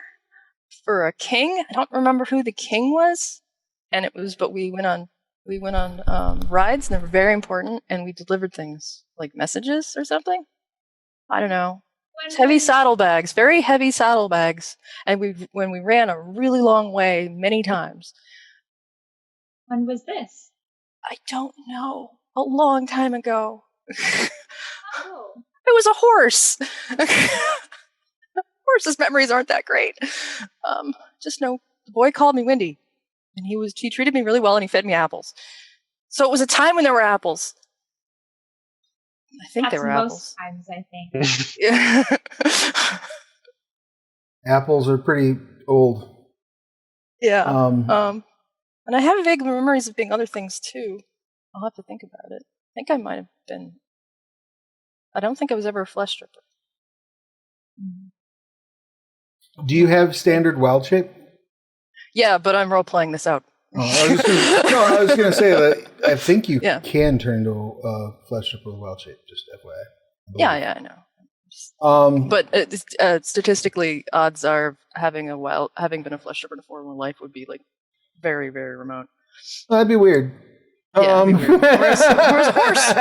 for a king. I don't remember who the king was, and it was. But we went on rides, and they were very important, and we delivered things like messages or something. I don't know. Heavy saddlebags, very heavy saddlebags, and when we ran a really long way many times.
When was this?
I don't know. A long time ago.
Oh.
It was a horse. Horses' memories aren't that great. Just know the boy called me Windy, and he treated me really well, and he fed me apples. So it was a time when there were apples. I think there were apples.
Times, I think.
Apples are pretty old.
Yeah. And I have vague memories of being other things too. I'll have to think about it. I think I might have been. I don't think I was ever a flesh stripper.
Do you have standard wild shape?
Yeah, but I'm role playing this out.
I was going to say that I think you can turn into a flesh stripper with wild shape. Just FYI.
Yeah, I know. But statistically, odds are having been a flesh stripper in a former life would be like very, very remote.
Well, that'd be weird.
Yeah, it'd be weird. Whereas a horse,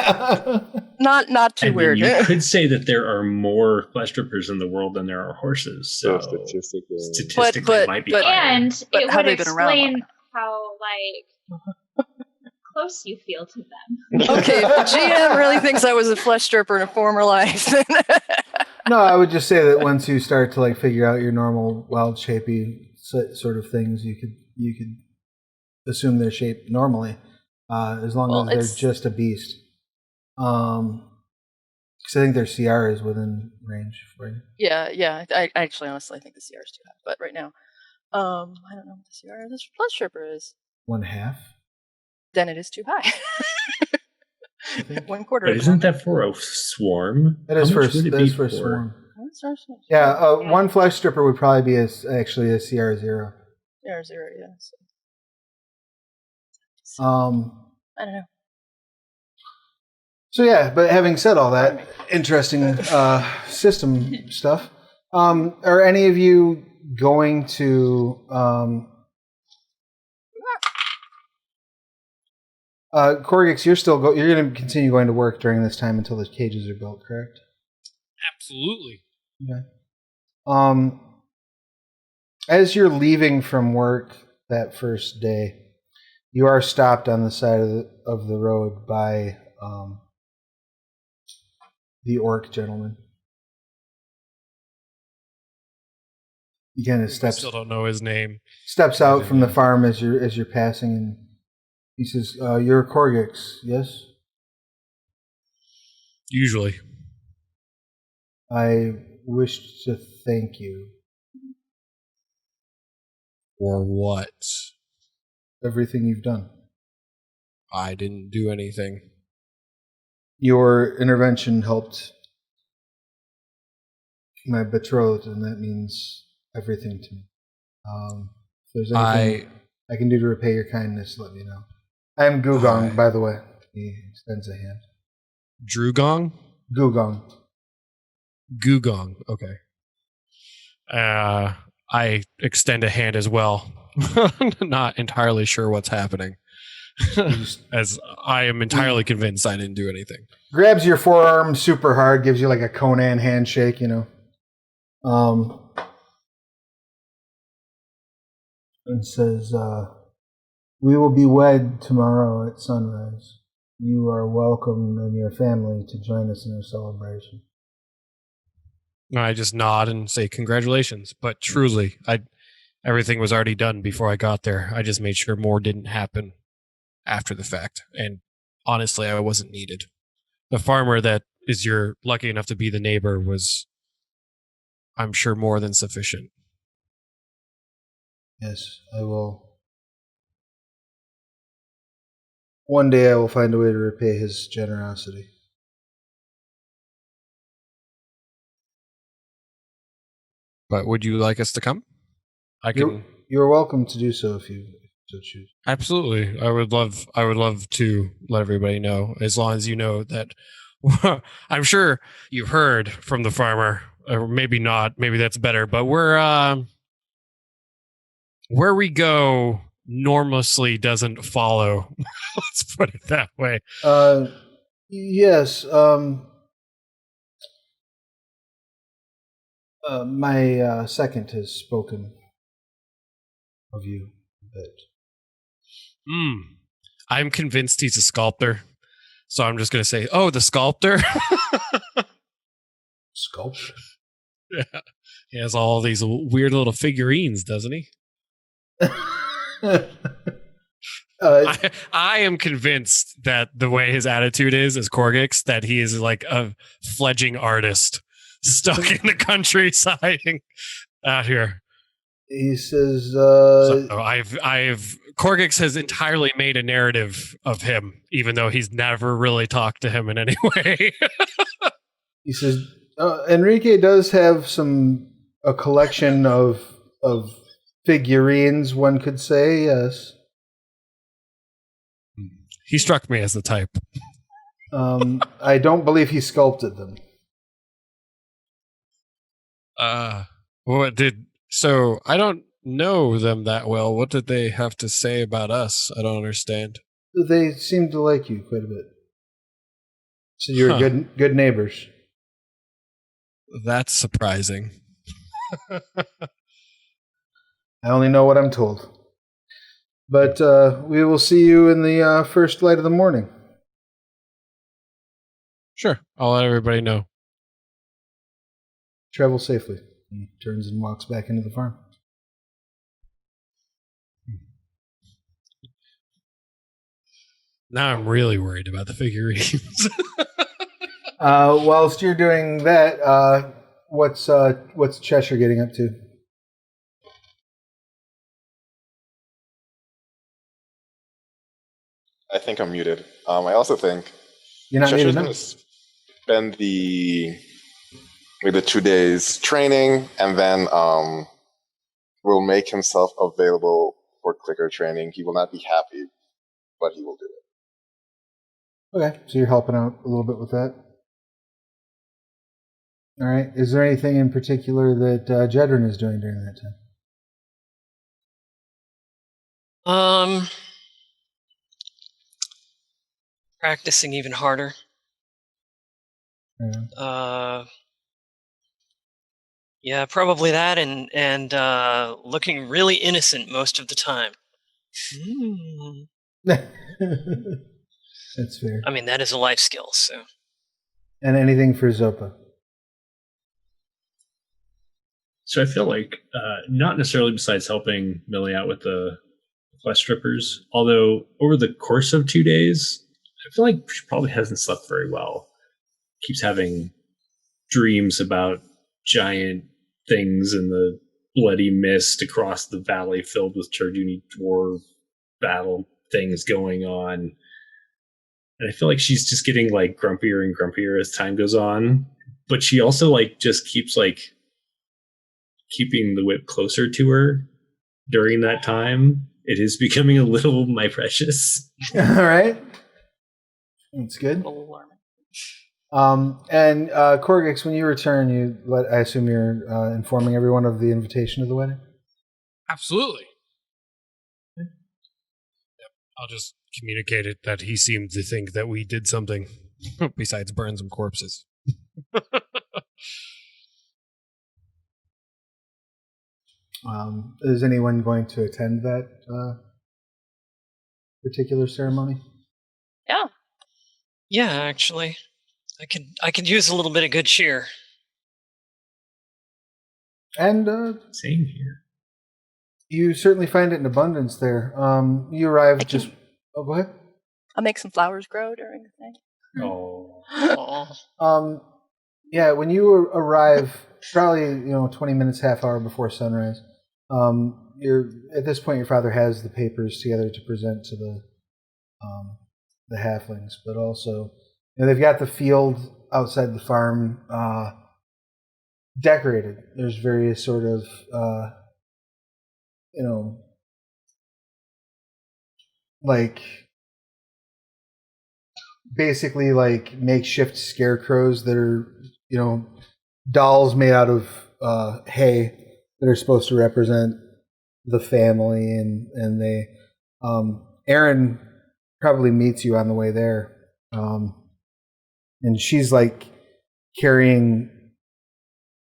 not too weird.
You could say that there are more flesh strippers in the world than there are horses. So
statistically
it might be higher.
And
but
it
have
would
they been around
explain how close you feel to them.
Okay, if the GM really thinks I was a flesh stripper in a former life.
No, I would just say that once you start to figure out your normal wild shapey sort of things, you could assume their shape normally, as long as they're just a beast. Because I think their CR is within range for you.
Yeah. I actually, honestly, think the CR is too high. But right now, I don't know what the CR of this flesh stripper is.
1/2.
Then it is too high. 1/4.
But isn't that for a swarm?
That is for a swarm. Yeah, one flesh stripper would probably be actually a CR0.
CR0, yeah.
So.
I don't know.
So yeah, but having said all that interesting system stuff, are any of you going to Korggix, you're going to continue going to work during this time until the cages are built, correct?
Absolutely.
Okay. As you're leaving from work that first day, you are stopped on the side of the road by the orc gentleman. He kind of steps.
I still don't know his name.
Steps out from the farm as you're passing, and he says, "You're Korggix, yes?"
Usually.
I wish to thank you.
For what?
Everything you've done.
I didn't do anything.
Your intervention helped my betrothed, and that means everything to me. If there's anything I can do to repay your kindness, let me know. I am Gugong, by the way. He extends a hand.
Drugong?
Gugong.
Gugong, okay. I extend a hand as well. Not entirely sure what's happening. As I am entirely convinced I didn't do anything.
Grabs your forearm super hard, gives you like a Conan handshake, you know. And says, we will be wed tomorrow at sunrise. You are welcome and your family to join us in our celebration.
I just nod and say congratulations, but truly, everything was already done before I got there. I just made sure more didn't happen after the fact, and honestly, I wasn't needed. The farmer that is you're lucky enough to be the neighbor was, I'm sure, more than sufficient.
Yes, I will. One day I will find a way to repay his generosity.
But would you like us to come?
You're welcome to do so if you so choose.
Absolutely. I would love to let everybody know, as long as you know that I'm sure you've heard from the farmer, or maybe not, maybe that's better, but we're where we go normally doesn't follow. Let's put it that way.
Yes. My second has spoken of you a bit.
I'm convinced he's a sculptor, so I'm just going to say, "Oh, the sculptor."
Sculptor.
Yeah, he has all these weird little figurines, doesn't he? I am convinced that the way his attitude is as Korggix, that he is like a fledgling artist stuck in the countryside out here.
He says,
so I've Korggix has entirely made a narrative of him, even though he's never really talked to him in any way.
He says, Enrique does have a collection of figurines, one could say, yes.
He struck me as the type.
I don't believe he sculpted them.
So I don't know them that well. What did they have to say about us? I don't understand.
They seem to like you quite a bit. So you're good neighbors.
That's surprising.
I only know what I'm told. But we will see you in the first light of the morning.
Sure. I'll let everybody know.
Travel safely. He turns and walks back into the farm.
Now I'm really worried about the figurines.
Whilst you're doing that, what's Cheshire getting up to?
I think I'm muted. I also think
You're not
Cheshire's
muted
going
now?
to spend the 2 days training, and then will make himself available for clicker training. He will not be happy, but he will do it.
Okay, so you're helping out a little bit with that. All right. Is there anything in particular that Jedryn is doing during that time?
Practicing even harder.
Yeah.
Yeah, probably that, and looking really innocent most of the time.
That's fair.
I mean, that is a life skill, so.
And anything for Zopa?
So I feel like, not necessarily besides helping Millie out with the flesh strippers, although over the course of 2 days, I feel like she probably hasn't slept very well. Keeps having dreams about giant things in the bloody mist across the valley filled with Charduni dwarf battle things going on. And I feel like she's just getting like grumpier and grumpier as time goes on. But she also like just keeps like keeping the whip closer to her during that time. It is becoming a little my precious.
All right. That's good. And Korggix, when you return, I assume you're informing everyone of the invitation to the wedding?
Absolutely. Yep. I'll just communicate it that he seemed to think that we did something besides burn some corpses.
Is anyone going to attend that particular ceremony?
Yeah.
Yeah, actually. I could use a little bit of good cheer.
And
same here.
You certainly find it in abundance there. You arrive just... Oh, go ahead.
I'll make some flowers grow during the thing.
Oh.
Yeah, when you arrive, probably 20 minutes, half hour before sunrise, at this point your father has the papers together to present to the halflings, but also they've got the field outside the farm decorated. There's various sort of like basically like makeshift scarecrows that are dolls made out of hay that are supposed to represent the family, and they Erin probably meets you on the way there, and she's like carrying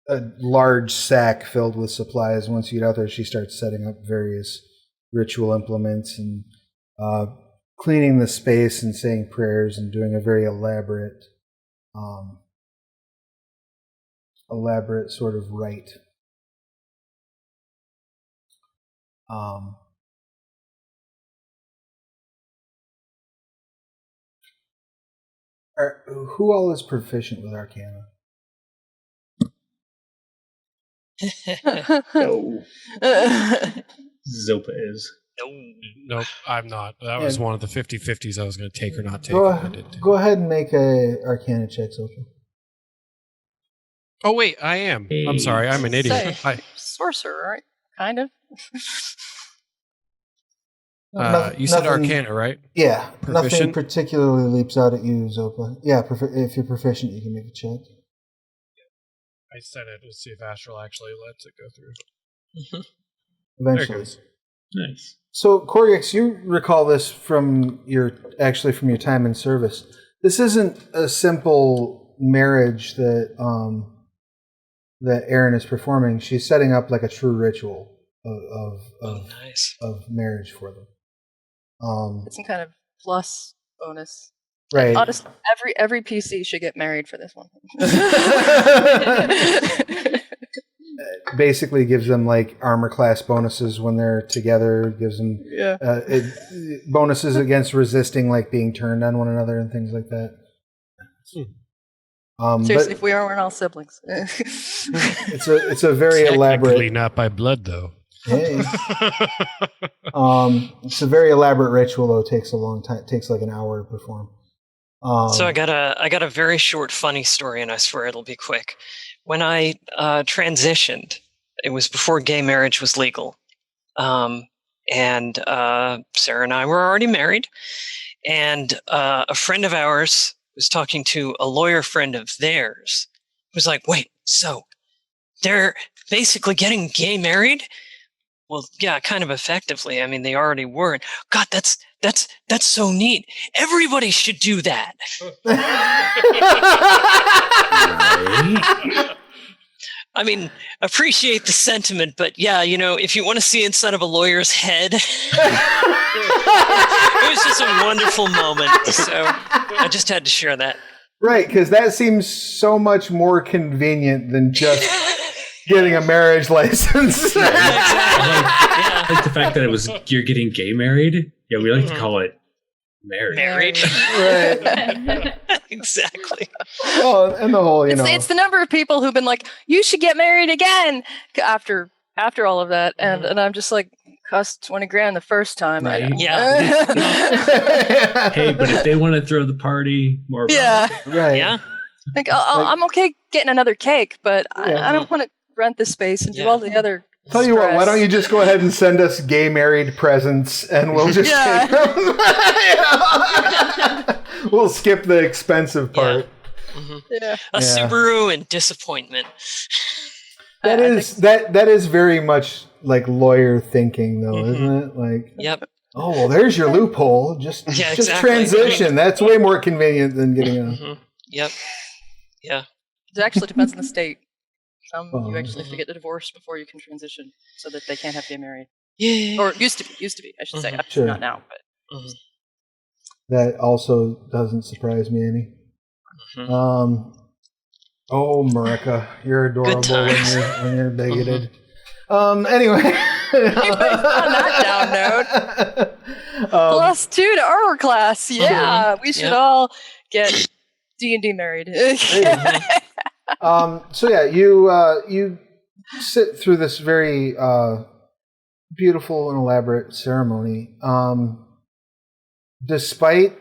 a large sack filled with supplies. Once you get out there, she starts setting up various ritual implements and cleaning the space and saying prayers and doing a very elaborate sort of rite. Who all is proficient with Arcana?
No. Zopa is.
Nope, I'm not. That was one of the 50-50s I was going to take or not take.
Go ahead and make a Arcana check, Zopa.
Oh, wait, I am. I'm sorry, I'm an idiot.
Sorcerer, right? Kind of.
You said Arcana, right?
Yeah.
Proficient?
Nothing particularly leaps out at you, Zopa. Yeah, if you're proficient, you can make a check.
I said it. We'll see if Astral actually lets it go through.
Eventually.
Nice.
So, Korggix, you recall this from your time in service. This isn't a simple marriage that Erin is performing. She's setting up like a true ritual of marriage for them.
It's some kind of plus bonus.
Right.
Honestly, every PC should get married for this one.
Basically gives them like armor class bonuses when they're together, gives them bonuses against resisting like being turned on one another and things like that.
Seriously, if we weren't all siblings.
it's a very elaborate.
Technically not by blood though.
Hey. It's a very elaborate ritual though. It takes a long time. It takes like an hour to perform.
So I got a very short funny story, and I swear it'll be quick. When I transitioned, it was before gay marriage was legal, and Sarah and I were already married, and a friend of ours was talking to a lawyer friend of theirs, who was like, "Wait, so they're basically getting gay married?" Well, yeah, kind of effectively. I mean, they already were. God, that's so neat. Everybody should do that. I mean, appreciate the sentiment, but yeah, if you want to see inside of a lawyer's head, it was just a wonderful moment. So I just had to share that.
Right, because that seems so much more convenient than just getting a marriage license.
I like the fact that you're getting gay married. Yeah, we like to call it
Married.
Right.
Exactly.
Well, and the whole,
It's the number of people who've been like, you should get married again after all of that, and I'm just like, cost $20,000 the first time.
Right.
Yeah.
Hey, but if they want to throw the party, more
Yeah.
Right.
Yeah.
Like, I'm okay getting another cake, but I don't want to rent the space and do all the other.
Tell you what, why don't you just go ahead and send us gay married presents, and we'll just take them. We'll skip the expensive part.
Yeah.
A Subaru and disappointment.
That is very much like lawyer thinking, though, isn't it? Like, oh, well, there's your loophole. Just
exactly.
transition. That's way more convenient than getting a.
Yep. Yeah.
It actually depends on the state. Some you actually have to get a divorce before you can transition, so that they can't have to get married.
Yeah.
Or used to be. I should say.
Sure.
Not now, but.
That also doesn't surprise me any. Oh, Marika, you're adorable when you're bigoted. Anyway.
On that down note. +2 to our class. Yeah, we should all get D&D married.
So yeah, you sit through this very beautiful and elaborate ceremony. Despite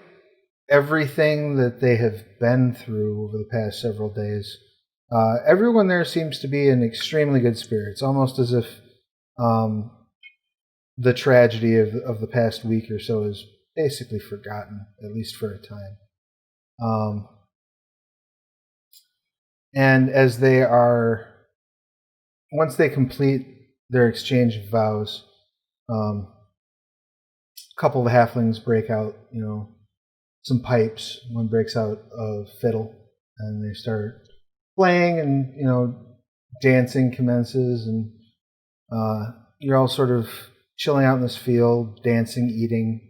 everything that they have been through over the past several days, everyone there seems to be in extremely good spirits, almost as if the tragedy of the past week or so is basically forgotten, at least for a time. And as they are, once they complete their exchange of vows, a couple of the halflings break out, some pipes. One breaks out a fiddle, and they start playing, and dancing commences, and you're all sort of chilling out in this field, dancing, eating.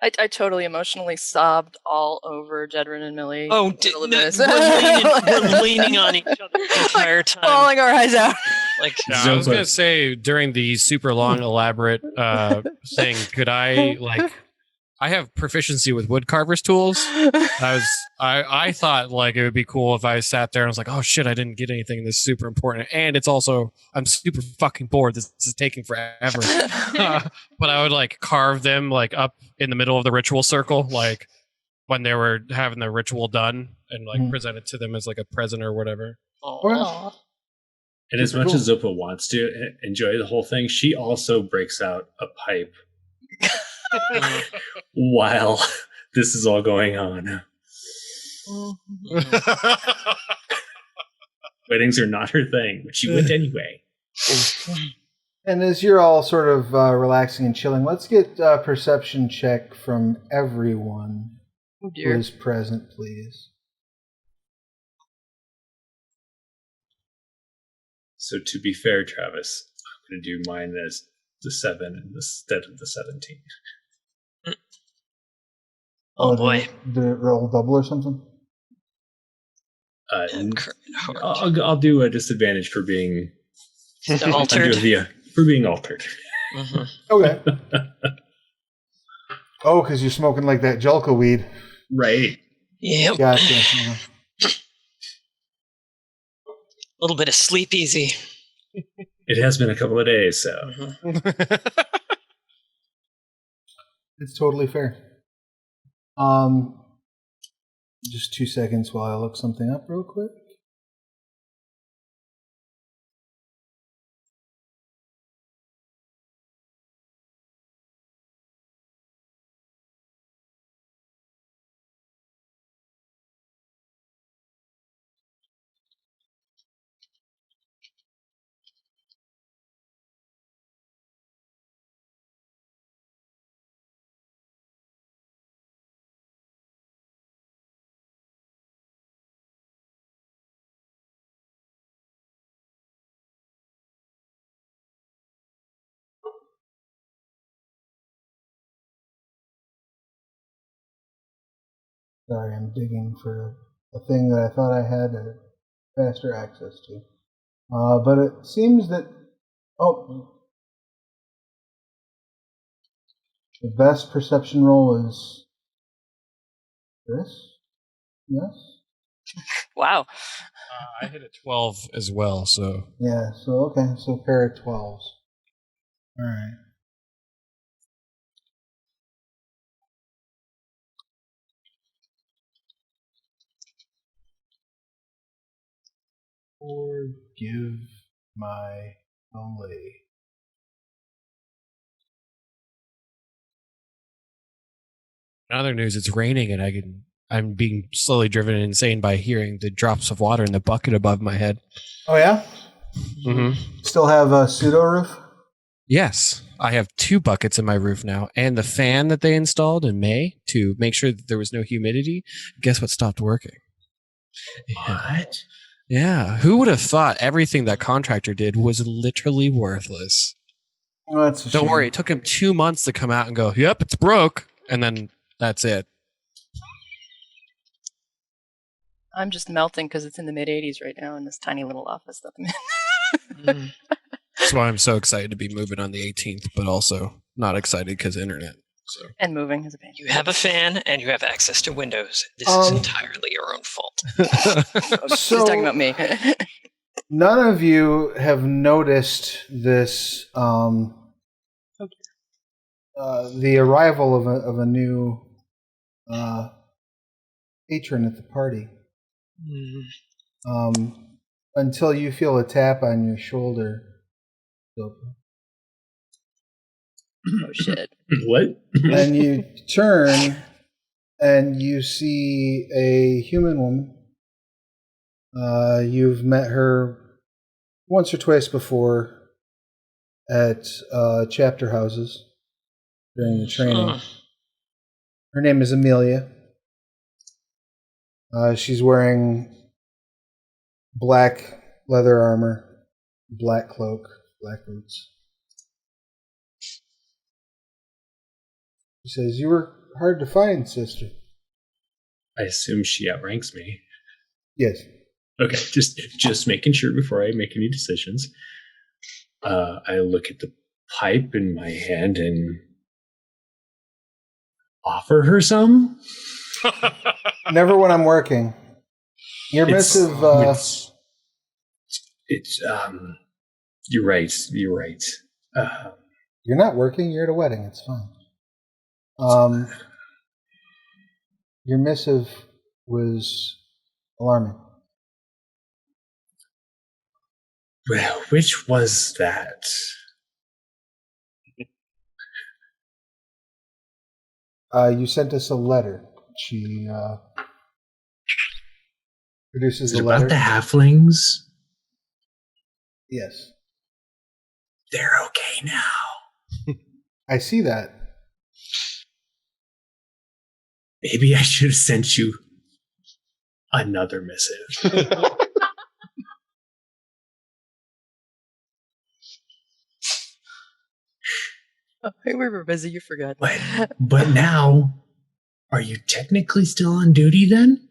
I totally emotionally sobbed all over Jedryn and Millie.
Oh, we're leaning on each other the entire time,
bawling our eyes out.
Like, I was gonna say during the super long, elaborate thing, could I I have proficiency with woodcarver's tools. I thought like it would be cool if I sat there and was like, oh shit, I didn't get anything that's super important, and it's also I'm super fucking bored. This is taking forever. But I would like carve them like up in the middle of the ritual circle, like when they were having the ritual done, and like present it to them as like a present or whatever.
Aww.
And as much as Zopa wants to enjoy the whole thing, she also breaks out a pipe while this is all going on. Weddings are not her thing, but she went anyway.
And as you're all sort of relaxing and chilling, let's get a perception check from everyone who is present, please.
So to be fair, Travis, I'm going to do mine as the 7 instead of the 17.
Oh boy.
Did it roll double or something?
I'll do a disadvantage for being
altered.
For being altered.
Okay. Oh, because you're smoking like that Jelka weed.
Right.
Yep.
Gotcha.
A little bit of sleep easy.
It has been a couple of days, so.
It's totally fair. Just 2 seconds while I look something up real quick. Sorry, I'm digging for a thing that I thought I had faster access to. But it seems that... Oh. The best perception roll is this. Yes.
Wow.
I hit a 12 as well, so.
Yeah. So okay. So a pair of 12s. All right. Forgive my delay.
In other news, it's raining and I'm being slowly driven insane by hearing the drops of water in the bucket above my head.
Oh yeah.
Mm-hmm.
Still have a pseudo roof.
Yes, I have 2 buckets in my roof now, and the fan that they installed in May to make sure that there was no humidity. Guess what stopped working?
What?
Yeah, who would have thought everything that contractor did was literally worthless?
Oh, that's a
Don't
shame.
worry, it took him 2 months to come out and go, "Yep, it's broke," and then that's it.
I'm just melting because it's in the mid 80s right now in this tiny little office that I'm in.
That's why I'm so excited to be moving on the 18th, but also not excited because internet. So
And moving is a pain.
You have a fan and you have access to Windows. This is entirely your own fault.
She's talking about me.
None of you have noticed this. The arrival of a new patron at the party. Until you feel a tap on your shoulder. Zopa.
Oh shit.
What?
And you turn and you see a human woman. You've met her once or twice before at chapter houses during the training. Her name is Amelia. She's wearing black leather armor, black cloak, black boots. She says, "You were hard to find, sister."
I assume she outranks me.
Yes.
Okay, just making sure before I make any decisions. I look at the pipe in my hand and offer her some.
Never when I'm working. Your missive.
It's You're right. You're right.
You're not working. You're at a wedding. It's fine. Your missive was alarming.
Well, which was that?
You sent us a letter. She produces
Is
the
it
letter.
about the halflings?
Yes.
They're okay now.
I see that.
Maybe I should have sent you another missive.
Oh, hey, we were busy. You forgot.
But now, are you technically still on duty then?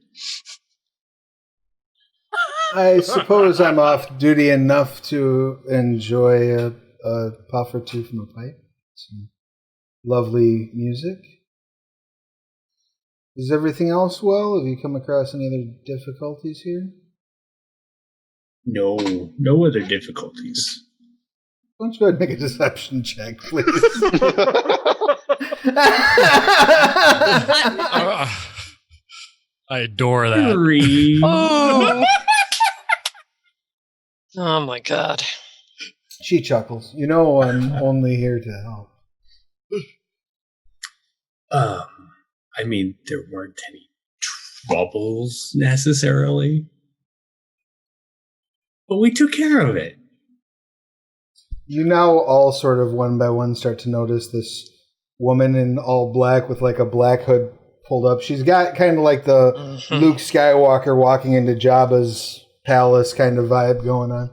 I suppose I'm off duty enough to enjoy a puff or two from a pipe. Some lovely music. Is everything else well? Have you come across any other difficulties here?
No other difficulties.
Why don't you go ahead and make a deception check, please?
I adore that.
3.
Oh.
Oh my god.
She chuckles. You know I'm only here to help.
I mean, there weren't any troubles necessarily, but we took care of it.
You now all sort of one by one start to notice this woman in all black with like a black hood pulled up. She's got kind of like the Luke Skywalker walking into Jabba's palace kind of vibe going on.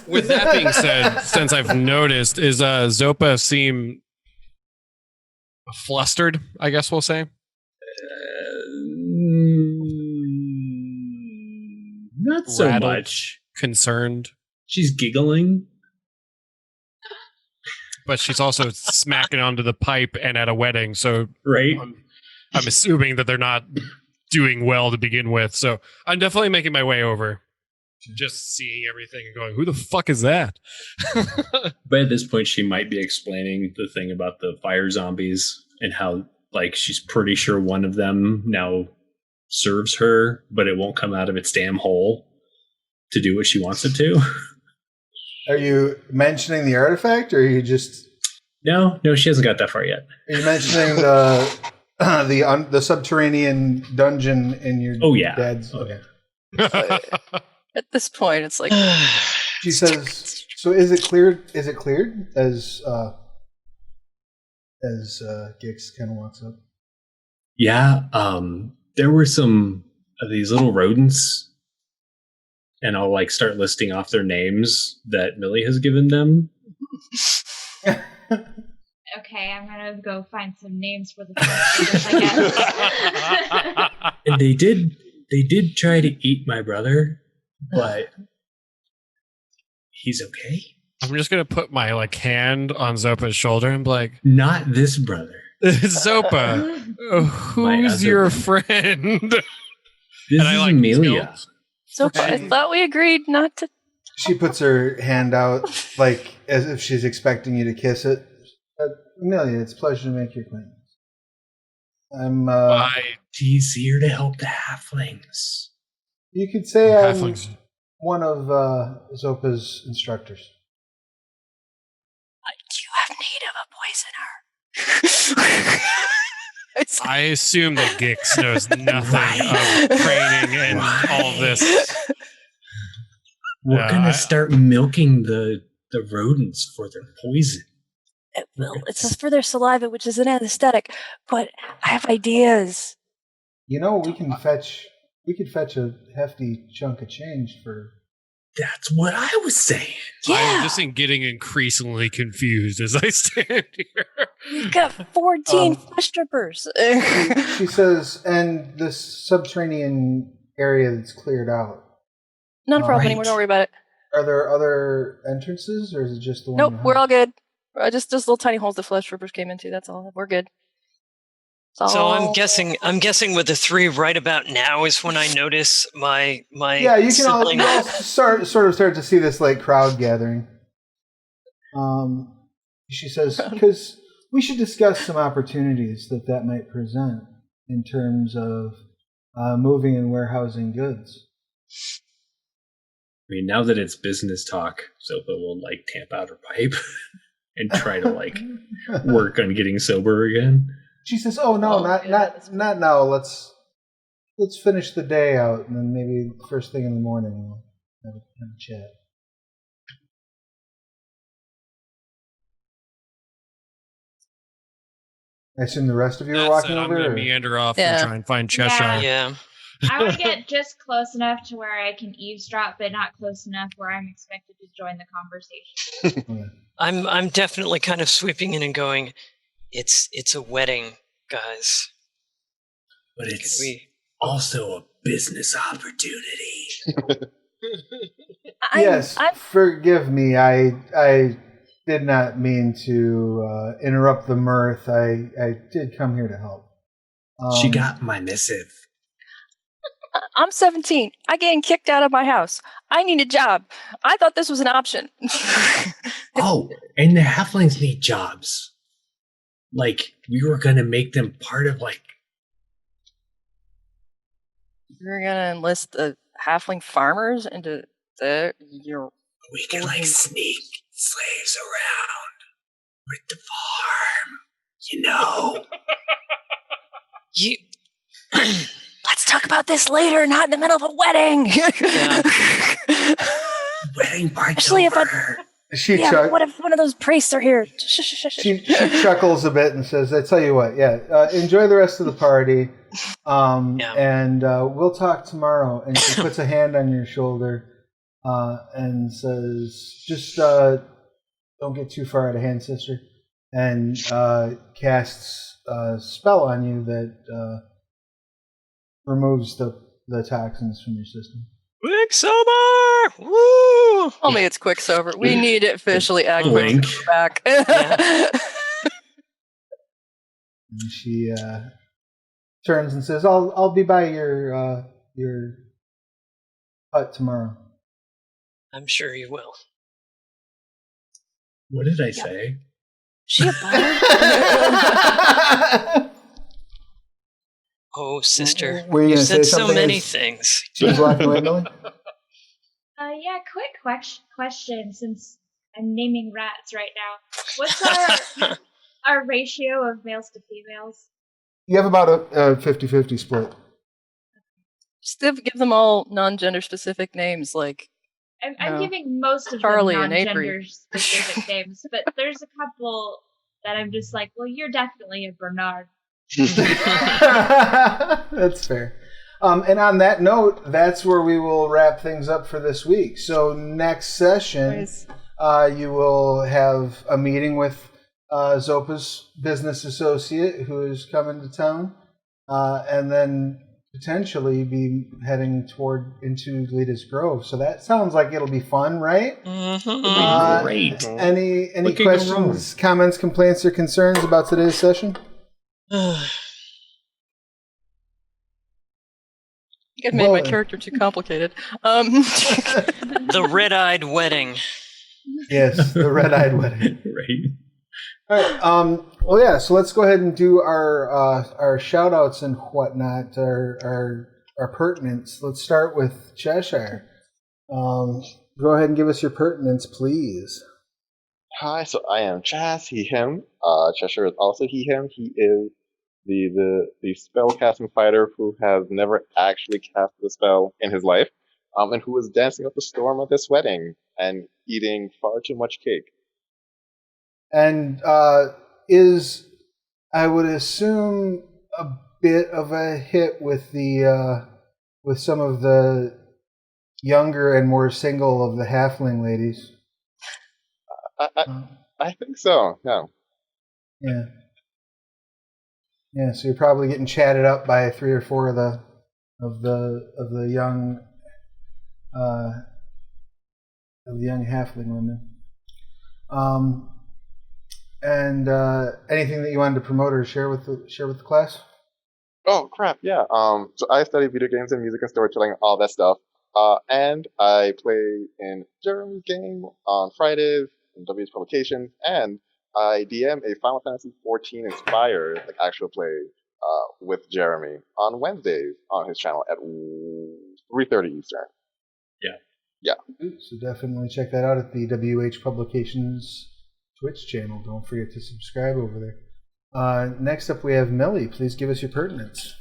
With that being said, since I've noticed, is Zopa seem flustered, I guess we'll say?
Not so
Rattled,
much.
concerned.
She's giggling.
but she's also smacking onto the pipe and at a wedding. So
Right?
I'm assuming that they're not doing well to begin with. So I'm definitely making my way over, just seeing everything and going, "Who the fuck is that?"
But at this point, she might be explaining the thing about the fire zombies and how, like, she's pretty sure one of them now serves her, but it won't come out of its damn hole to do what she wants it to.
Are you mentioning the artifact, or are you just?
No, she hasn't got that far yet.
Are you mentioning the subterranean dungeon in your dad's?
Oh,
okay.
At this point, it's like
She says, "So is it cleared? Is it cleared?" As Gix kind of walks up.
Yeah, there were some of these little rodents, and I'll like start listing off their names that Millie has given them.
Okay, I'm gonna go find some names for the characters, I guess.
And they did try to eat my brother, but he's okay.
I'm just gonna put my like hand on Zopa's shoulder and be like,
Not this brother.
"Zopa, who's your friend?"
This
And I
is
like
Amelia.
so. I thought we agreed not to.
She puts her hand out like as if she's expecting you to kiss it. Amelia, it's a pleasure to make your acquaintance.
She's here to help the halflings.
You could say I'm
Halflings.
one of Zopa's instructors.
Do you have need of a poisoner?
I assume that Gix knows nothing of training and all this.
We're gonna start milking the rodents for their poison.
Well, it's just for their saliva, which is an anesthetic. But I have ideas.
You know, we could fetch a hefty chunk of change for.
That's what I was saying.
I'm just getting increasingly confused as I stand here.
We've got 14 flesh strippers.
She says, and this subterranean area that's cleared out.
Not a problem
Right.
anymore. Don't worry about it.
Are there other entrances, or is it just the one?
Nope,
you
we're
have?
all good. Just little tiny holes the flesh strippers came into. That's all. We're good.
So
all-
I'm guessing with the 3 right about now is when I notice my
Yeah, you can all,
sibling.
you all sort of start to see this like crowd gathering. She says, because we should discuss some opportunities that might present in terms of moving and warehousing goods.
I mean, now that it's business talk, Zopa will like tamp out her pipe and try to like work on getting sober again.
She says, "Oh no, not now. Let's finish the day out, and then maybe first thing in the morning we'll have a chat." I assume the rest of you are
That's
walking
it. I'm
over.
going to
Or?
meander off
Yeah.
and try and find Cheshire.
Yeah.
I would get just close enough to where I can eavesdrop, but not close enough where I'm expected to join the conversation.
I'm definitely kind of sweeping in and going, it's a wedding, guys.
But
Could
it's
we
also a business opportunity.
Yes, forgive me. I did not mean to interrupt the mirth. I did come here to help.
She got my missive.
I'm 17. I getting kicked out of my house. I need a job. I thought this was an option.
Oh, and the halflings need jobs. Like, we were gonna make them part of like.
You're gonna enlist the halfling farmers into your.
We can like sneak slaves around with the farm. You know.
you
Let's talk about this later, not in the middle of a wedding.
Wedding part's
Actually, if
over.
what if one of those priests are here?
She chuckles a bit and says, "I tell you what, enjoy the rest of the party, and we'll talk tomorrow." And she puts a hand on your shoulder and says, "Just don't get too far out of hand, sister," and casts a spell on you that removes the toxins from your system.
Quicksilver! Woo!
Tell me it's Quicksilver. We need it officially add
Wink.
Quicksilver back.
And she turns and says, "I'll be by your hut tomorrow."
I'm sure you will.
What did I say?
She a bard?
Oh, sister.
Were you
You
gonna
said
say
so
something
many
as-
things.
She was walking away, Millie.
Yeah, quick question, since I'm naming rats right now. What's our ratio of males to females?
You have about a 50-50 split.
Just give them all non-gender specific names, like
I'm
No.
giving most of
Charlie
them
and Avery.
non-gender specific names, but there's a couple that I'm just like, well, you're definitely a Bernard.
That's fair. And on that note, that's where we will wrap things up for this week. So next session,
Nice.
you will have a meeting with Zopa's business associate who is coming to town, and then potentially be heading into Lita's Grove. So that sounds like it'll be fun, right?
Great.
Any
What could go
questions, comments, complaints, or concerns about today's session?
You guys made my
Well,
character too complicated.
The red-eyed wedding.
Yes, the red-eyed wedding.
Right.
All right. Well, yeah. So let's go ahead and do our shout outs and whatnot. Our pertinence. Let's start with Cheshire. Go ahead and give us your pertinence, please.
Hi, so I am Chaz, he, him. Cheshire is also he, him. He is the spellcasting fighter who has never actually cast a spell in his life, and who is dancing up a storm at this wedding and eating far too much cake.
And is, I would assume, a bit of a hit with the with some of the younger and more single of the halfling ladies.
I think so. Yeah.
Yeah. Yeah. So you're probably getting chatted up by 3 or 4 of the young halfling women. And anything that you wanted to promote or share with the class?
Oh crap! Yeah. So I study video games and music and storytelling, all that stuff. And I play in Jeremy's game on Fridays in W's Publications, and I DM a Final Fantasy XIV inspired actual play with Jeremy on Wednesdays on his channel at 3:30 Eastern.
So definitely check that out at the WH Publications Twitch channel. Don't forget to subscribe over there. Next up, we have Millie. Please give us your pertinence.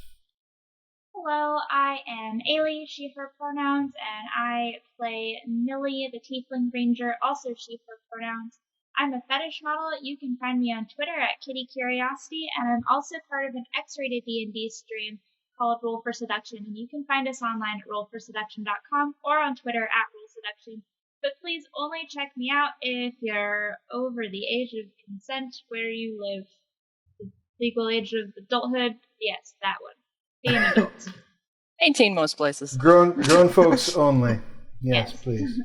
Hello, I am Ayli, she, her pronouns, and I play Millie, the Tiefling Ranger, also she, her pronouns. I'm a fetish model. You can find me on Twitter at Kitty Curiosity, and I'm also part of an X-rated D&D stream called Roll for Seduction, and you can find us online at rollforseduction.com or on Twitter at rollseduction. But please only check me out if you're over the age of consent where you live. The legal age of adulthood, yes, that one. Be an adult.
18 most places.
Grown folks only. Yes,
Yes.
please.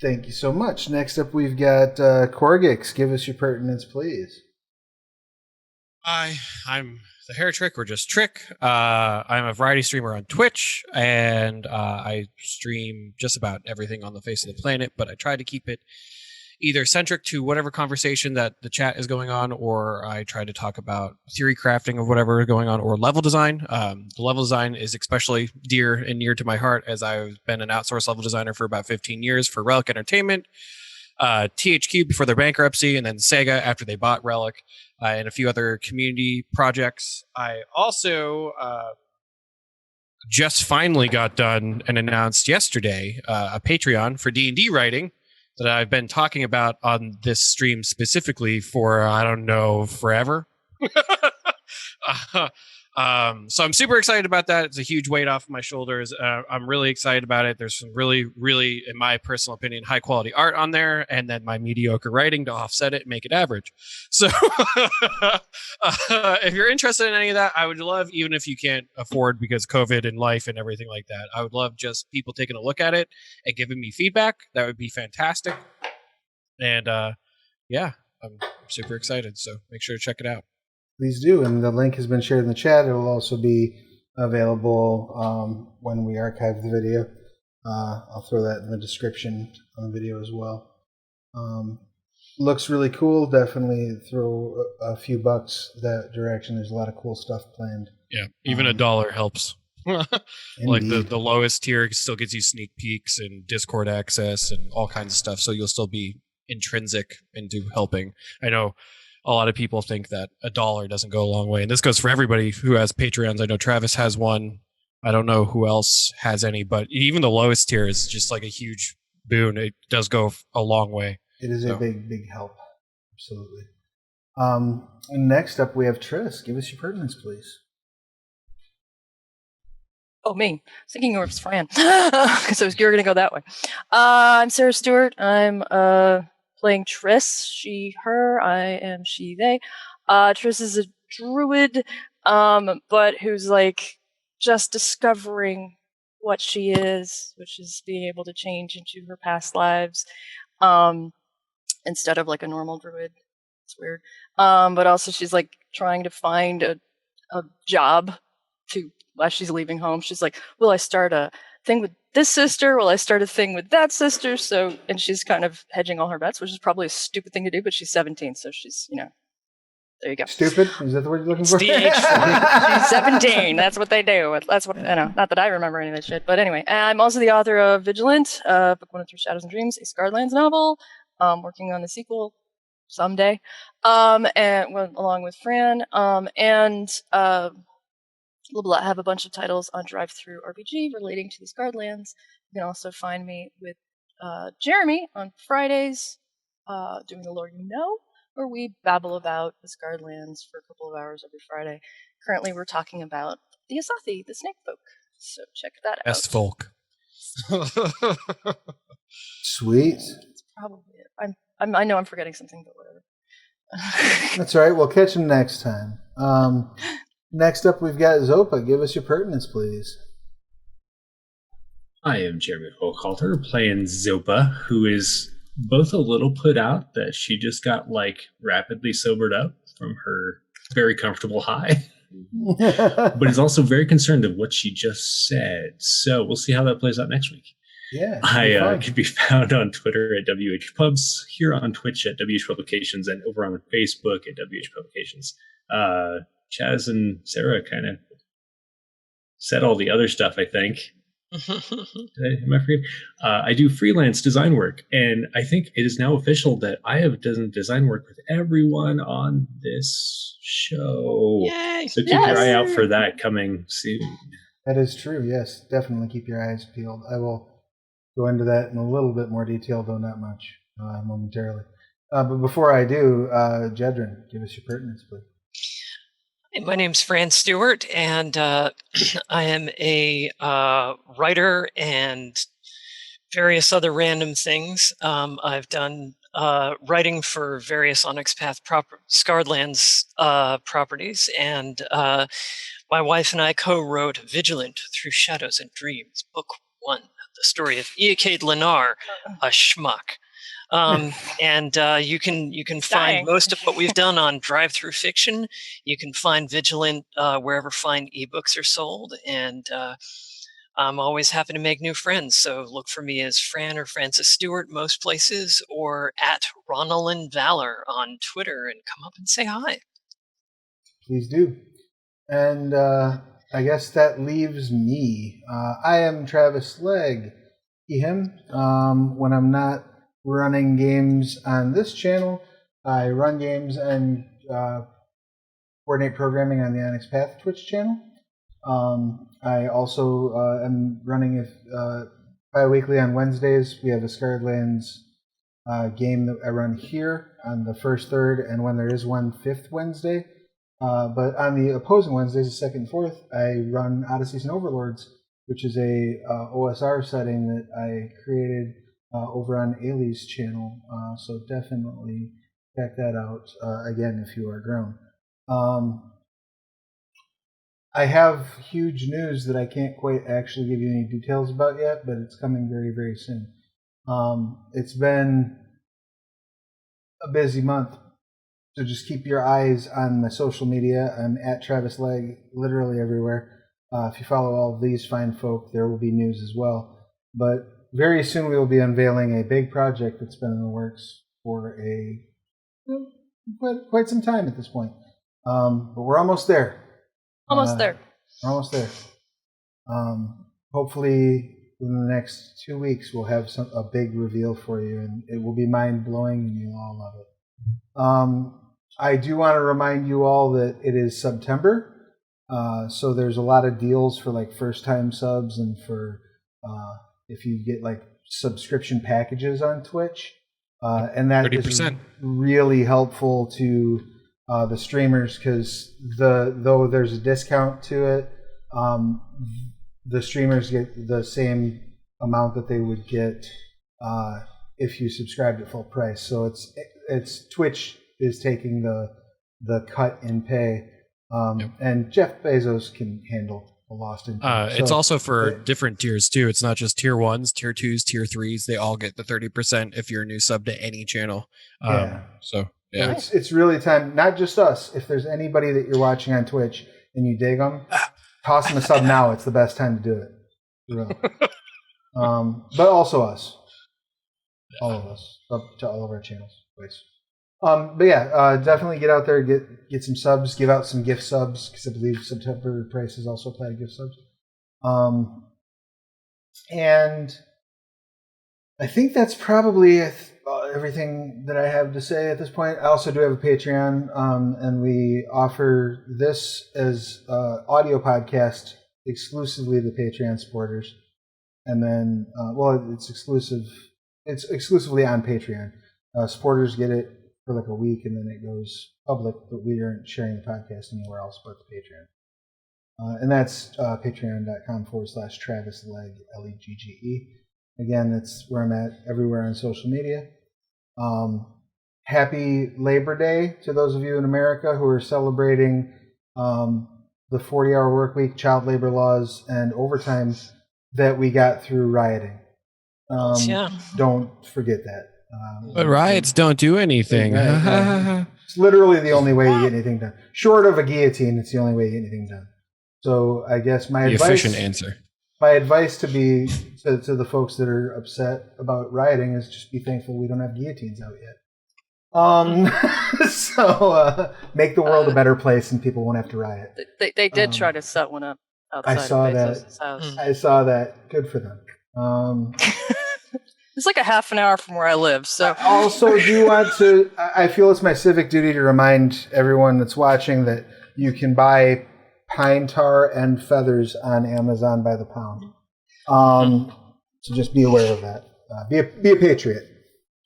Thank you so much. Next up, we've got Korggix. Give us your pertinence, please.
Hi, I'm the Hair Tric, or just Tric. I'm a variety streamer on Twitch, and I stream just about everything on the face of the planet, but I try to keep it either centric to whatever conversation that the chat is going on, or I try to talk about theory crafting of whatever is going on, or level design. The level design is especially dear and near to my heart, as I've been an outsourced level designer for about 15 years for Relic Entertainment, THQ before their bankruptcy, and then Sega after they bought Relic, and a few other community projects. I also just finally got done and announced yesterday a Patreon for D&D writing that I've been talking about on this stream specifically for, I don't know, forever. So I'm super excited about that. It's a huge weight off my shoulders. I'm really excited about it. There's some really, really, in my personal opinion, high quality art on there, and then my mediocre writing to offset it and make it average. So if you're interested in any of that, I would love, even if you can't afford because COVID and life and everything like that, I would love just people taking a look at it and giving me feedback. That would be fantastic. And yeah, I'm super excited. So make sure to check it out.
Please do, and the link has been shared in the chat. It will also be available when we archive the video. I'll throw that in the description on the video as well. Looks really cool. Definitely throw a few bucks that direction. There's a lot of cool stuff planned.
Yeah, even $1 helps. Like the lowest tier still gives you sneak peeks and Discord access and all kinds of stuff, so you'll still be intrinsic into helping. I know a lot of people think that $1 doesn't go a long way, and this goes for everybody who has Patreons. I know Travis has one. I don't know who else has any, but even the lowest tier is just like a huge boon. It does go a long way.
It is a big help. Absolutely. And next up, we have Triss. Give us your pertinence, please.
Oh, me. I was thinking it was Fran. Because you were going to go that way. I'm Sarah Stewart. I'm playing Triss. She, her. I am she, they. Triss is a druid, but who's like just discovering what she is, which is being able to change into her past lives, instead of like a normal druid. It's weird. But also she's like trying to find a job as she's leaving home. She's like, will I start a thing with this sister? Will I start a thing with that sister? So, and she's kind of hedging all her bets, which is probably a stupid thing to do, but she's 17, so she's, there you go.
Stupid? Is that the word you're looking for?
She's 17. That's what they do. That's what, not that I remember any of that shit, but anyway. I'm also the author of Vigilant, book 1 of Through Shadows and Dreams, a Scarlands novel. Working on the sequel someday, and along with Fran, and I have a bunch of titles on Drive-Thru RPG relating to the Scarlands. You can also find me with Jeremy on Fridays, doing The Lore You Know, where we babble about the Scarlands for a couple of hours every Friday. Currently, we're talking about the Asathi, the snake folk. So check that out.
S folk.
Sweet.
That's probably it. I know I'm forgetting something, but whatever.
That's all right. We'll catch him next time. Next up, we've got Zopa. Give us your pertinence, please.
I am Jeremy Hochhalter, playing Zopa, who is both a little put out that she just got rapidly sobered up from her very comfortable high, but is also very concerned of what she just said. So we'll see how that plays out next week.
Yeah,
I can be found on Twitter at WHPubs, here on Twitch at WH Publications, and over on Facebook at WH Publications. Chaz and Sarah kind of said all the other stuff, I think. Am I forgetting? I do freelance design work, and I think it is now official that I have done design work with everyone on this show.
Yay!
So keep your eye out for that coming soon.
That is true, yes. Definitely keep your eyes peeled. I will go into that in a little bit more detail, though not much, momentarily. But before I do, Jedryn, give us your pertinence, please.
My name's Fran Stewart, and I am a writer and various other random things. I've done writing for various Onyx Path Scarlands properties, and my wife and I co-wrote Vigilant Through Shadows and Dreams, Book 1, the story of Eacade Lenar, a schmuck. And you can find most of what we've done on Drive-Thru Fiction. You can find Vigilant wherever fine ebooks are sold, and I'm always happy to make new friends. So look for me as Fran or Francis Stewart most places, or at Ronalyn Valor on Twitter, and come up and say hi.
Please do. And I guess that leaves me. I am Travis Legg, he, him. When I'm not running games on this channel, I run games and coordinate programming on the Onyx Path Twitch channel. I also am running bi-weekly on Wednesdays. We have a Scarlands game that I run here on the first, third, and when there is one, fifth Wednesday. But on the opposing Wednesdays, the second and fourth, I run Odysseys and Overlords, which is a OSR setting that I created over on Ayli's channel. So definitely check that out again if you are grown. I have huge news that I can't quite actually give you any details about yet, but it's coming very, very soon. It's been a busy month, so just keep your eyes on my social media. I'm at Travis Legg literally everywhere. If you follow all of these fine folk, there will be news as well. But very soon we will be unveiling a big project that's been in the works for quite some time at this point. But we're almost there.
Almost there.
We're almost there. Hopefully within the next 2 weeks we'll have a big reveal for you, and it will be mind-blowing and you'll all love it. I do want to remind you all that it is September, so there's a lot of deals for like first-time subs and for if you get like subscription packages on Twitch, and that 30%. Is really helpful to the streamers because though there's a discount to it, the streamers get the same amount that they would get if you subscribed at full price. So it's Twitch is taking the cut in pay, and Jeff Bezos can handle the lost income.
It's also for different tiers too. It's not just tier 1s, tier 2s, tier 3s. They all get the 30% if you're a new sub to any channel. So yeah,
it's really time. Not just us. If there's anybody that you're watching on Twitch and you dig them, toss them a sub now. It's the best time to do it. Really. But also us, all of us, up to all of our channels, please. But yeah, definitely get out there, get some subs, give out some gift subs because I believe September prices also apply to gift subs. And I think that's probably everything that I have to say at this point. I also do have a Patreon, and we offer this as audio podcast exclusively to Patreon supporters. And then, it's exclusive. It's exclusively on Patreon. Supporters get it for like a week, and then it goes public, but we aren't sharing the podcast anywhere else but the Patreon. And that's patreon.com/Travis Legg, Legge. Again, that's where I'm at everywhere on social media. Happy Labor Day to those of you in America who are celebrating the 40-hour work week, child labor laws, and overtime that we got through rioting. Don't forget that.
But riots don't do anything.
Right. It's literally the only way you get anything done. Short of a guillotine, it's the only way you get anything done. So I guess my
efficient answer.
My advice to the folks that are upset about rioting is just be thankful we don't have guillotines out yet. So make the world a better place and people won't have to riot.
They did try to set one up outside of Bezos' house.
I saw that. Good for them.
It's like a half an hour from where I live. So
I also do want to. I feel it's my civic duty to remind everyone that's watching that you can buy pine tar and feathers on Amazon by the pound. So just be aware of that. Be a patriot.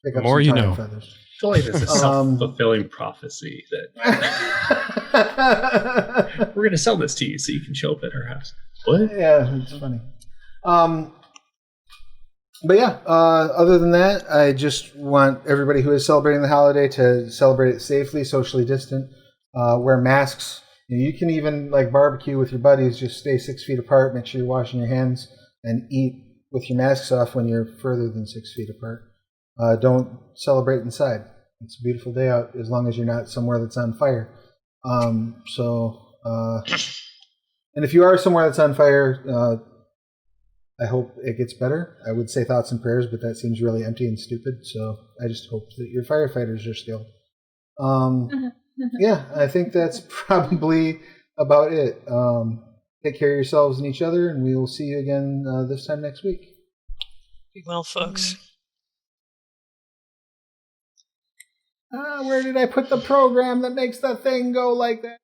Pick up
more
some
you
tar
know.
and feathers.
I feel like there's a self-fulfilling prophecy that we're going to sell this to you so you can show up at our house. What?
Yeah, it's funny. But yeah, other than that, I just want everybody who is celebrating the holiday to celebrate it safely, socially distant, wear masks. You can even like barbecue with your buddies, just stay 6 feet apart, make sure you're washing your hands, and eat with your masks off when you're further than 6 feet apart. Don't celebrate inside. It's a beautiful day out as long as you're not somewhere that's on fire. And if you are somewhere that's on fire, I hope it gets better. I would say thoughts and prayers, but that seems really empty and stupid. So I just hope that your firefighters are skilled. Yeah, I think that's probably about it. Take care of yourselves and each other, and we will see you again this time next week.
Be well, folks.
Where did I put the program that makes the thing go like that?